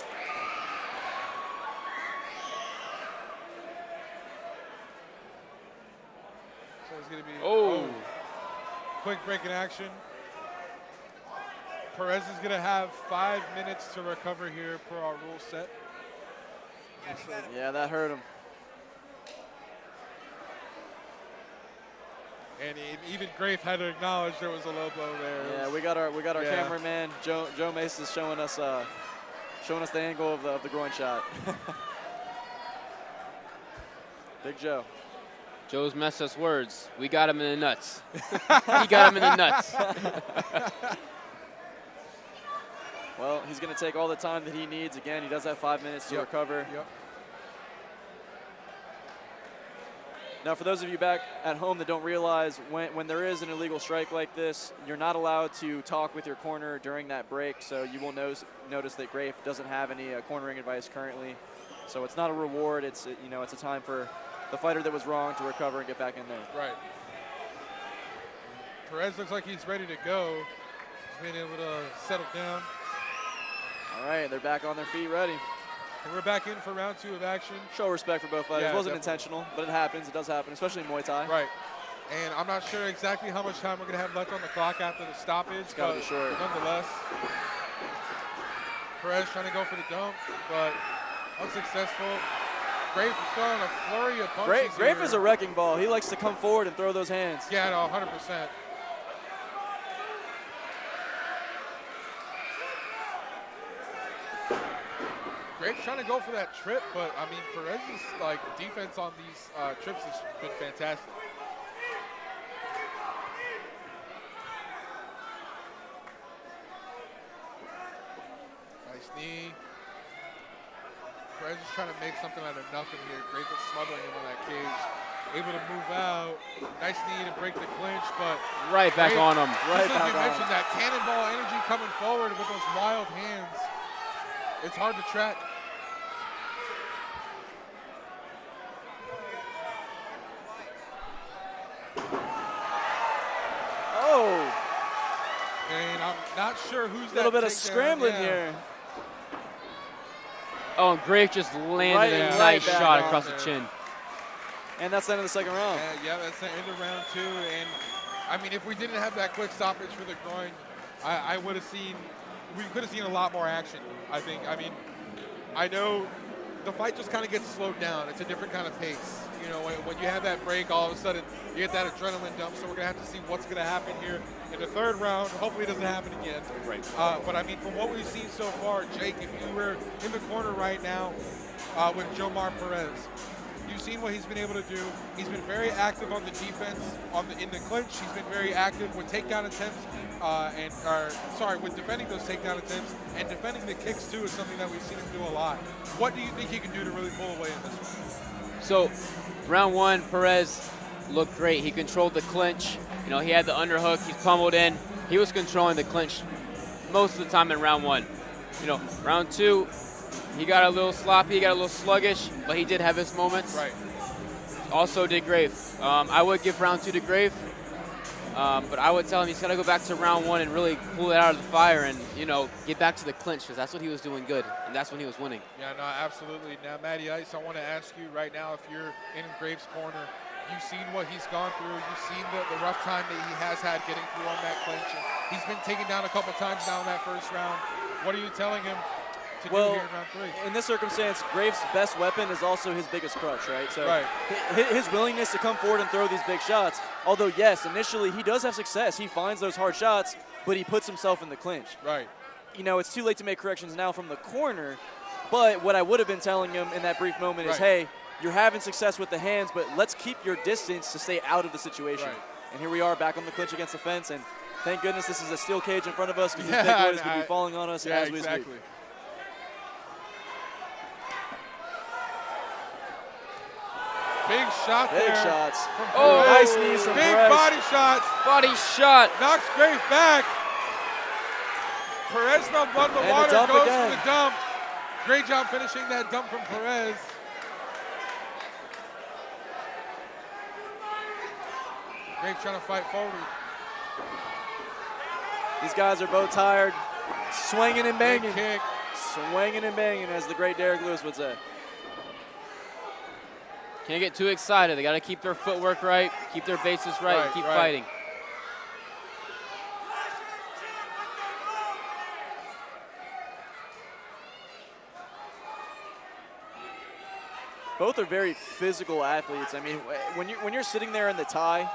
So it's going to be Oh. quick breaking action. Perez is going to have 5 minutes to recover here per our rule set. Yeah, that hurt him. And even Grafe had to acknowledge there was a low blow there. Yeah, we got our Yeah. cameraman Joe Mason is showing us the angle of the groin shot. Big Joe. Joe's messed us words. We got him in the nuts. He got him in the nuts. Well, he's going to take all the time that he needs. Again, he does have 5 minutes to recover. Yep. Now, for those of you back at home that don't realize, when there is an illegal strike like this, you're not allowed to talk with your corner during that break. So you will notice that Grafe doesn't have any cornering advice currently. So it's not a reward. It's it's a time for the fighter that was wrong to recover and get back in there. Right. Perez looks like he's ready to go. He's been able to settle down. All right, they're back on their feet, ready. And we're back in for round 2 of action. Show respect for both fighters. Yeah, It wasn't definitely. intentional, but it happens. It does happen, especially in Muay Thai. Right. And I'm not sure exactly how much time we're going to have left on the clock after the stoppage. It's got to be short. Nonetheless, Perez trying to go for the dump, but unsuccessful. Grafe is throwing a flurry of punches Grafe here. is a wrecking ball. He likes to come forward and throw those hands. Yeah, no, 100%. Grafe's trying to go for that trip, but I mean, Perez's defense on these trips has been fantastic. Nice knee. Perez is trying to make something out of nothing here. Grafe is smothering him on that cage. Able to move out. Nice knee to break the clinch, but Right back on him. Right just as back you on mentioned, that cannonball energy coming forward with those wild hands. It's hard to track. Oh! And I'm not sure who's A little that bit of takedown. scrambling Yeah. here. Oh, and Grafe just landed Right a back nice on shot across the there. chin. And that's the end of the second round. Yeah, that's the end of round 2. And I mean, if we didn't have that quick stoppage for the groin, I would have seen, we could have seen a lot more action, I think. I mean, I know the fight just kind of gets slowed down. It's a different kind of pace. You know, when you have that break, all of a sudden you get that adrenaline dump. So we're going to have to see what's going to happen here in the third round. Hopefully it doesn't happen again. Right. But I mean, from what we've seen so far, Jake, if you were in the corner right now with Jomar Perez, You've seen what he's been able to do. He's been very active on the defense, in the clinch. He's been very active with takedown attempts, with defending those takedown attempts, and defending the kicks too is something that we've seen him do a lot. What do you think he can do to really pull away in this one? So, round one, Perez looked great. He controlled the clinch. You know, he had the underhook. He's pummeled in. He was controlling the clinch most of the time in round one. You know, round two, he got a little sloppy, he got a little sluggish, but he did have his moments. Right. Also did Grave. I would give round two to Grave, but I would tell him he's got to go back to round one and really pull it out of the fire and, you know, get back to the clinch, because that's what he was doing good, and that's when he was winning. Yeah, no, absolutely. Now, Matty Ice, I want to ask you right now, if you're in Graves' corner, you've seen what he's gone through. You've seen the rough time that he has had getting through on that clinch. And he's been taken down a couple times now in that first round. What are you telling him to do here in round three? In this circumstance, Graves' best weapon is also his biggest crutch, right? So right. His willingness to come forward and throw these big shots, although, yes, initially he does have success. He finds those hard shots, but he puts himself in the clinch. Right. You know, it's too late to make corrections now from the corner, but what I would have been telling him in that brief moment is, hey, you're having success with the hands, but let's keep your distance to stay out of the situation. Right. And here we are back on the clinch against the fence, and thank goodness this is a steel cage in front of us, because these big boys could be falling on us as we speak. Big shot there. Big shots. Oh, nice knees from big Perez. body shots. Body shot. Knocks Graves back. Perez smelled blood in the water, goes for the dump. Great job finishing that dump from Perez. Graves trying to fight forward. These guys are both tired. Swinging and banging. Big kick. Swinging and banging, as the great Derek Lewis would say. Can't get too excited. They got to keep their footwork right, keep their bases right, and keep fighting. Both are very physical athletes. I mean, when you're sitting there in the tie,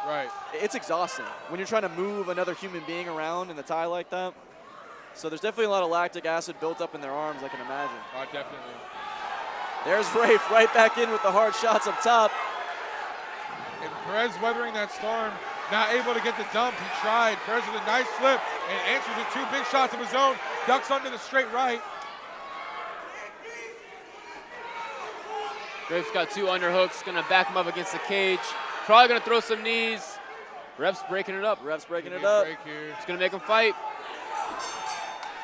it's exhausting. When you're trying to move another human being around in the tie like that. So there's definitely a lot of lactic acid built up in their arms, I can imagine. Oh, definitely. There's Rafe right back in with the hard shots up top. And Perez weathering that storm, not able to get the dump. He tried. Perez with a nice flip and answers with two big shots of his own. Ducks under the straight right. Graves got two underhooks, gonna back him up against the cage. Probably gonna throw some knees. Ref's breaking it up. Ref's breaking it up. It's gonna make him fight.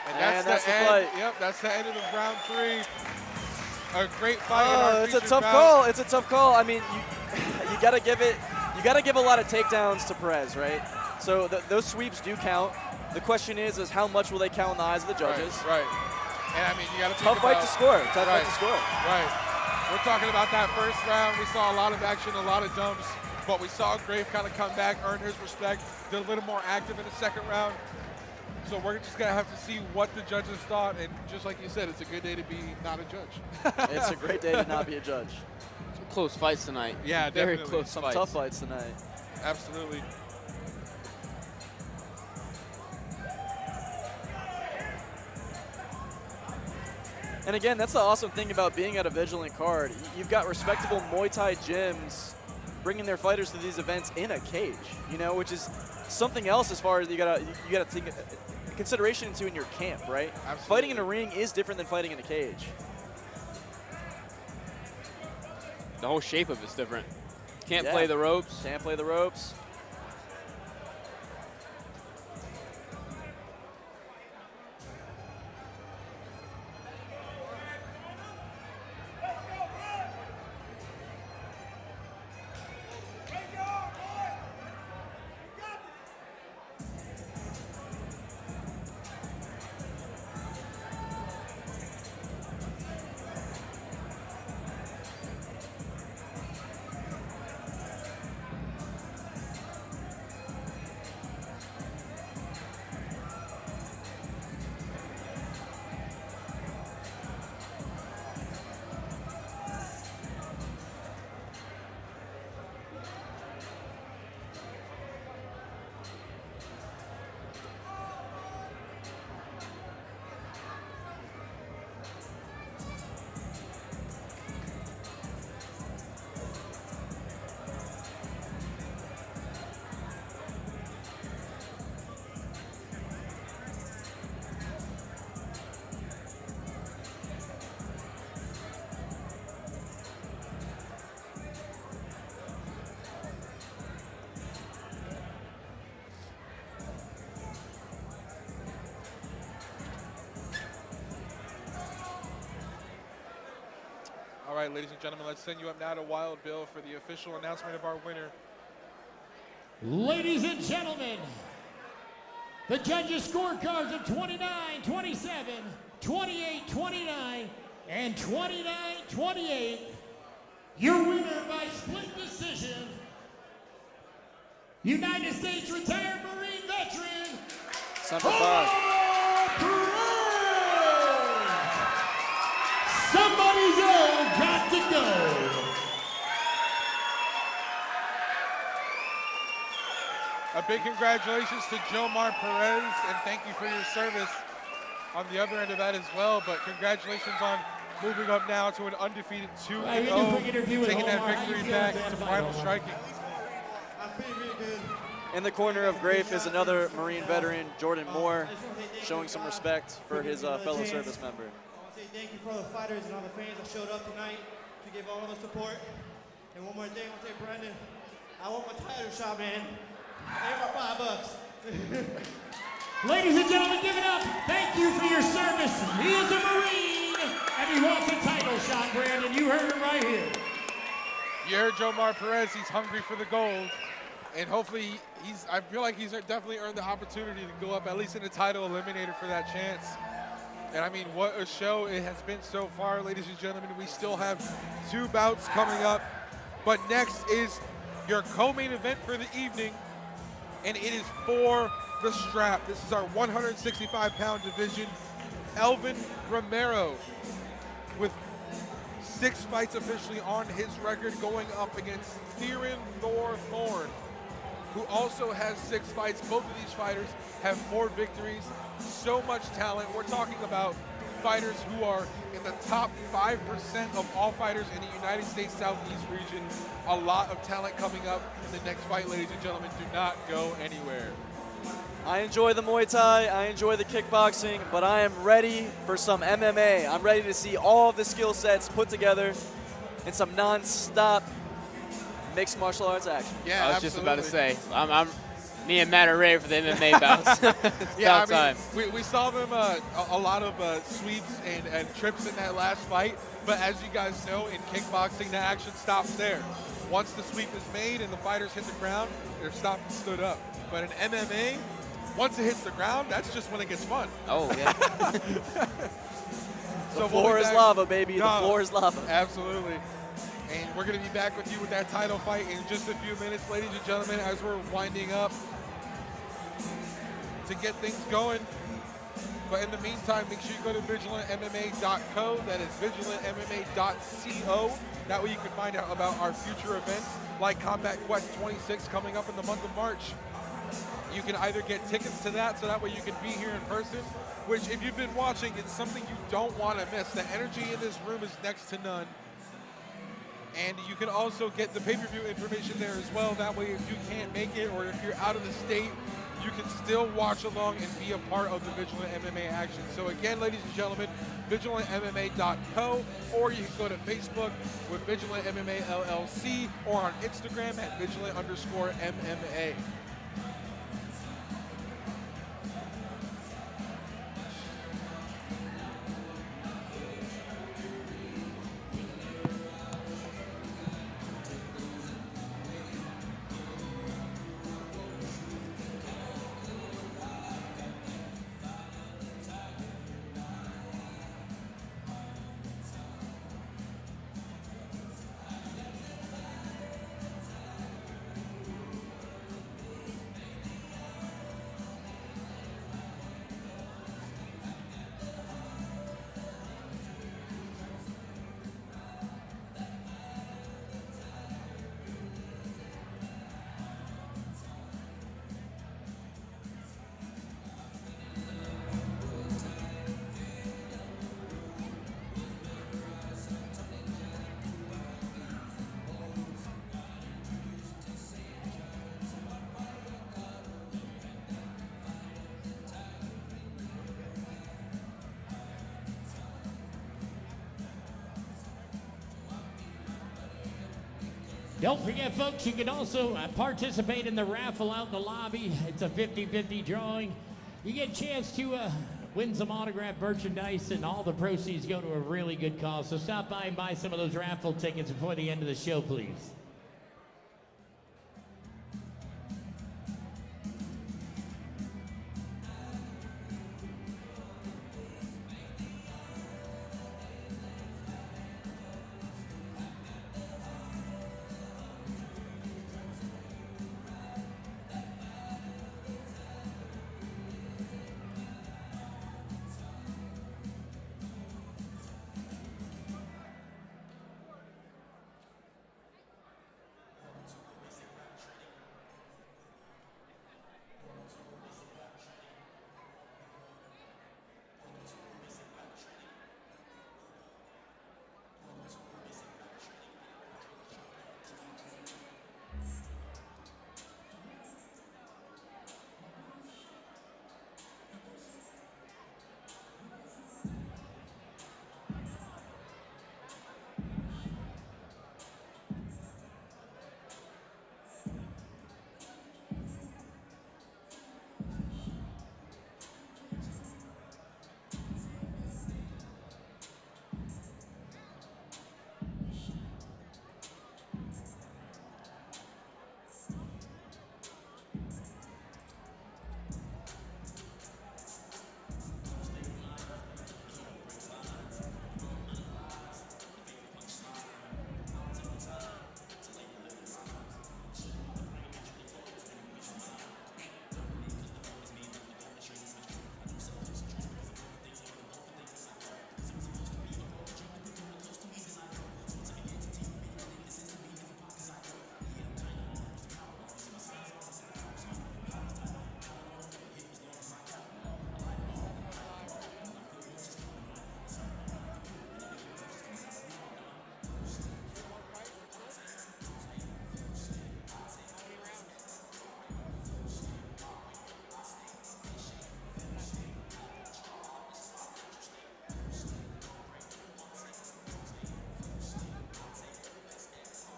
And that's the end. Fight. Yep, that's the end of the round three. A great fight. It's a tough call. It's a tough call. I mean, you gotta give it. You gotta give a lot of takedowns to Perez, right? So those sweeps do count. The question is how much will they count in the eyes of the judges? Right. And I mean, you gotta tough fight to score. Tough fight to score. Right. We're talking about that first round. We saw a lot of action, a lot of dumps, but we saw Grave kind of come back, earn his respect, did a little more active in the second round. So we're just going to have to see what the judges thought, and just like you said, it's a good day to be not a judge. It's a great day to not be a judge. Some close fights tonight. Yeah, very definitely. close Some fights. tough fights tonight. Absolutely. And again, that's the awesome thing about being at a Vigilant card. You've got respectable Muay Thai gyms bringing their fighters to these events in a cage, you know, which is something else as far as you gotta take consideration into in your camp, right? Absolutely. Fighting in a ring is different than fighting in a cage. The whole shape of it's different. Can't play the ropes. Can't play the ropes. fight. Ladies and gentlemen, let's send you up now to Wild Bill for the official announcement of our winner. Ladies and gentlemen, the judges' scorecards of 29-27, 28-29, and 29-28. Your winner by split decision, United States retired Marine veteran, Number 5. Somebody's all got to go. A big congratulations to Jomar Perez, and thank you for your service on the other end of that as well. But congratulations on moving up now to an undefeated 2-0, taking that victory back to final striking. In the corner of Grafe is another Marine veteran, Jordan Moore, showing some respect for his fellow service member. I want to say thank you for all the fighters and all the fans that showed up tonight to give all the support. And one more thing, I want to say, Brandon, I want my title shot, man. And my $5. Ladies and gentlemen, give it up. Thank you for your service. He is a Marine, and he wants a title shot, Brandon. You heard him right here. You heard Jomar Perez. He's hungry for the gold. And hopefully, I feel like he's definitely earned the opportunity to go up at least in the title eliminator for that chance. And I mean, what a show it has been so far, ladies and gentlemen. We still have 2 bouts coming up. But next is your co-main event for the evening. And it is for the strap. This is our 165-pound division. Elvin Romero with 6 fights officially on his record, going up against Theron Thorne, who also has 6 fights. Both of these fighters have 4 victories. So much talent. We're talking about fighters who are in the top 5% of all fighters in the United States Southeast region. A lot of talent coming up in the next fight, ladies and gentlemen. Do not go anywhere. I enjoy the Muay Thai, I enjoy the kickboxing, but I am ready for some MMA. I'm ready to see all of the skill sets put together in some non-stop mixed martial arts action. Yeah, I was just about to say, me and Matt are ready for the MMA bouts. Yeah, I mean, we saw them a lot of sweeps and trips in that last fight, but as you guys know, in kickboxing, the action stops there. Once the sweep is made and the fighters hit the ground, they're stopped and stood up. But in MMA, once it hits the ground, that's just when it gets fun. Oh, yeah. The floor is lava, baby. The floor is lava. Absolutely. And we're going to be back with you with that title fight in just a few minutes, ladies and gentlemen, as we're winding up to get things going. But in the meantime, make sure you go to vigilantmma.co. That is vigilantmma.co. That way you can find out about our future events like Combat Quest 26 coming up in the month of March. You can either get tickets to that, so that way you can be here in person, which if you've been watching, it's something you don't want to miss. The energy in this room is next to none. And you can also get the pay-per-view information there as well. That way, if you can't make it or if you're out of the state, you can still watch along and be a part of the Vigilant MMA action. So again, ladies and gentlemen, vigilantmma.co, or you can go to Facebook with Vigilant MMA LLC, or on Instagram at Vigilant_MMA. Don't forget, folks, you can also participate in the raffle out in the lobby. It's a 50-50 drawing. You get a chance to win some autographed merchandise, and all the proceeds go to a really good cause. So stop by and buy some of those raffle tickets before the end of the show, please.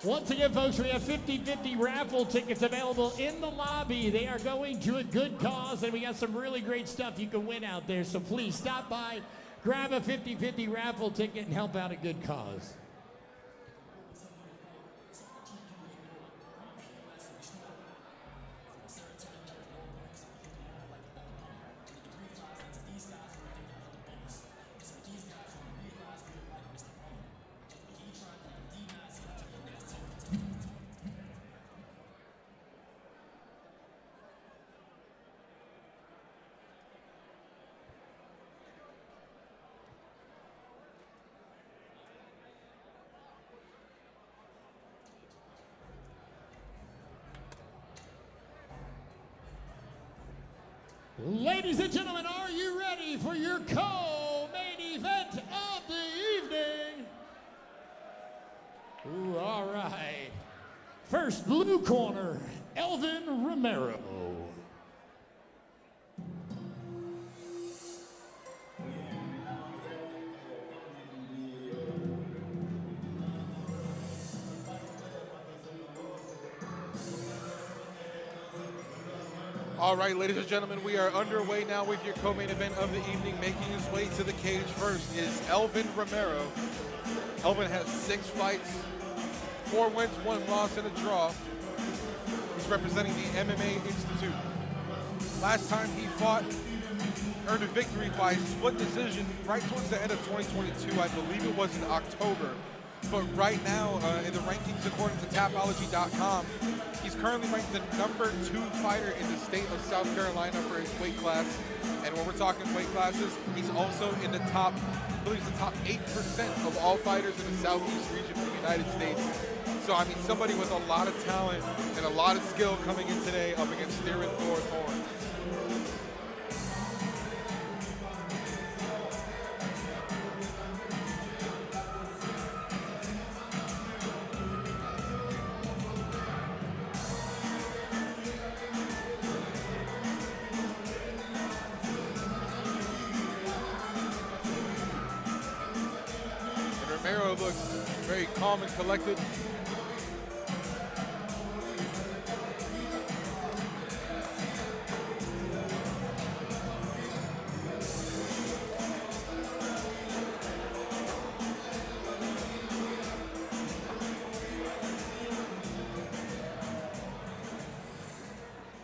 Once again, folks, we have 50-50 raffle tickets available in the lobby. They are going to a good cause, and we got some really great stuff you can win out there. So please stop by, grab a 50-50 raffle ticket, and help out a good cause. Ladies and gentlemen, are you ready for your co-main event of the evening? Ooh, all right. First, blue corner, Elvin Romero. All right, ladies and gentlemen, we are underway now with your co-main event of the evening. Making his way to the cage first is Elvin Romero. Elvin has 6 fights, 4 wins, 1 loss, and a draw. He's representing the MMA Institute. Last time he fought, earned a victory by split decision right towards the end of 2022. I believe it was in October. But right now, in the rankings according to Tapology.com, he's currently ranked the #2 fighter in the state of South Carolina for his weight class. And when we're talking weight classes, he's also in the top, I believe the top 8% of all fighters in the southeast region of the United States. So, I mean, somebody with a lot of talent and a lot of skill coming in today up against Darren Thorne. Romero looks very calm and collected.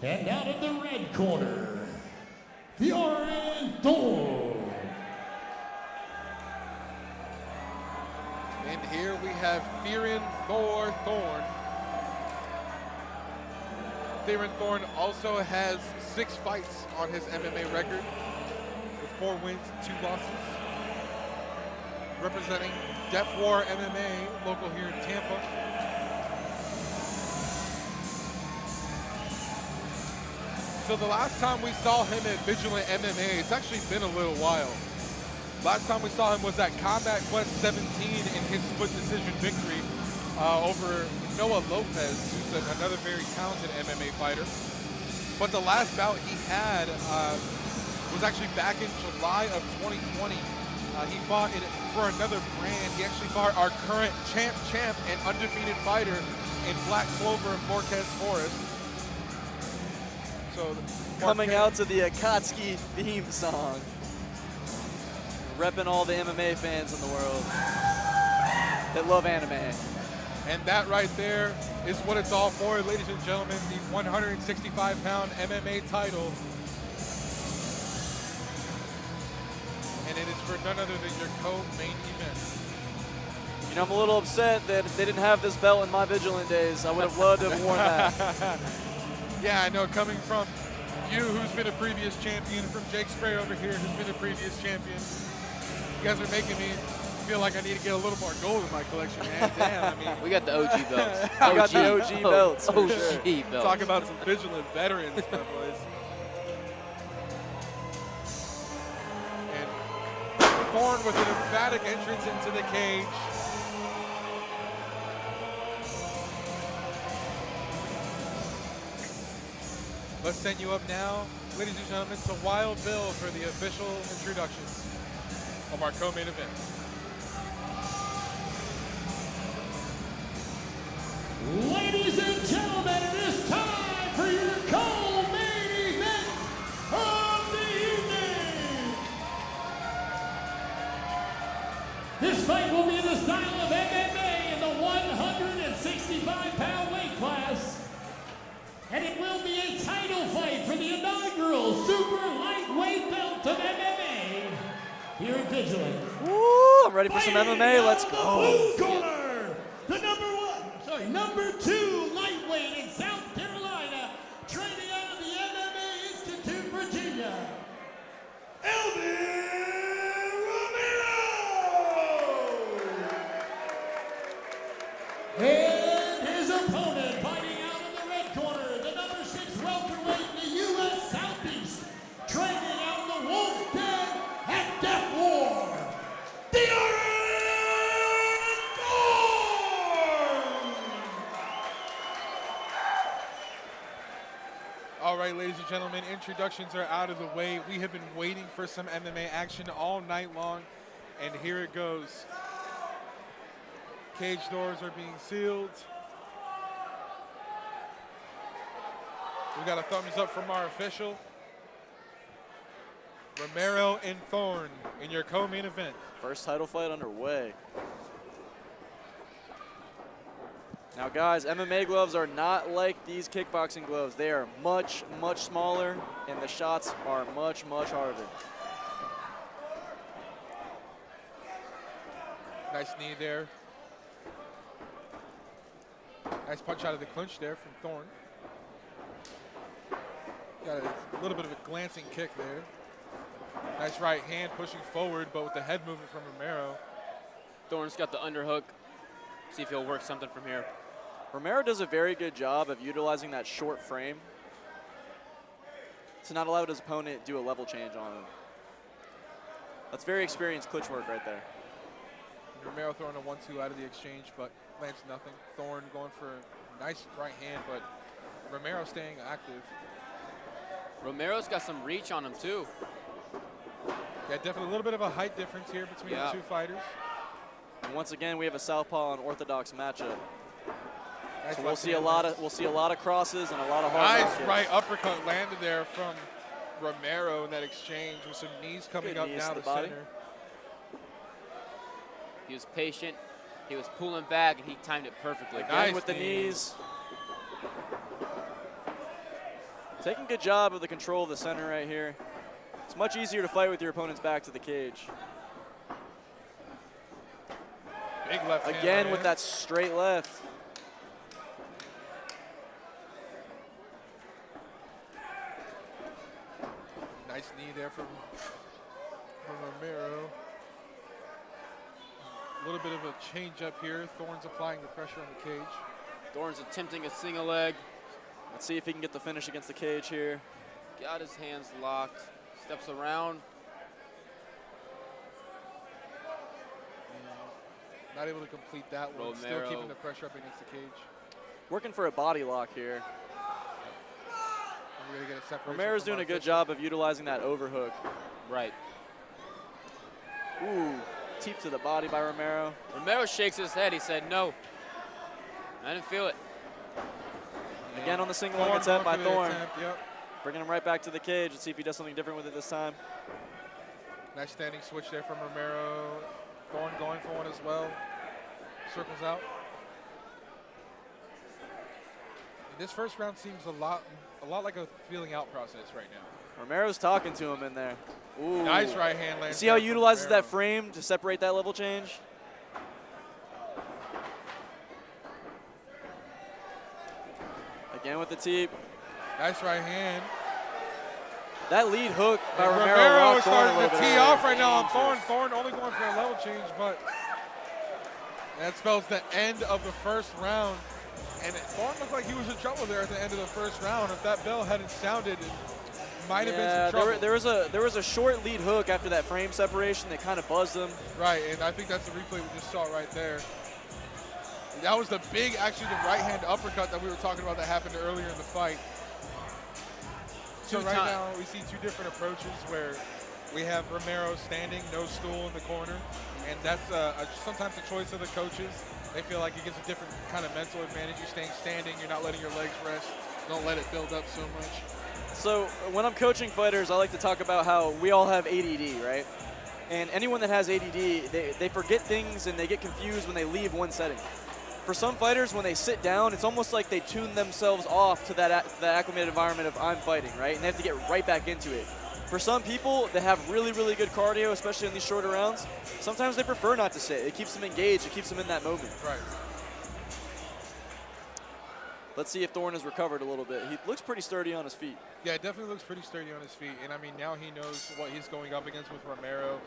And out of the red corner, Thorn. And here we have Thorn. Thorn also has 6 fights on his MMA record with 4 wins, 2 losses. Representing Death War MMA, local here in Tampa. So the last time we saw him at Vigilant MMA, it's actually been a little while. Last time we saw him was at Combat Quest 17 in his split decision victory over Noah Lopez, who's another very talented MMA fighter. But the last bout he had was actually back in July of 2020. He fought for another brand. He actually fought our current champ and undefeated fighter in Black Clover and Marquez Forest. So coming out to the Akatsuki theme song. Repping all the MMA fans in the world that love anime. And that right there is what it's all for, ladies and gentlemen, the 165-pound MMA title. And it is for none other than your co-main event. You know, I'm a little upset that they didn't have this belt in my Vigilant days. I would have loved to have worn that. Yeah, I know, coming from you, who's been a previous champion, from Jake Spray over here, who's been a previous champion. You guys are making me feel like I need to get a little more gold in my collection, man. Damn, I mean. We got the OG belts. I got the OG belts. OG belts. Talk about some Vigilant veterans, my boys. And Thorn with an emphatic entrance into the cage. Let's send you up now, ladies and gentlemen, to Wild Bill for the official introductions of our co-main event. Ladies and gentlemen, it is time for your co-main event of the evening. This fight will be in the style of MMA in the 165-pound weight class. And it will be a title fight for the inaugural super lightweight belt of MMA here in Vigilant. Woo, I'm ready for some MMA. Let's go. Blue corner, the number 2 lightweight in South Carolina, training out of the MMA Institute, Virginia, Elvin Romero. And his opponent fighting out in the red corner, the number 6 welterweight in the U.S. Southeast, training out in the Wolf's Den at Death War, Thorn. All right, ladies and gentlemen, introductions are out of the way. We have been waiting for some MMA action all night long, and here it goes. Cage doors are being sealed. We got a thumbs up from our official. Romero and Thorn in your co-main event. First title fight underway. Now, guys, MMA gloves are not like these kickboxing gloves. They are much, much smaller, and the shots are much, much harder. Nice knee there. Nice punch out of the clinch there from Thorn. Got a little bit of a glancing kick there. Nice right hand pushing forward, but with the head movement from Romero. Thorn's got the underhook. See if he'll work something from here. Romero does a very good job of utilizing that short frame to not allow his opponent to do a level change on him. That's very experienced clinch work right there. Romero throwing a 1-2 out of the exchange, but lands nothing. Thorn going for a nice right hand, but Romero staying active. Romero's got some reach on him, too. Yeah, definitely a little bit of a height difference here between the two fighters. And once again, we have a southpaw and orthodox matchup. Nice so we'll see a lot of crosses and a lot of hard nice right uppercut landed there from Romero in that exchange with some knees coming up down the center. He was patient. He was pulling back, and he timed it perfectly. Again with the knees. Taking good job of the control of the center right here. It's much easier to fight with your opponent's back to the cage. Big left hand again right with hand. that straight left. Nice knee there from Romero. A little bit of a change up here. Thorne's applying the pressure on the cage. Thorne's attempting a single leg. Let's see if he can get the finish against the cage here. Got his hands locked. Steps around. Not able to complete that one. Still Romero. keeping the pressure up against the cage. Working for a body lock here. And we're going to get a separation. Romero's from doing a good Fisher. job of utilizing that overhook. Right. Ooh, teep to the body by Romero. Romero shakes his head. He said, no. I didn't feel it. Again on the single leg attempt by Thorne. Bringing him right back to the cage. Let's see if he does something different with it this time. Nice standing switch there from Romero. Thorne going for one as well. Circles out. This first round seems a lot like a feeling out process right now. Romero's talking to him in there. Ooh. Nice right hand lands. See how he utilizes that frame to separate that level change? Again with the teep. Nice right hand. That lead hook by And Romero Romero is rocked Thorne a starting little to bit tee earlier. off right now on Thorne. Thorne only going for a level change, but that spells the end of the first round. And Thorne looked like he was in trouble there at the end of the first round. If that bell hadn't sounded, it might have been some trouble. There was a short lead hook after that frame separation that kind of buzzed him. Right, and I think that's the replay we just saw right there. That was the big, actually the right hand uppercut that we were talking about that happened earlier in the fight. So right now we see two different approaches where we have Romero standing, no stool in the corner, and that's sometimes a choice of the coaches. They feel like it gives a different kind of mental advantage. You're staying standing, you're not letting your legs rest, don't let it build up so much. So when I'm coaching fighters, I like to talk about how we all have ADD, right? And anyone that has ADD, they forget things and they get confused when they leave one setting. For some fighters, when they sit down, it's almost like they tune themselves off to that acclimated environment of I'm fighting, right? And they have to get right back into it. For some people that have really, really good cardio, especially in these shorter rounds, sometimes they prefer not to sit. It keeps them engaged. It keeps them in that moment. Right. Let's see if Thorne has recovered a little bit. He looks pretty sturdy on his feet. Yeah, it definitely looks pretty sturdy on his feet. And I mean, now he knows what he's going up against with Romero.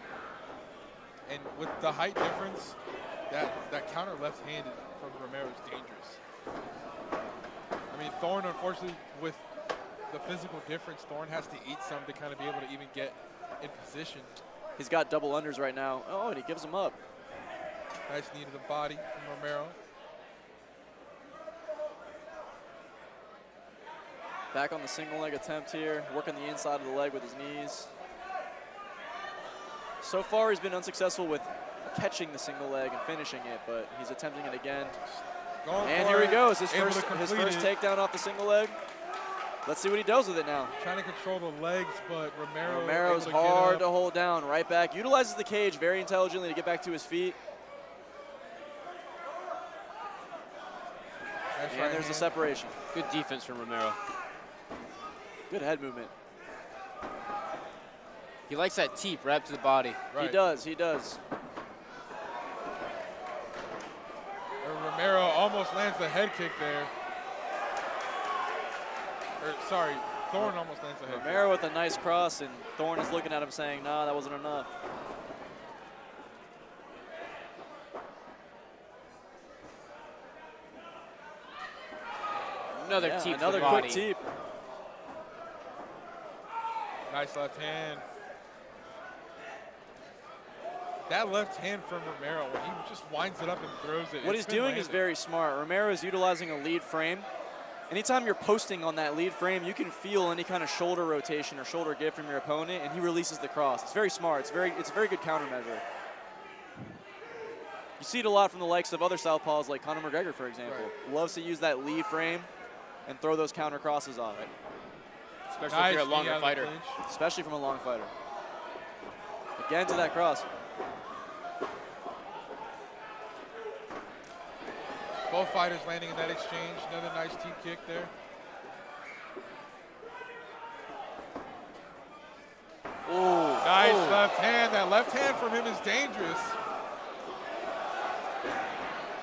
And with the height difference, that counter left hand from Romero is dangerous. I mean, Thorne, unfortunately, with the physical difference, Thorne has to eat some to kind of be able to even get in position. He's got double unders right now. Oh, and he gives them up. Nice knee to the body from Romero. Back on the single leg attempt here, working the inside of the leg with his knees. So far, he's been unsuccessful with catching the single leg and finishing it, but he's attempting it again. And here he goes, his first takedown off the single leg. Let's see what he does with it now. Trying to control the legs, but Romero's hard to hold down, right back. Utilizes the cage very intelligently to get back to his feet. And there's the separation. Good defense from Romero. Good head movement. He likes that teep right up to the body. Right. He does, he does. Romero almost lands the head kick there. Sorry, Thorne almost lands the head kick. Romero with a nice cross, and Thorne is looking at him saying, nah, that wasn't enough. Another teep another to the body. quick teep. Nice left hand. That left hand from Romero, when he just winds it up and throws it. What he's doing is very smart. Romero is utilizing a lead frame. Anytime you're posting on that lead frame, you can feel any kind of shoulder rotation or shoulder give from your opponent, and he releases the cross. It's very smart. It's a very good countermeasure. You see it a lot from the likes of other southpaws like Conor McGregor, for example. Right. Loves to use that lead frame and throw those counter crosses off. Right. Especially if you're a longer fighter. Especially from a long fighter. Again to that cross. Both fighters landing in that exchange. Another nice teep kick there. Ooh. Nice Ooh. left hand. That left hand from him is dangerous.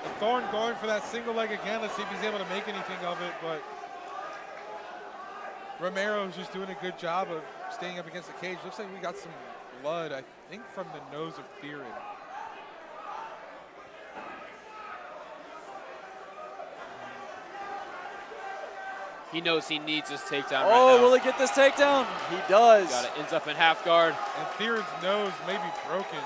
And Thorne going for that single leg again. Let's see if he's able to make anything of it, but Romero's just doing a good job of staying up against the cage. Looks like we got some blood, I think, from the nose of Theron. He knows he needs this takedown right Oh, now. will he get this takedown? He does. Got it. Ends up in half guard. And Theron's nose may be broken.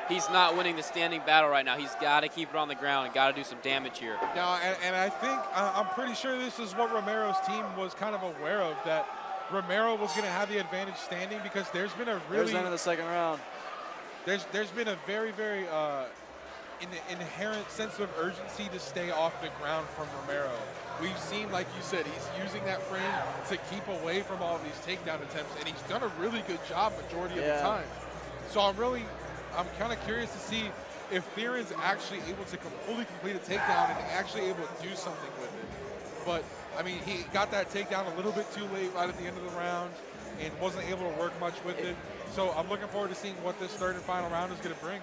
He's not winning the standing battle right now. He's got to keep it on the ground and got to do some damage here. Now, and I think, I'm pretty sure this is what Romero's team was kind of aware of, that Romero was going to have the advantage standing, because there's been a really... There's the end of the second round. There's been a very, very inherent sense of urgency to stay off the ground from Romero. We've seen, like you said, he's using that frame to keep away from all these takedown attempts, and he's done a really good job majority of the time. So I'm kind of curious to see if Theron's actually able to fully complete a takedown and actually able to do something with it. But, I mean, he got that takedown a little bit too late right at the end of the round and wasn't able to work much with it. So I'm looking forward to seeing what this third and final round is going to bring.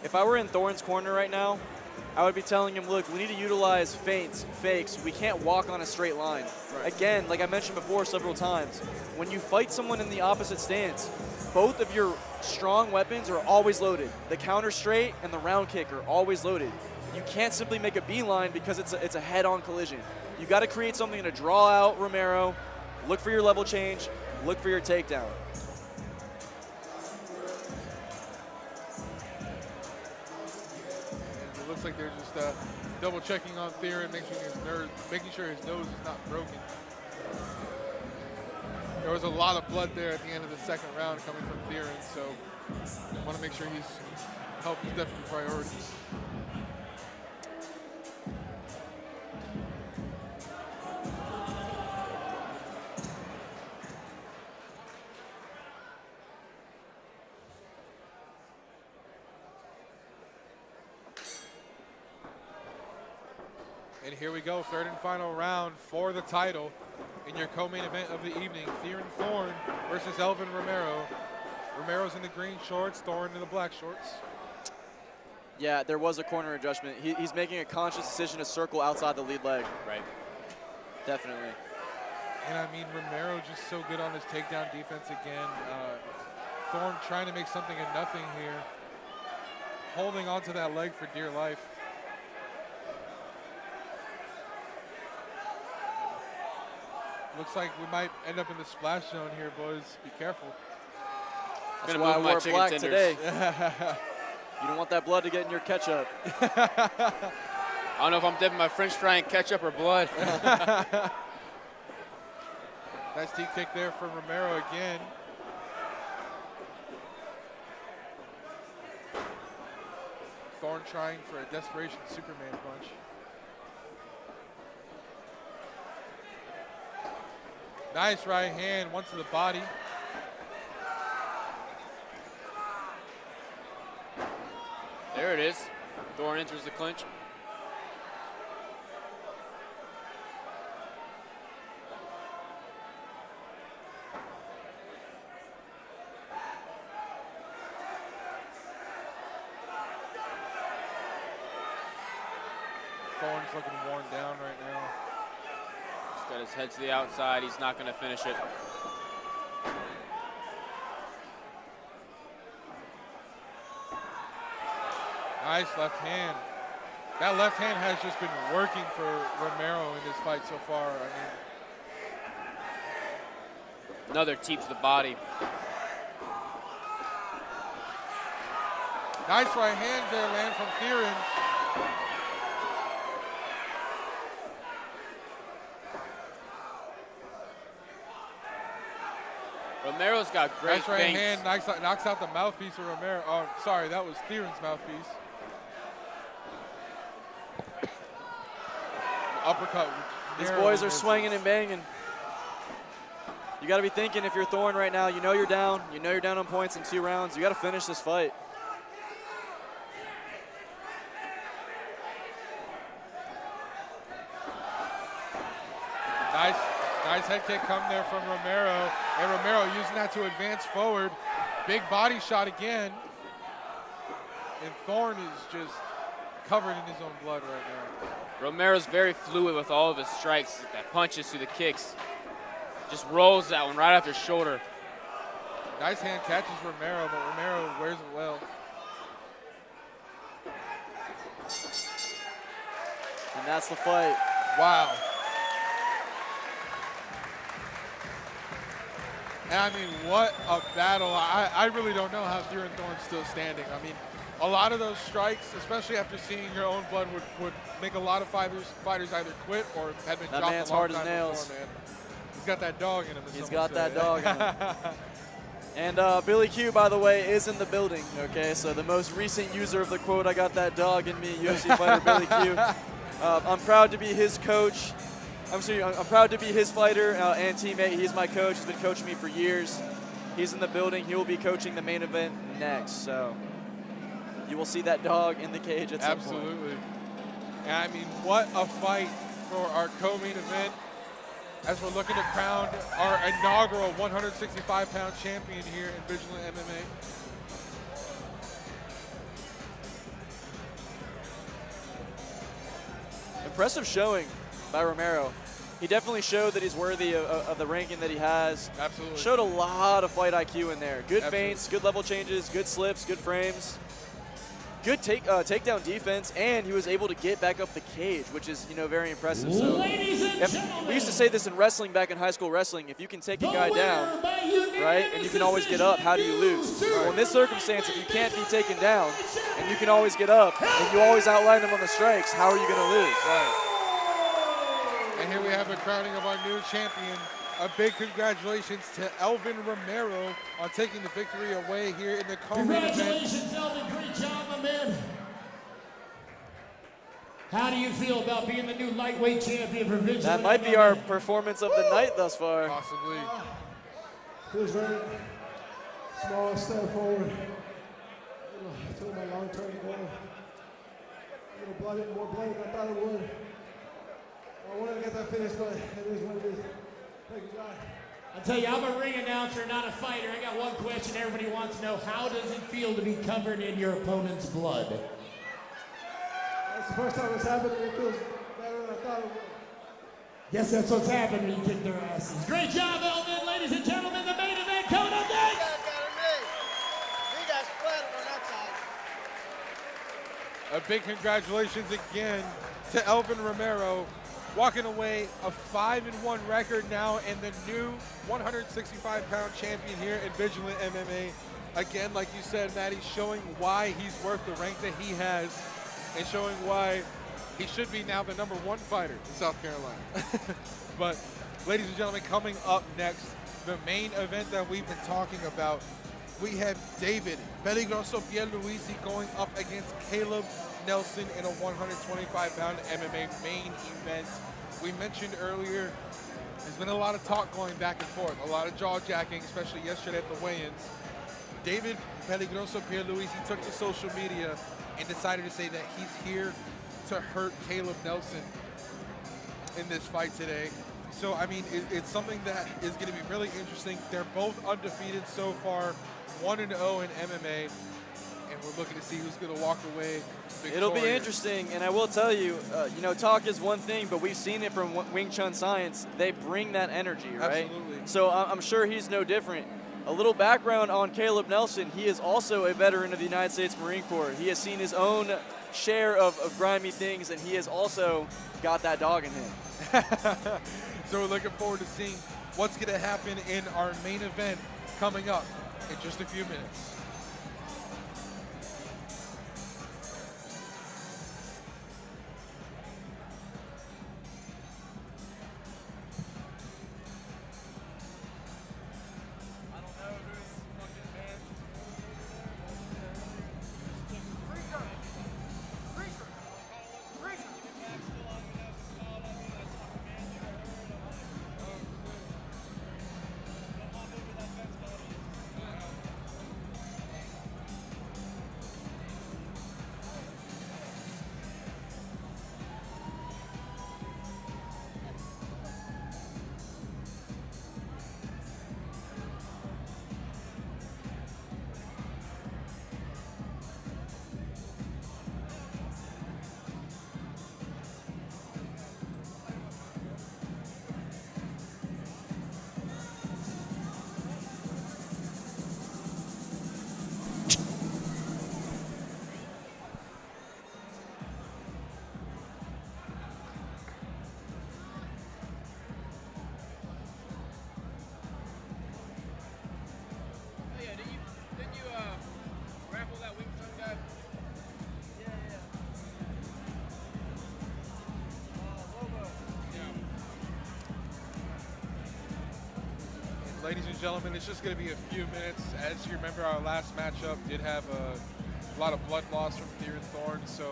If I were in Thorne's corner right now, I would be telling him, look, we need to utilize feints, fakes. We can't walk on a straight line. Right. Again, like I mentioned before several times, when you fight someone in the opposite stance, both of your strong weapons are always loaded. The counter straight and the round kick are always loaded. You can't simply make a beeline because it's a head-on collision. You got to create something to draw out Romero, look for your level change, look for your takedown. It looks like they're just double checking on Theron, making sure his nose is not broken. There was a lot of blood there at the end of the second round coming from Theron, so I want to make sure his health is definitely a priority. And here we go, third and final round for the title in your co-main event of the evening. Theron Thorne versus Elvin Romero. Romero's in the green shorts, Thorne in the black shorts. Yeah, there was a corner adjustment. He's making a conscious decision to circle outside the lead leg. Right. Definitely. And I mean, Romero just so good on his takedown defense again. Thorne trying to make something of nothing here. Holding onto that leg for dear life. Looks like we might end up in the splash zone here, boys. Be careful. That's why I wore black today. You don't want that blood to get in your ketchup. I don't know if I'm dipping my French fry in ketchup or blood. Nice deep kick there from Romero again. Thorne trying for a desperation Superman punch. Nice right hand, one to the body. There it is. Thorne enters the clinch. Thorne's looking worn down right now. He's got his head to the outside. He's not going to finish it. Nice left hand. That left hand has just been working for Romero in this fight so far. I mean, another teep to the body. nice right hand there, land from Theron. Romero's got great nice right feints. hand, knocks out the mouthpiece of Romero. Oh, sorry, that was Theron's mouthpiece. Uppercut. These boys are swinging and banging. You got to be thinking, if you're Thorne right now, you know you're down. You know you're down on points in 2 rounds. You got to finish this fight. Nice head kick come there from Romero. And Romero using that to advance forward. Big body shot again. And Thorne is just covered in his own blood right now. Romero's very fluid with all of his strikes, that punches through the kicks. Just rolls that one right off his shoulder. Nice hand catches Romero, but Romero wears it well. And that's the fight. Wow. And I mean, what a battle. I really don't know how Theron Thorne's still standing. I mean, a lot of those strikes, especially after seeing your own blood, would make a lot of fighters either quit or had been dropped a long time before, man. That man's hard as nails. He's got that dog in him. He's got that dog in him. And Billy Q, by the way, is in the building, okay? So the most recent user of the quote, "I got that dog in me," UFC fighter Billy Q. I'm proud to be his coach. I'm proud to be his fighter and teammate. He's my coach. He's been coaching me for years. He's in the building. He will be coaching the main event next. So you will see that dog in the cage at some point. Absolutely. And I mean, what a fight for our co-main event as we're looking to crown our inaugural 165-pound champion here in Vigilant MMA. Impressive showing by Romero. He definitely showed that he's worthy of the ranking that he has. Absolutely. Showed a lot of fight IQ in there. Good feints, good level changes, good slips, good frames. Good takedown defense, and he was able to get back up the cage, which is, very impressive. So, Ladies and gentlemen, we used to say this in wrestling back in high school wrestling. If you can take a guy down, right, and you can always get up, how do you lose? Well, in this circumstance, if you can't be taken down and you can always get up and you always outline them on the strikes, how are you going to lose? Right. And here we have the crowning of our new champion. A big congratulations to Elvin Romero on taking the victory away here in the co-main event. Congratulations, Elvin. Great job, my man. How do you feel about being the new lightweight champion for Vigilant? That might be our performance of the night thus far. Possibly. Feels very small step forward. To my long-term goal. More bloody than I thought it would. I wanted to get that finish, but it is what it is. Thank you, God. I'll tell you, I'm a ring announcer, not a fighter. I got one question everybody wants to know. How does it feel to be covered in your opponent's blood? That's the first time it's happened, and it feels better than I thought it would. Guess that's what's happened when you kick their asses. Great job, Elvin. Ladies and gentlemen, the main event coming up next. A big congratulations again to Elvin Romero, walking away a 5-1 record now and the new 165-pound champion here in Vigilant MMA. Again, like you said, Maddie, showing why he's worth the rank that he has and showing why he should be now the #1 fighter in South Carolina. But, ladies and gentlemen, coming up next, the main event that we've been talking about, we have David Peligroso Pierluisi going up against Caleb Nelson in a 125-pound MMA main event. We mentioned earlier, there's been a lot of talk going back and forth, a lot of jaw-jacking, especially yesterday at the weigh-ins. David Peligroso Pierluisi took to social media and decided to say that he's here to hurt Caleb Nelson in this fight today. So, I mean, it's something that is going to be really interesting. They're both undefeated so far, 1-0 in MMA, and we're looking to see who's going to walk away victorious. It'll be interesting, and I will tell you, talk is one thing, but we've seen it from Wing Chun Science. They bring that energy, right? Absolutely. So I'm sure he's no different. A little background on Caleb Nelson. He is also a veteran of the United States Marine Corps. He has seen his own share of grimy things, and he has also got that dog in him. So we're looking forward to seeing what's going to happen in our main event coming up in just a few minutes. ladies and gentlemen, it's just going to be a few minutes. As you remember, our last matchup did have a lot of blood loss from Deer and Thorn, so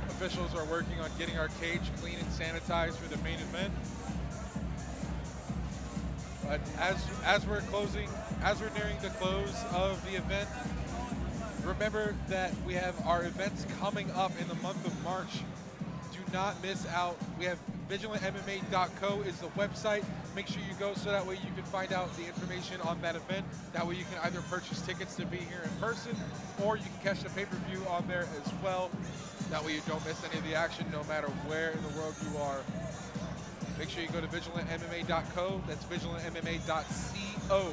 officials are working on getting our cage clean and sanitized for the main event. But as we're nearing the close of the event, remember that we have our events coming up in the month of March. Do not miss out. We have VigilantMMA.co is the website. Make sure you go so that way you can find out the information on that event. That way you can either purchase tickets to be here in person, or you can catch the pay-per-view on there as well. That way you don't miss any of the action no matter where in the world you are. Make sure you go to VigilantMMA.co. That's VigilantMMA.co.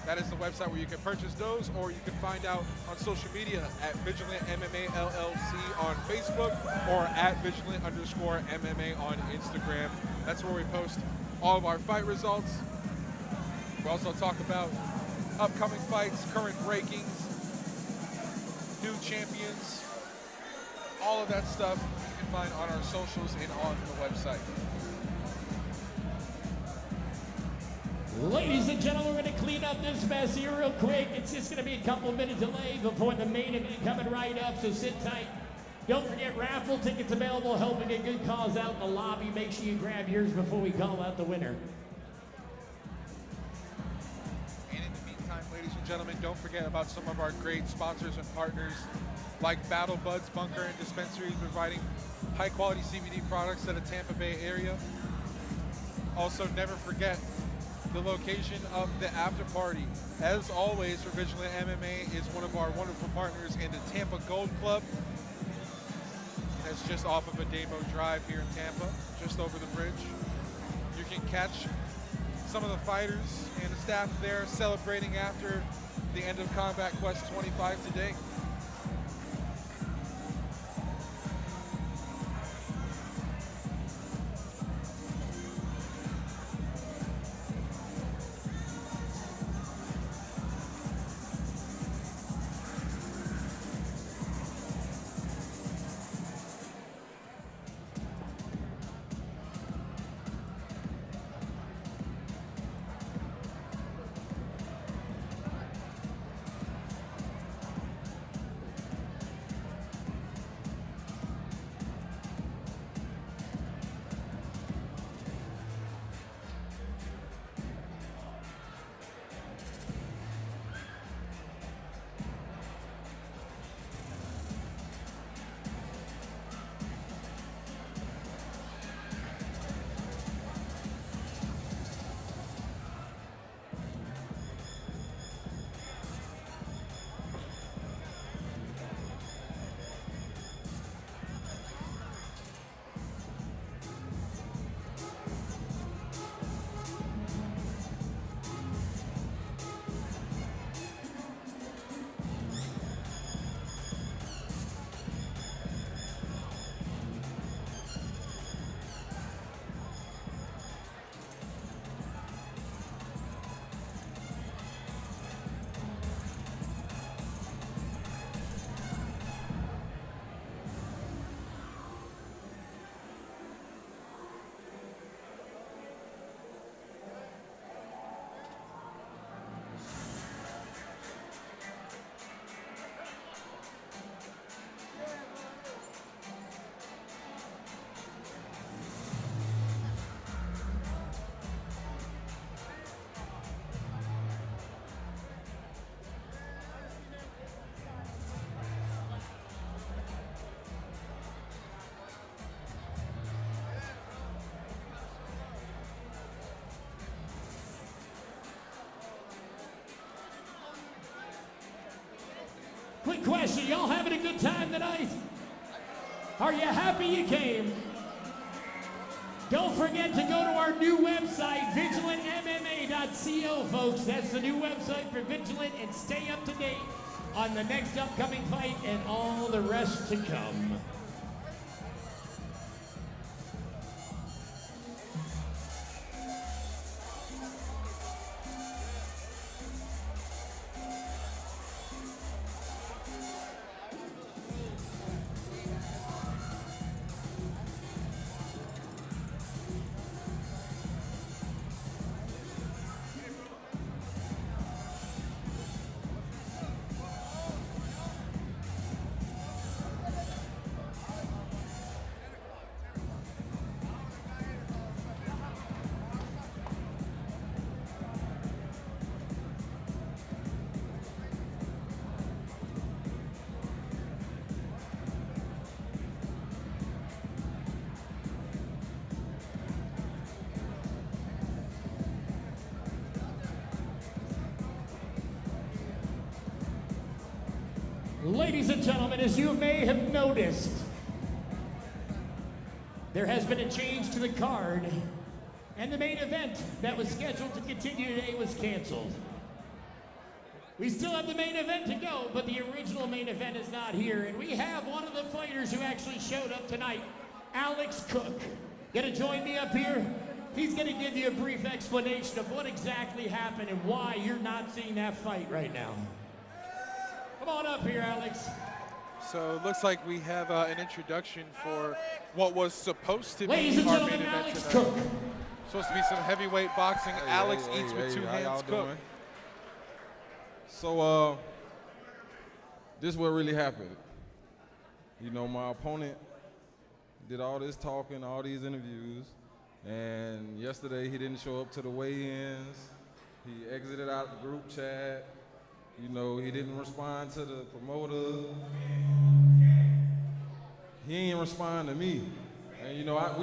That is the website where you can purchase those, or you can find out on social media at Vigilant MMA LLC on Facebook or at Vigilant_MMA on Instagram. That's where we post all of our fight results. We also talk about upcoming fights, current rankings, new champions, all of that stuff you can find on our socials and on the website. Ladies and gentlemen, we're going to clean up this mess here real quick. It's just going to be a couple of minutes delay before the main event coming right up, so sit tight. Don't forget, raffle tickets available, helping a good cause out in the lobby. Make sure you grab yours before we call out the winner. And in the meantime, ladies and gentlemen, don't forget about some of our great sponsors and partners like Battle Buds Bunker and Dispensaries, providing high-quality CBD products to the Tampa Bay area. Also, never forget the location of the after party. As always, for Vigilant MMA is one of our wonderful partners in the Tampa Gold Club. That's just off of a Demo Drive here in Tampa, just over the bridge. You can catch some of the fighters and the staff there celebrating after the end of Combat Quest 25 today. Quick question, y'all having a good time tonight? Are you happy you came? Don't forget to go to our new website, VigilantMMA.co, folks. That's the new website for Vigilant, and stay up to date on the next upcoming fight and all the rest to come. Ladies and gentlemen, as you may have noticed, there has been a change to the card, and the main event that was scheduled to continue today was canceled. We still have the main event to go, but the original main event is not here, and we have one of the fighters who actually showed up tonight, Alex Cook. Gonna join me up here. He's gonna give you a brief explanation of what exactly happened and why you're not seeing that fight right now. Come on up here, Alex. So it looks like we have an introduction for what was supposed to Ladies be and our gentlemen, main event Alex tonight. Cook. Supposed to be some heavyweight boxing. Alex eats with two how hands. y'all Cook. doing? So this is what really happened. You know, my opponent did all this talking, all these interviews, and yesterday he didn't show up to the weigh-ins. He exited out the group chat. You know, he didn't respond to the promoter. He ain't respond to me. And you know, I'm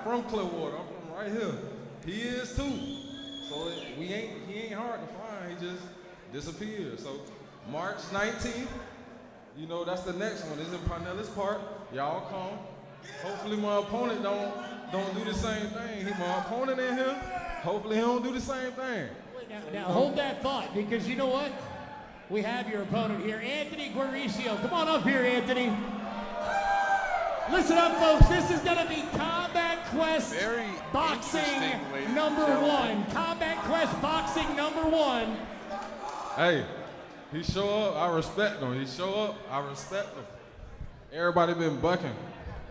from Clearwater. I'm from right here. He is too. So he ain't hard to find. He just disappeared. So March 19th, you know, that's the next one. It's in Pinellas Park. Y'all come. Hopefully my opponent don't do the same thing. My opponent in here, hopefully he don't do the same thing. Now hold that thought, because you know what? We have your opponent here, Anthony Guaricio. Come on up here, Anthony. Listen up, folks. This is going to be Combat Quest Boxing #1. Combat Quest Boxing #1. Hey, he show up, I respect him. He show up, I respect him. Everybody been bucking.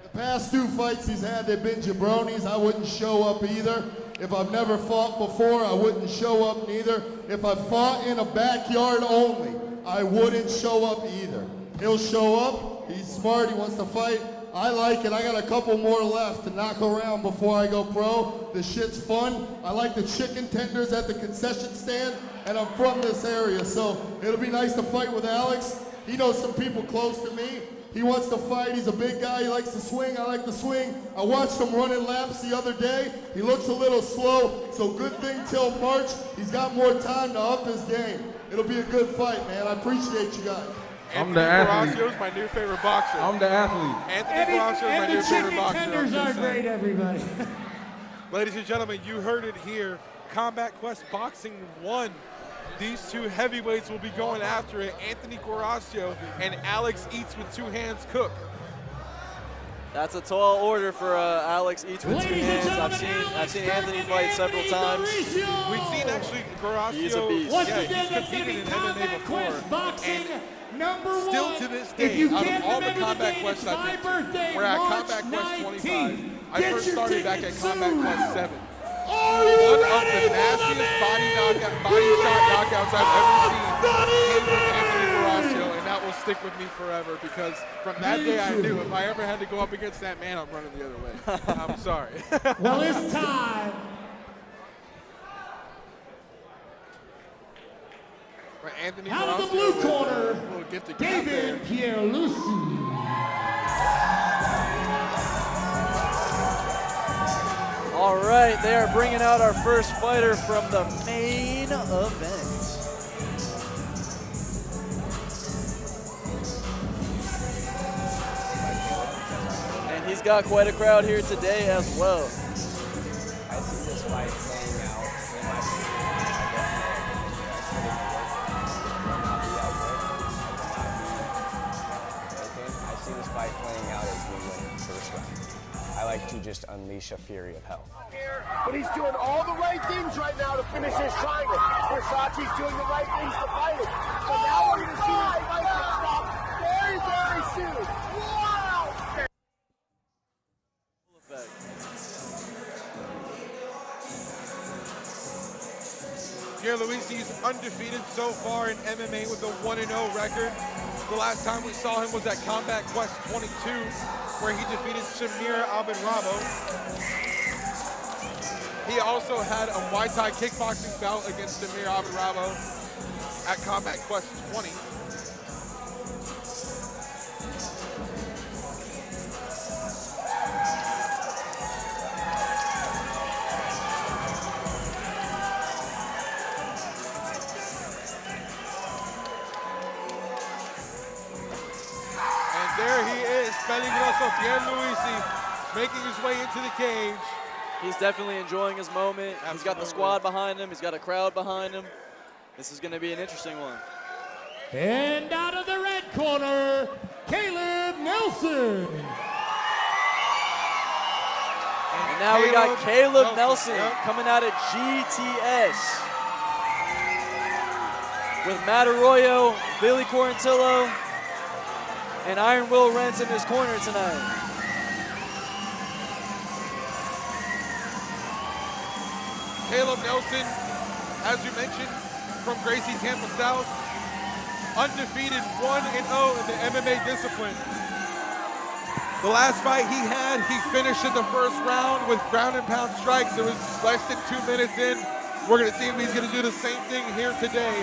The past 2 fights he's had, they've been jabronis. I wouldn't show up either. If I've never fought before, I wouldn't show up neither. If I fought in a backyard only, I wouldn't show up either. He'll show up, he's smart, he wants to fight. I like it. I got a couple more left to knock around before I go pro. The shit's fun. I like the chicken tenders at the concession stand, and I'm from this area, so it'll be nice to fight with Alex. He knows some people close to me. He wants to fight. He's a big guy. He likes to swing. I like to swing. I watched him running laps the other day. He looks a little slow, so good thing till March. He's got more time to up his game. It'll be a good fight, man. I appreciate you guys. I'm the athlete. Guaracio's my new favorite boxer. I'm the athlete. Anthony Guaracio's my new favorite boxer. And the chicken tenders are great, everybody. Ladies and gentlemen, you heard it here. Combat Quest Boxing 1. These two heavyweights will be going after it. Anthony Guaracio and Alex Eats with two hands Cook. That's a tall order for Alex Eats with two hands. I've seen Anthony fight several times. We've seen actually Guaracio. He's a beast. Once Yeah, again, he's that's going to competed be in MMA Combat before. Quest Boxing #1. Still to this day, if you out of can't all the remember Combat date, Quests it's my I've been birthday, to, we're at March Combat Quest 25. 19th. I Get first your started back at tickets Combat soon. Quest 7. Are you One of ready the for the nastiest body shot knockouts I've ever seen came from Anthony Guaracio, and that will stick with me forever, because from that day I knew if I ever had to go up against that man, I'm running the other way. I'm sorry. Well, it's time. Right, Anthony Out of the Guaracio blue with corner, a little gifted cap there. David Pierluisi. All right, they are bringing out our first fighter from the main event. And he's got quite a crowd here today as well. I see this fight playing out in my I see this fight playing out as we win first round. I like to just unleash a fury of hell. But he's doing all the right things right now to finish his triangle. Versace's doing the right things to fight it. So now we're going to see this fight stop very, very soon. Wow! Pierluisi is undefeated so far in MMA with a 1-0 record. The last time we saw him was at Combat Quest 22, where he defeated Shamir Abinrabo. He also had a Muay Thai kickboxing bout against Shamir Abinrabo at Combat Quest 20. Pierre Luisi making his way into the cage. He's definitely enjoying his moment. Absolutely. He's got the squad behind him. He's got a crowd behind him. This is going to be an interesting one. And out of the red corner, Caleb Nelson. And now we got Caleb Nelson coming out of GTS. With Matt Arroyo, Billy Quarantillo, and Iron Will Rents in his corner tonight. Caleb Nelson, as you mentioned, from Gracie, Tampa South, undefeated 1-0 in the MMA discipline. The last fight he had, he finished in the first round with ground and pound strikes. It was less than 2 minutes in. We're gonna see if he's gonna do the same thing here today.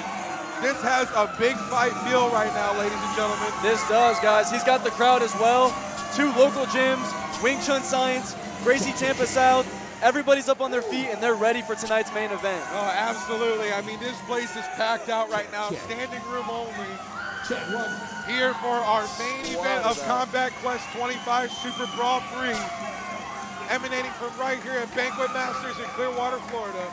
This has a big fight feel right now, ladies and gentlemen. This does, guys. He's got the crowd as well. 2 local gyms, Wing Chun Science, Gracie, Tampa South. Everybody's up on their feet and they're ready for tonight's main event. Oh, absolutely. I mean, this place is packed out right now. Standing room only. Check one. Here for our main event of Combat Quest 25 Super Brawl 3, emanating from right here at Banquet Masters in Clearwater, Florida.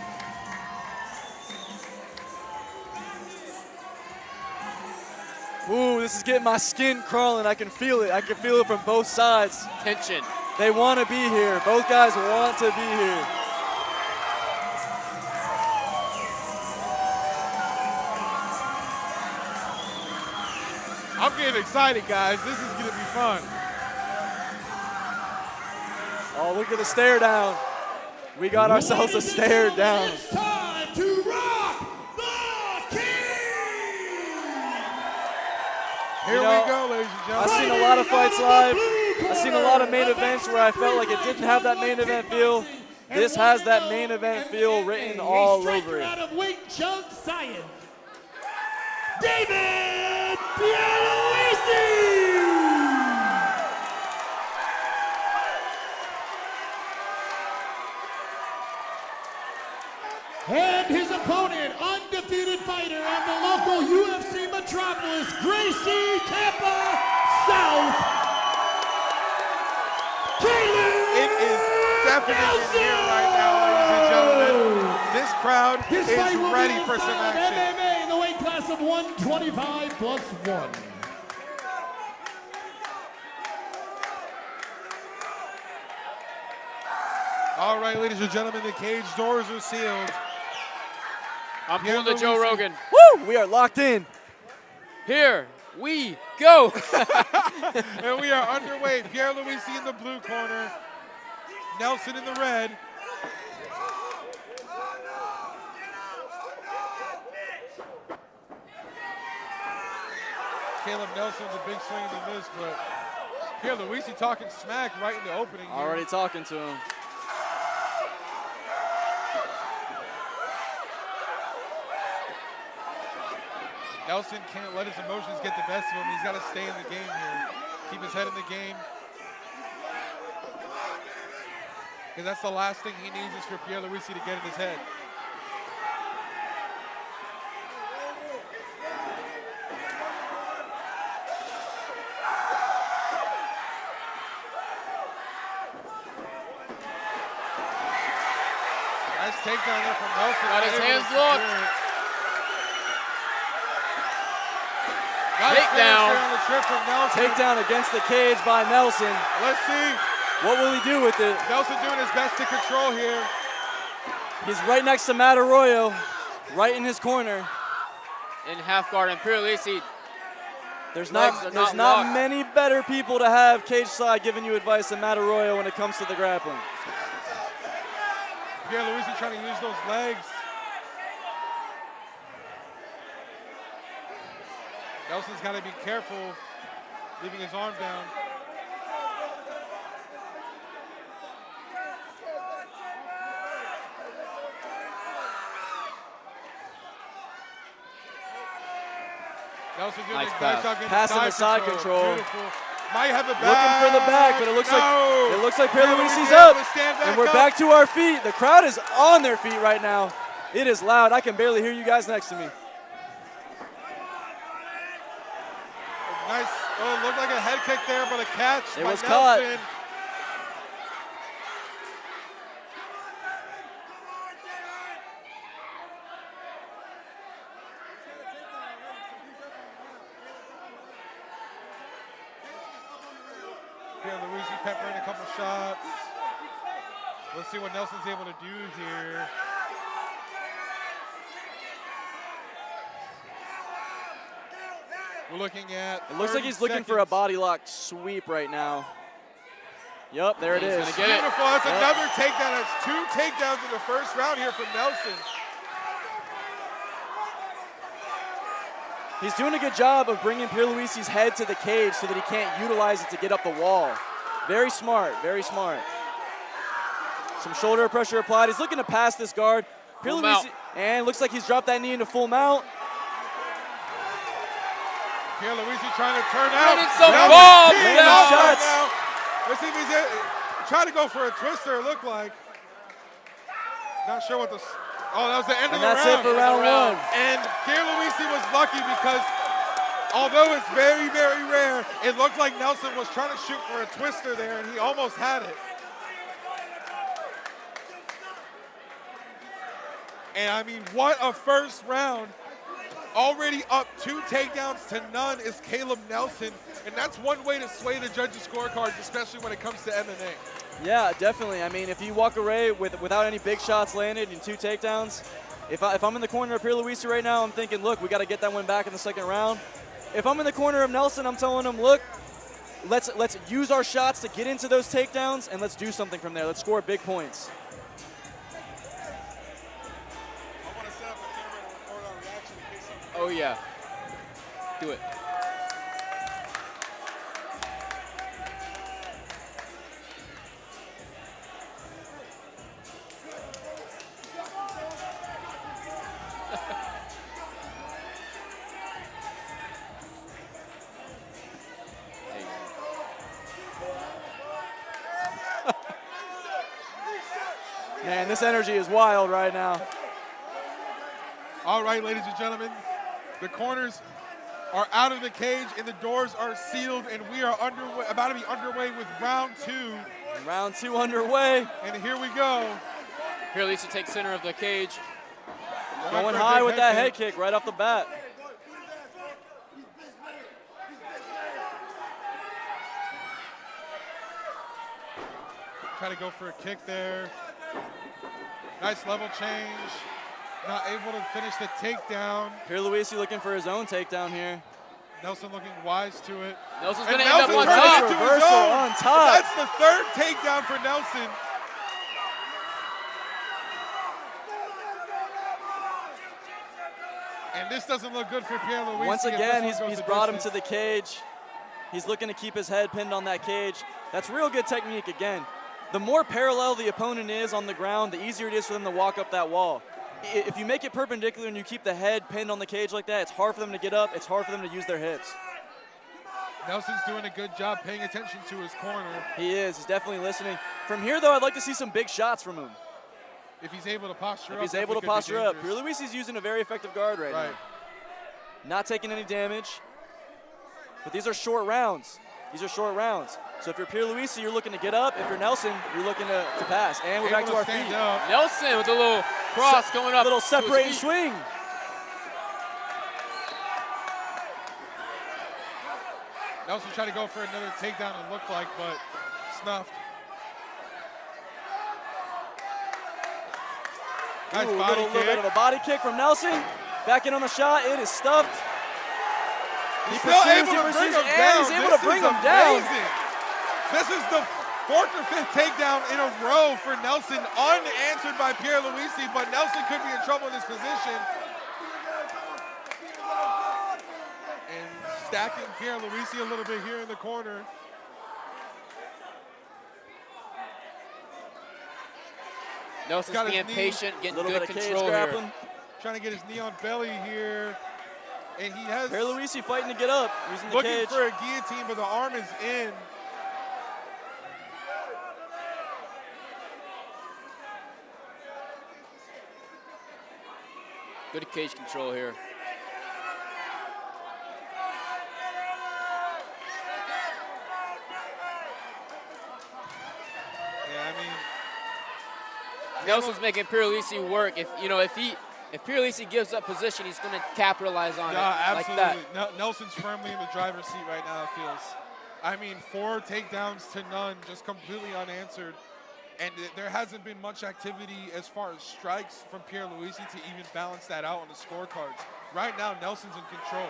Ooh, this is getting my skin crawling. I can feel it. I can feel it from both sides. Tension. They want to be here. Both guys want to be here. I'm getting excited, guys. This is going to be fun. Oh, look at the stare down. We got ourselves a stare down. It's time to rock the king! Here we go, ladies and gentlemen. I've seen a lot of fights live. I've seen a lot of main events where I felt like it didn't have that main event feel. This has that main event feel written all over it. Out of Wing Chun Science, David Pierluisi! And his opponent, undefeated fighter on the local UFC metropolis, Gracie, Tampa South, Caleb It is definitely here right now, ladies and gentlemen. This crowd This fight is will ready be for some inside action. MMA in the weight class of 125 plus 1. All right, ladies and gentlemen, the cage doors are sealed. I'm pulling the Joe Rogan. Woo! We are locked in. Here we go. And we are underway. Pierre Luisi in the blue corner. Nelson in the red. Caleb Nelson's a big swing and a miss, but Pierre Luisi talking smack right in the opening. Here. Already talking to him. Nelson can't let his emotions get the best of him. He's got to stay in the game here. Keep his head in the game. Because that's the last thing he needs is for Pierre Luisi to get in his head. Nice takedown there from Nelson. Got his Able to hands secure locked. it. Nice Takedown. finish there on the trip from Nelson. Takedown against the cage by Nelson. Let's see. What will he do with it? Nelson doing his best to control here. He's right next to Matt Arroyo, right in his corner. In half guard, and Pierre Luisi. There's Legs are not locked. many better people to have cage side giving you advice than Matt Arroyo when it comes to the grappling. Pierre Luisi trying to use those legs. Nelson's got to be careful leaving his arm down. Nelson doing Nice a pass. nice job getting Passing the side control. Beautiful. Might have the back. Looking for the back, but it looks like Pierre Luisi's Luisi's up. able to stand And back we're up. back to our feet. The crowd is on their feet right now. It is loud. I can barely hear you guys next to me. Nice Oh, it looked like a head kick there, but a catch It by was caught. Nelson. Here, Luisi peppering a couple shots. Let's see what Nelson's able to do here. We're looking at. It looks like he's looking for a body lock sweep right now. Yep, there it is. Beautiful. That's another takedown. That's 2 takedowns in the first round here from Nelson. He's doing a good job of bringing Pierluisi's head to the cage so that he can't utilize it to get up the wall. Very smart, very smart. Some shoulder pressure applied. He's looking to pass this guard. Pierluisi, and looks like he's dropped that knee into full mount. Pierluisi trying to turn out. Some bombs shots. Now. Let's see if he's trying to go for a twister, it looked like. Not sure what the... Oh, that was the end of the round. And that's it for round one. And Pierluisi was lucky because although it's very, very rare, it looked like Nelson was trying to shoot for a twister there, and he almost had it. And I mean, what a first round. Already up 2 takedowns to none is Caleb Nelson, and that's one way to sway the judges' scorecards, especially when it comes to MMA. Yeah, definitely. I mean, if you walk away without any big shots landed and 2 takedowns, if I'm in the corner of Pierluisi right now, I'm thinking, look, we got to get that one back in the second round. If I'm in the corner of Nelson, I'm telling him, look, let's use our shots to get into those takedowns, and let's do something from there. Let's score big points. Oh, yeah. Do it. Man, this energy is wild right now. All right, ladies and gentlemen, the corners are out of the cage and the doors are sealed, and we are about to be underway with round 2. Round 2 underway. And here we go. Pierluisi takes center of the cage. Going high with that head kick right off the bat. Try to go for a kick there. Nice level change. Not able to finish the takedown. Pierluisi looking for his own takedown here. Nelson looking wise to it. Nelson's And going to end up on Nelson top. turns it to his Reversal own. on top. That's the 3rd takedown for Nelson. And this doesn't look good for Pierluisi. Once again, he's brought him to the cage. He's looking to keep his head pinned on that cage. That's real good technique again. The more parallel the opponent is on the ground, the easier it is for them to walk up that wall. If you make it perpendicular and you keep the head pinned on the cage like that, it's hard for them to get up. It's hard for them to use their hips. Nelson's doing a good job paying attention to his corner. He is. He's definitely listening. From here, though, I'd like to see some big shots from him. If he's able to posture up. If he's able to posture up. Pierluisi's using a very effective guard right now. Not taking any damage. But these are short rounds. These are short rounds. So if you're Pierluisi, you're looking to get up. If you're Nelson, you're looking to pass. And we're back to our feet. Nelson with a little cross coming up. A little separate and swing. Nelson tried to go for another takedown, it looked like, but snuffed. Nice body little kick. bit of a body kick from Nelson. Back in on the shot. It is stuffed. He's still able to bring him down. He's able to bring him down. This is the 4th or 5th takedown in a row for Nelson, unanswered by Pierluisi, but Nelson could be in trouble in this position. And stacking Pierluisi a little bit here in the corner. Nelson's being patient, getting good control here. Trying to get his knee on belly here. And he has Pierluisi fighting to get up, using the looking cage. for a guillotine, but the arm is in. Good cage control here. Nelson's making Pierluisi work. If Pierluisi gives up position, he's going to capitalize on it absolutely. like that. Nelson's firmly in the driver's seat right now, it feels. I mean, 4 takedowns to none, just completely unanswered. And there hasn't been much activity as far as strikes from Pierluisi to even balance that out on the scorecards. Right now, Nelson's in control.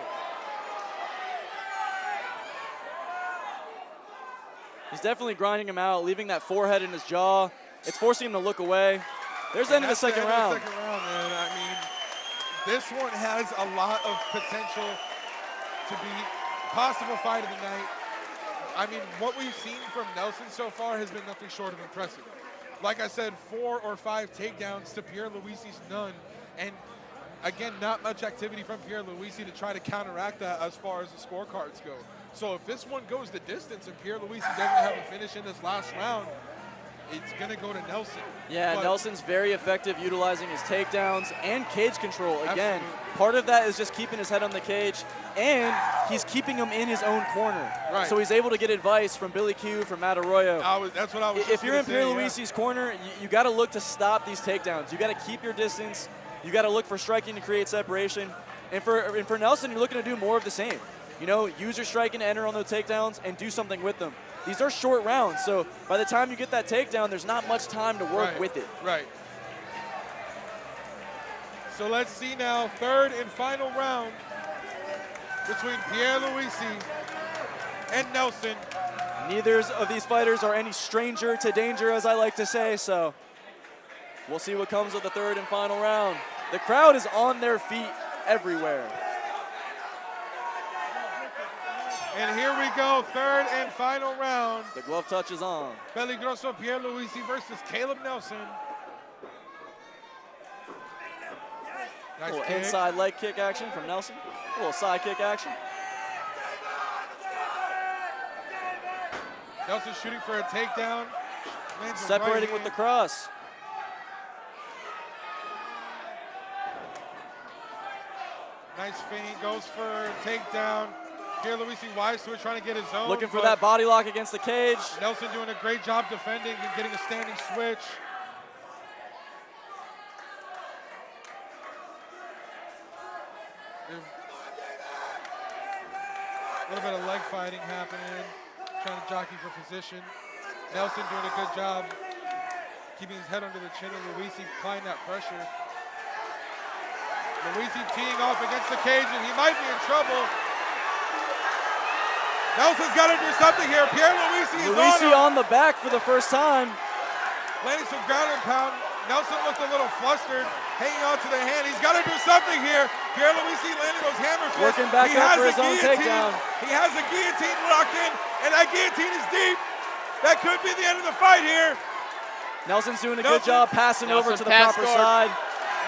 He's definitely grinding him out, leaving that forehead in his jaw. It's forcing him to look away. There's the end of the second round. Second round, man. I mean, this one has a lot of potential to be possible fight of the night. I mean, what we've seen from Nelson so far has been nothing short of impressive. Like I said, 4 or 5 takedowns to Pierluisi's none. And again, not much activity from Pierluisi to try to counteract that as far as the scorecards go. So if this one goes the distance and Pierluisi doesn't have a finish in this last round, it's going to go to Nelson. Yeah, but Nelson's very effective utilizing his takedowns and cage control. Again, absolutely. Part of that is just keeping his head on the cage, and he's keeping him in his own corner. Right. So he's able to get advice from Billy Q, from Matt Arroyo. That's what I was If you're in Pierluisi's corner, you got to look to stop these takedowns. You got to keep your distance. You got to look for striking to create separation. And for Nelson, you're looking to do more of the same. You know, use your striking to enter on those takedowns and do something with them. These are short rounds, so by the time you get that takedown, there's not much time to work with it. Right. So let's see now, third and final round between Pierluisi and Nelson. Neither of these fighters are any stranger to danger, as I like to say, so we'll see what comes with the third and final round. The crowd is on their feet everywhere. And here we go, third and final round. The glove touch is on. Peligroso Pierluisi versus Caleb Nelson. Nice A little kick. inside leg kick action from Nelson. A little side kick action. Nelson shooting for a takedown. Separating with the cross. Nice feint, goes for a takedown. Pierluisi wise to it, trying to get his own. Looking for that body lock against the cage. Nelson doing a great job defending and getting a standing switch. A little bit of leg fighting happening, trying to jockey for position. Nelson doing a good job keeping his head under the chin of Luisi, applying that pressure. Luisi teeing off against the cage, and he might be in trouble. Nelson's got to do something here. Pierluisi is on the back for the first time. Landing some ground and pound. Nelson looked a little flustered, hanging on to the hand. He's got to do something here. Pierluisi landing those hammer fists. Working back up for his own takedown. He has a guillotine locked in, and that guillotine is deep. That could be the end of the fight here. Nelson's doing a good job passing over to the proper side.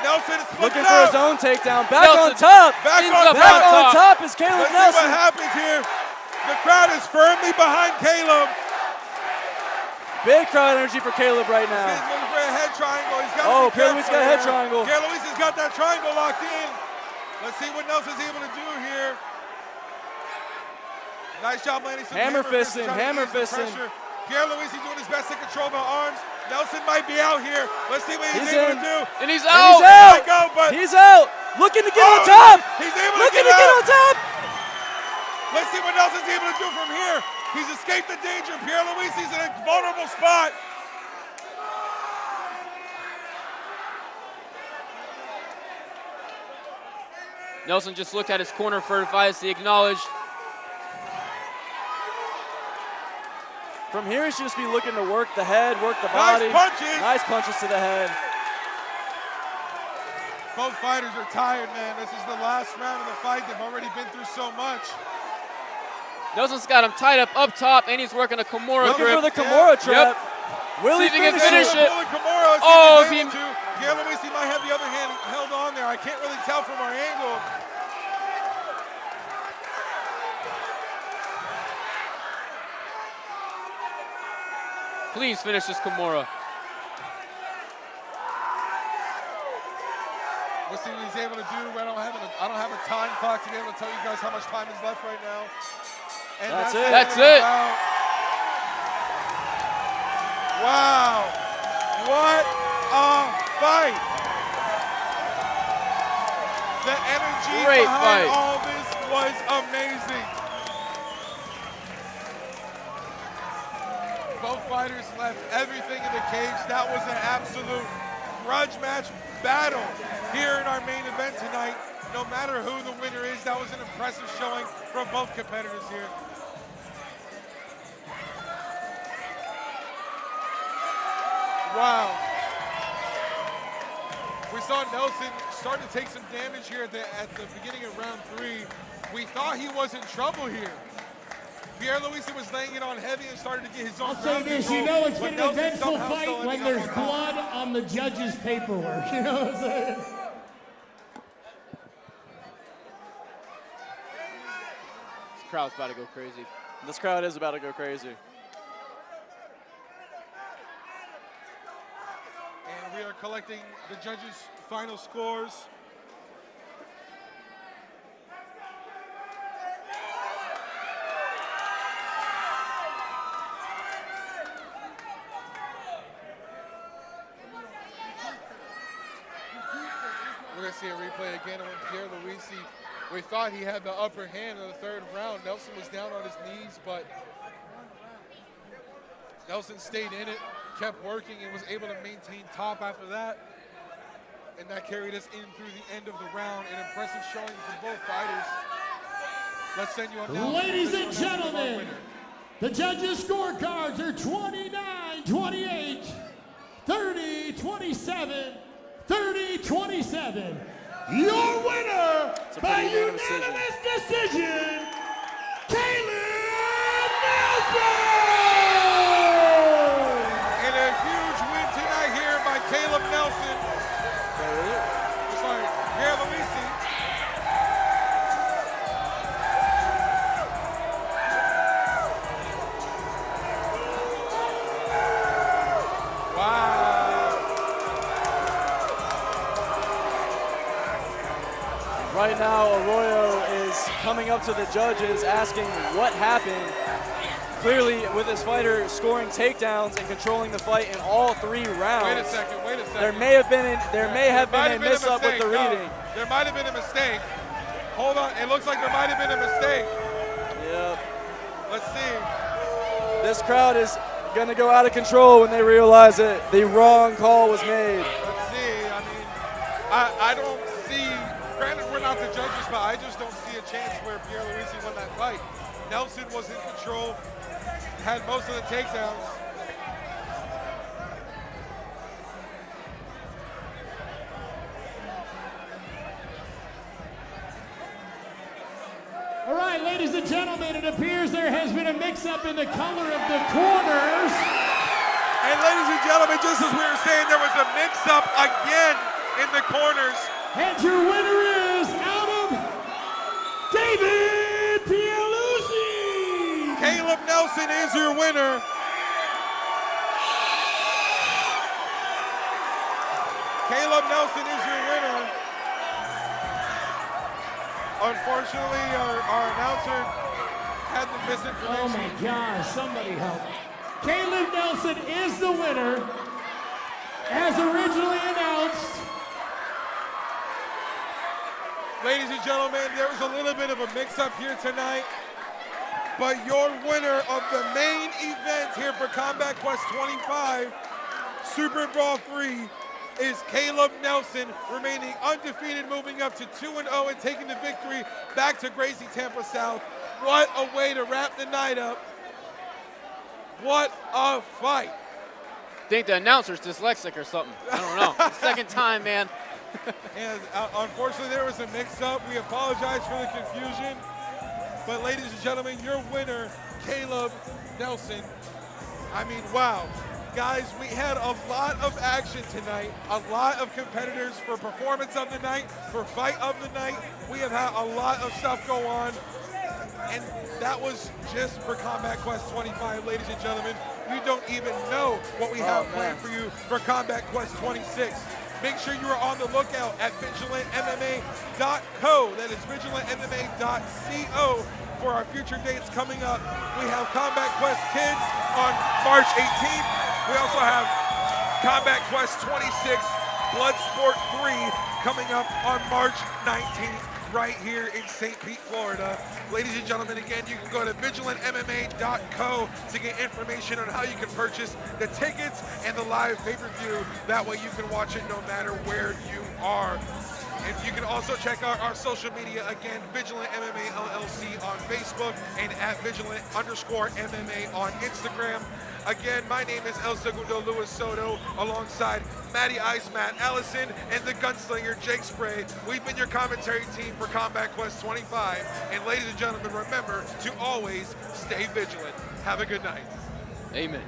Nelson looking for his own takedown. Back on top. Back on top is Caleb Let's Nelson. see what happens here. The crowd is firmly behind Caleb. Big crowd energy for Caleb right now. He's looking for a head triangle. He's got Pierluisi's got a head triangle. Pierluisi's got that triangle locked in. Let's see what Nelson's able to do here. Nice job landing some hammer fisting. Pierluisi doing his best to control the arms. Nelson might be out here. Let's see what he's able to do. And he's out. He's out. Looking to get on top. He's able to get on top. Let's see what Nelson's able to do from here. He's escaped the danger. Pierluisi's in a vulnerable spot. Nelson just looked at his corner for advice. He acknowledged. From here, he should just be looking to work the head, work the body. Nice punches to the head. Both fighters are tired, man. This is the last round of the fight. They've already been through so much. Nelson's got him tied up top, and he's working a Kimura grip. Looking for the Kimura trap. Will he finish it? Oh, if he Pierluisi might have the other hand held on there. I can't really tell from our angle. Please finish this Kimura. We'll see what he's able to do. I don't have a time clock to be able to tell you guys how much time is left right now. And that's it. Wow. What a fight. The energy Great behind fight. all this was amazing. Both fighters left everything in the cage. That was an absolute grudge match battle here in our main event tonight. No matter who the winner is, that was an impressive showing from both competitors here. Wow. We saw Nelson start to take some damage here at the beginning of round 3. We thought he was in trouble here. Pierre-Louis was laying it on heavy and started to get his own I'll say this, you know it's been an eventful fight when there's blood on the judge's paperwork, you know what I'm saying? This crowd's about to go crazy. This crowd is about to go crazy. And we are collecting the judges' final scores. We're going to see a replay again when Pierre-Louis, we thought he had the upper hand in the 3rd round. Nelson was down on his knees, but Nelson stayed in it, kept working, and was able to maintain top after that. And that carried us in through the end of the round. An impressive showing from both fighters. Let's send you on now. Ladies and gentlemen, the judges' scorecards are 29-28, 30-27, 30-27. Your winner by unanimous decision, Caleb Nelson! And a huge win tonight here by Caleb Nelson. Sorry, Pierre-Louis. Right now, Arroyo is coming up to the judges asking what happened. Clearly, with this fighter scoring takedowns and controlling the fight in all 3 rounds. Wait a second. There may have been a miss-up with the reading. There might have been a mistake. Hold on. It looks like there might have been a mistake. Yep. Let's see. This crowd is going to go out of control when they realize that the wrong call was made. Let's see. I mean, I don't see. Granted, we're not the judges, but I just don't see a chance where Pierre-Louis won that fight. Nelson was in control, had most of the takedowns. All right, ladies and gentlemen, it appears there has been a mix-up in the color of the corners. And ladies and gentlemen, just as we were saying, there was a mix-up again in the corners. And your winner is out of David Pierre-Louis. Caleb Nelson is your winner. Caleb Nelson is your winner. Unfortunately, our announcer had the misinformation. Oh my gosh, somebody help. Caleb Nelson is the winner, as originally announced. Ladies and gentlemen, there was a little bit of a mix-up here tonight, but your winner of the main event here for Combat Quest 25, Super Brawl 3, is Caleb Nelson, remaining undefeated, moving up to 2-0 and taking the victory back to Gracie, Tampa South. What a way to wrap the night up. What a fight. I think the announcer's dyslexic or something. I don't know. Second time, man. And unfortunately, there was a mix-up. We apologize for the confusion. But ladies and gentlemen, your winner, Caleb Nelson. I mean, wow. Guys, we had a lot of action tonight, a lot of competitors for performance of the night, for fight of the night. We have had a lot of stuff go on, and that was just for Combat Quest 25, ladies and gentlemen. You don't even know what we have planned for you for Combat Quest 26. Make sure you are on the lookout at vigilantmma.co. That is vigilantmma.co for our future dates coming up. We have Combat Quest Kids on March 18th. We also have Combat Quest 26, Bloodsport 3, coming up on March 19th, right here in St. Pete, Florida. Ladies and gentlemen, again, you can go to vigilantmma.co to get information on how you can purchase the tickets and the live pay-per-view. That way you can watch it no matter where you are. And you can also check out our social media, again, Vigilant MMA LLC on Facebook and at Vigilant_MMA on Instagram. Again, my name is El Segundo Luis Soto, alongside Matty Ice, Matt Allison, and the gunslinger Jake Spray. We've been your commentary team for Combat Quest 25. And ladies and gentlemen, remember to always stay vigilant. Have a good night. Amen.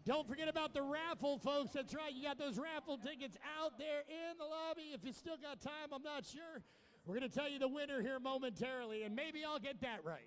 Don't forget about the raffle, folks. That's right. You got those raffle tickets out there in the lobby. If you still got time, I'm not sure. We're going to tell you the winner here momentarily, and maybe I'll get that right.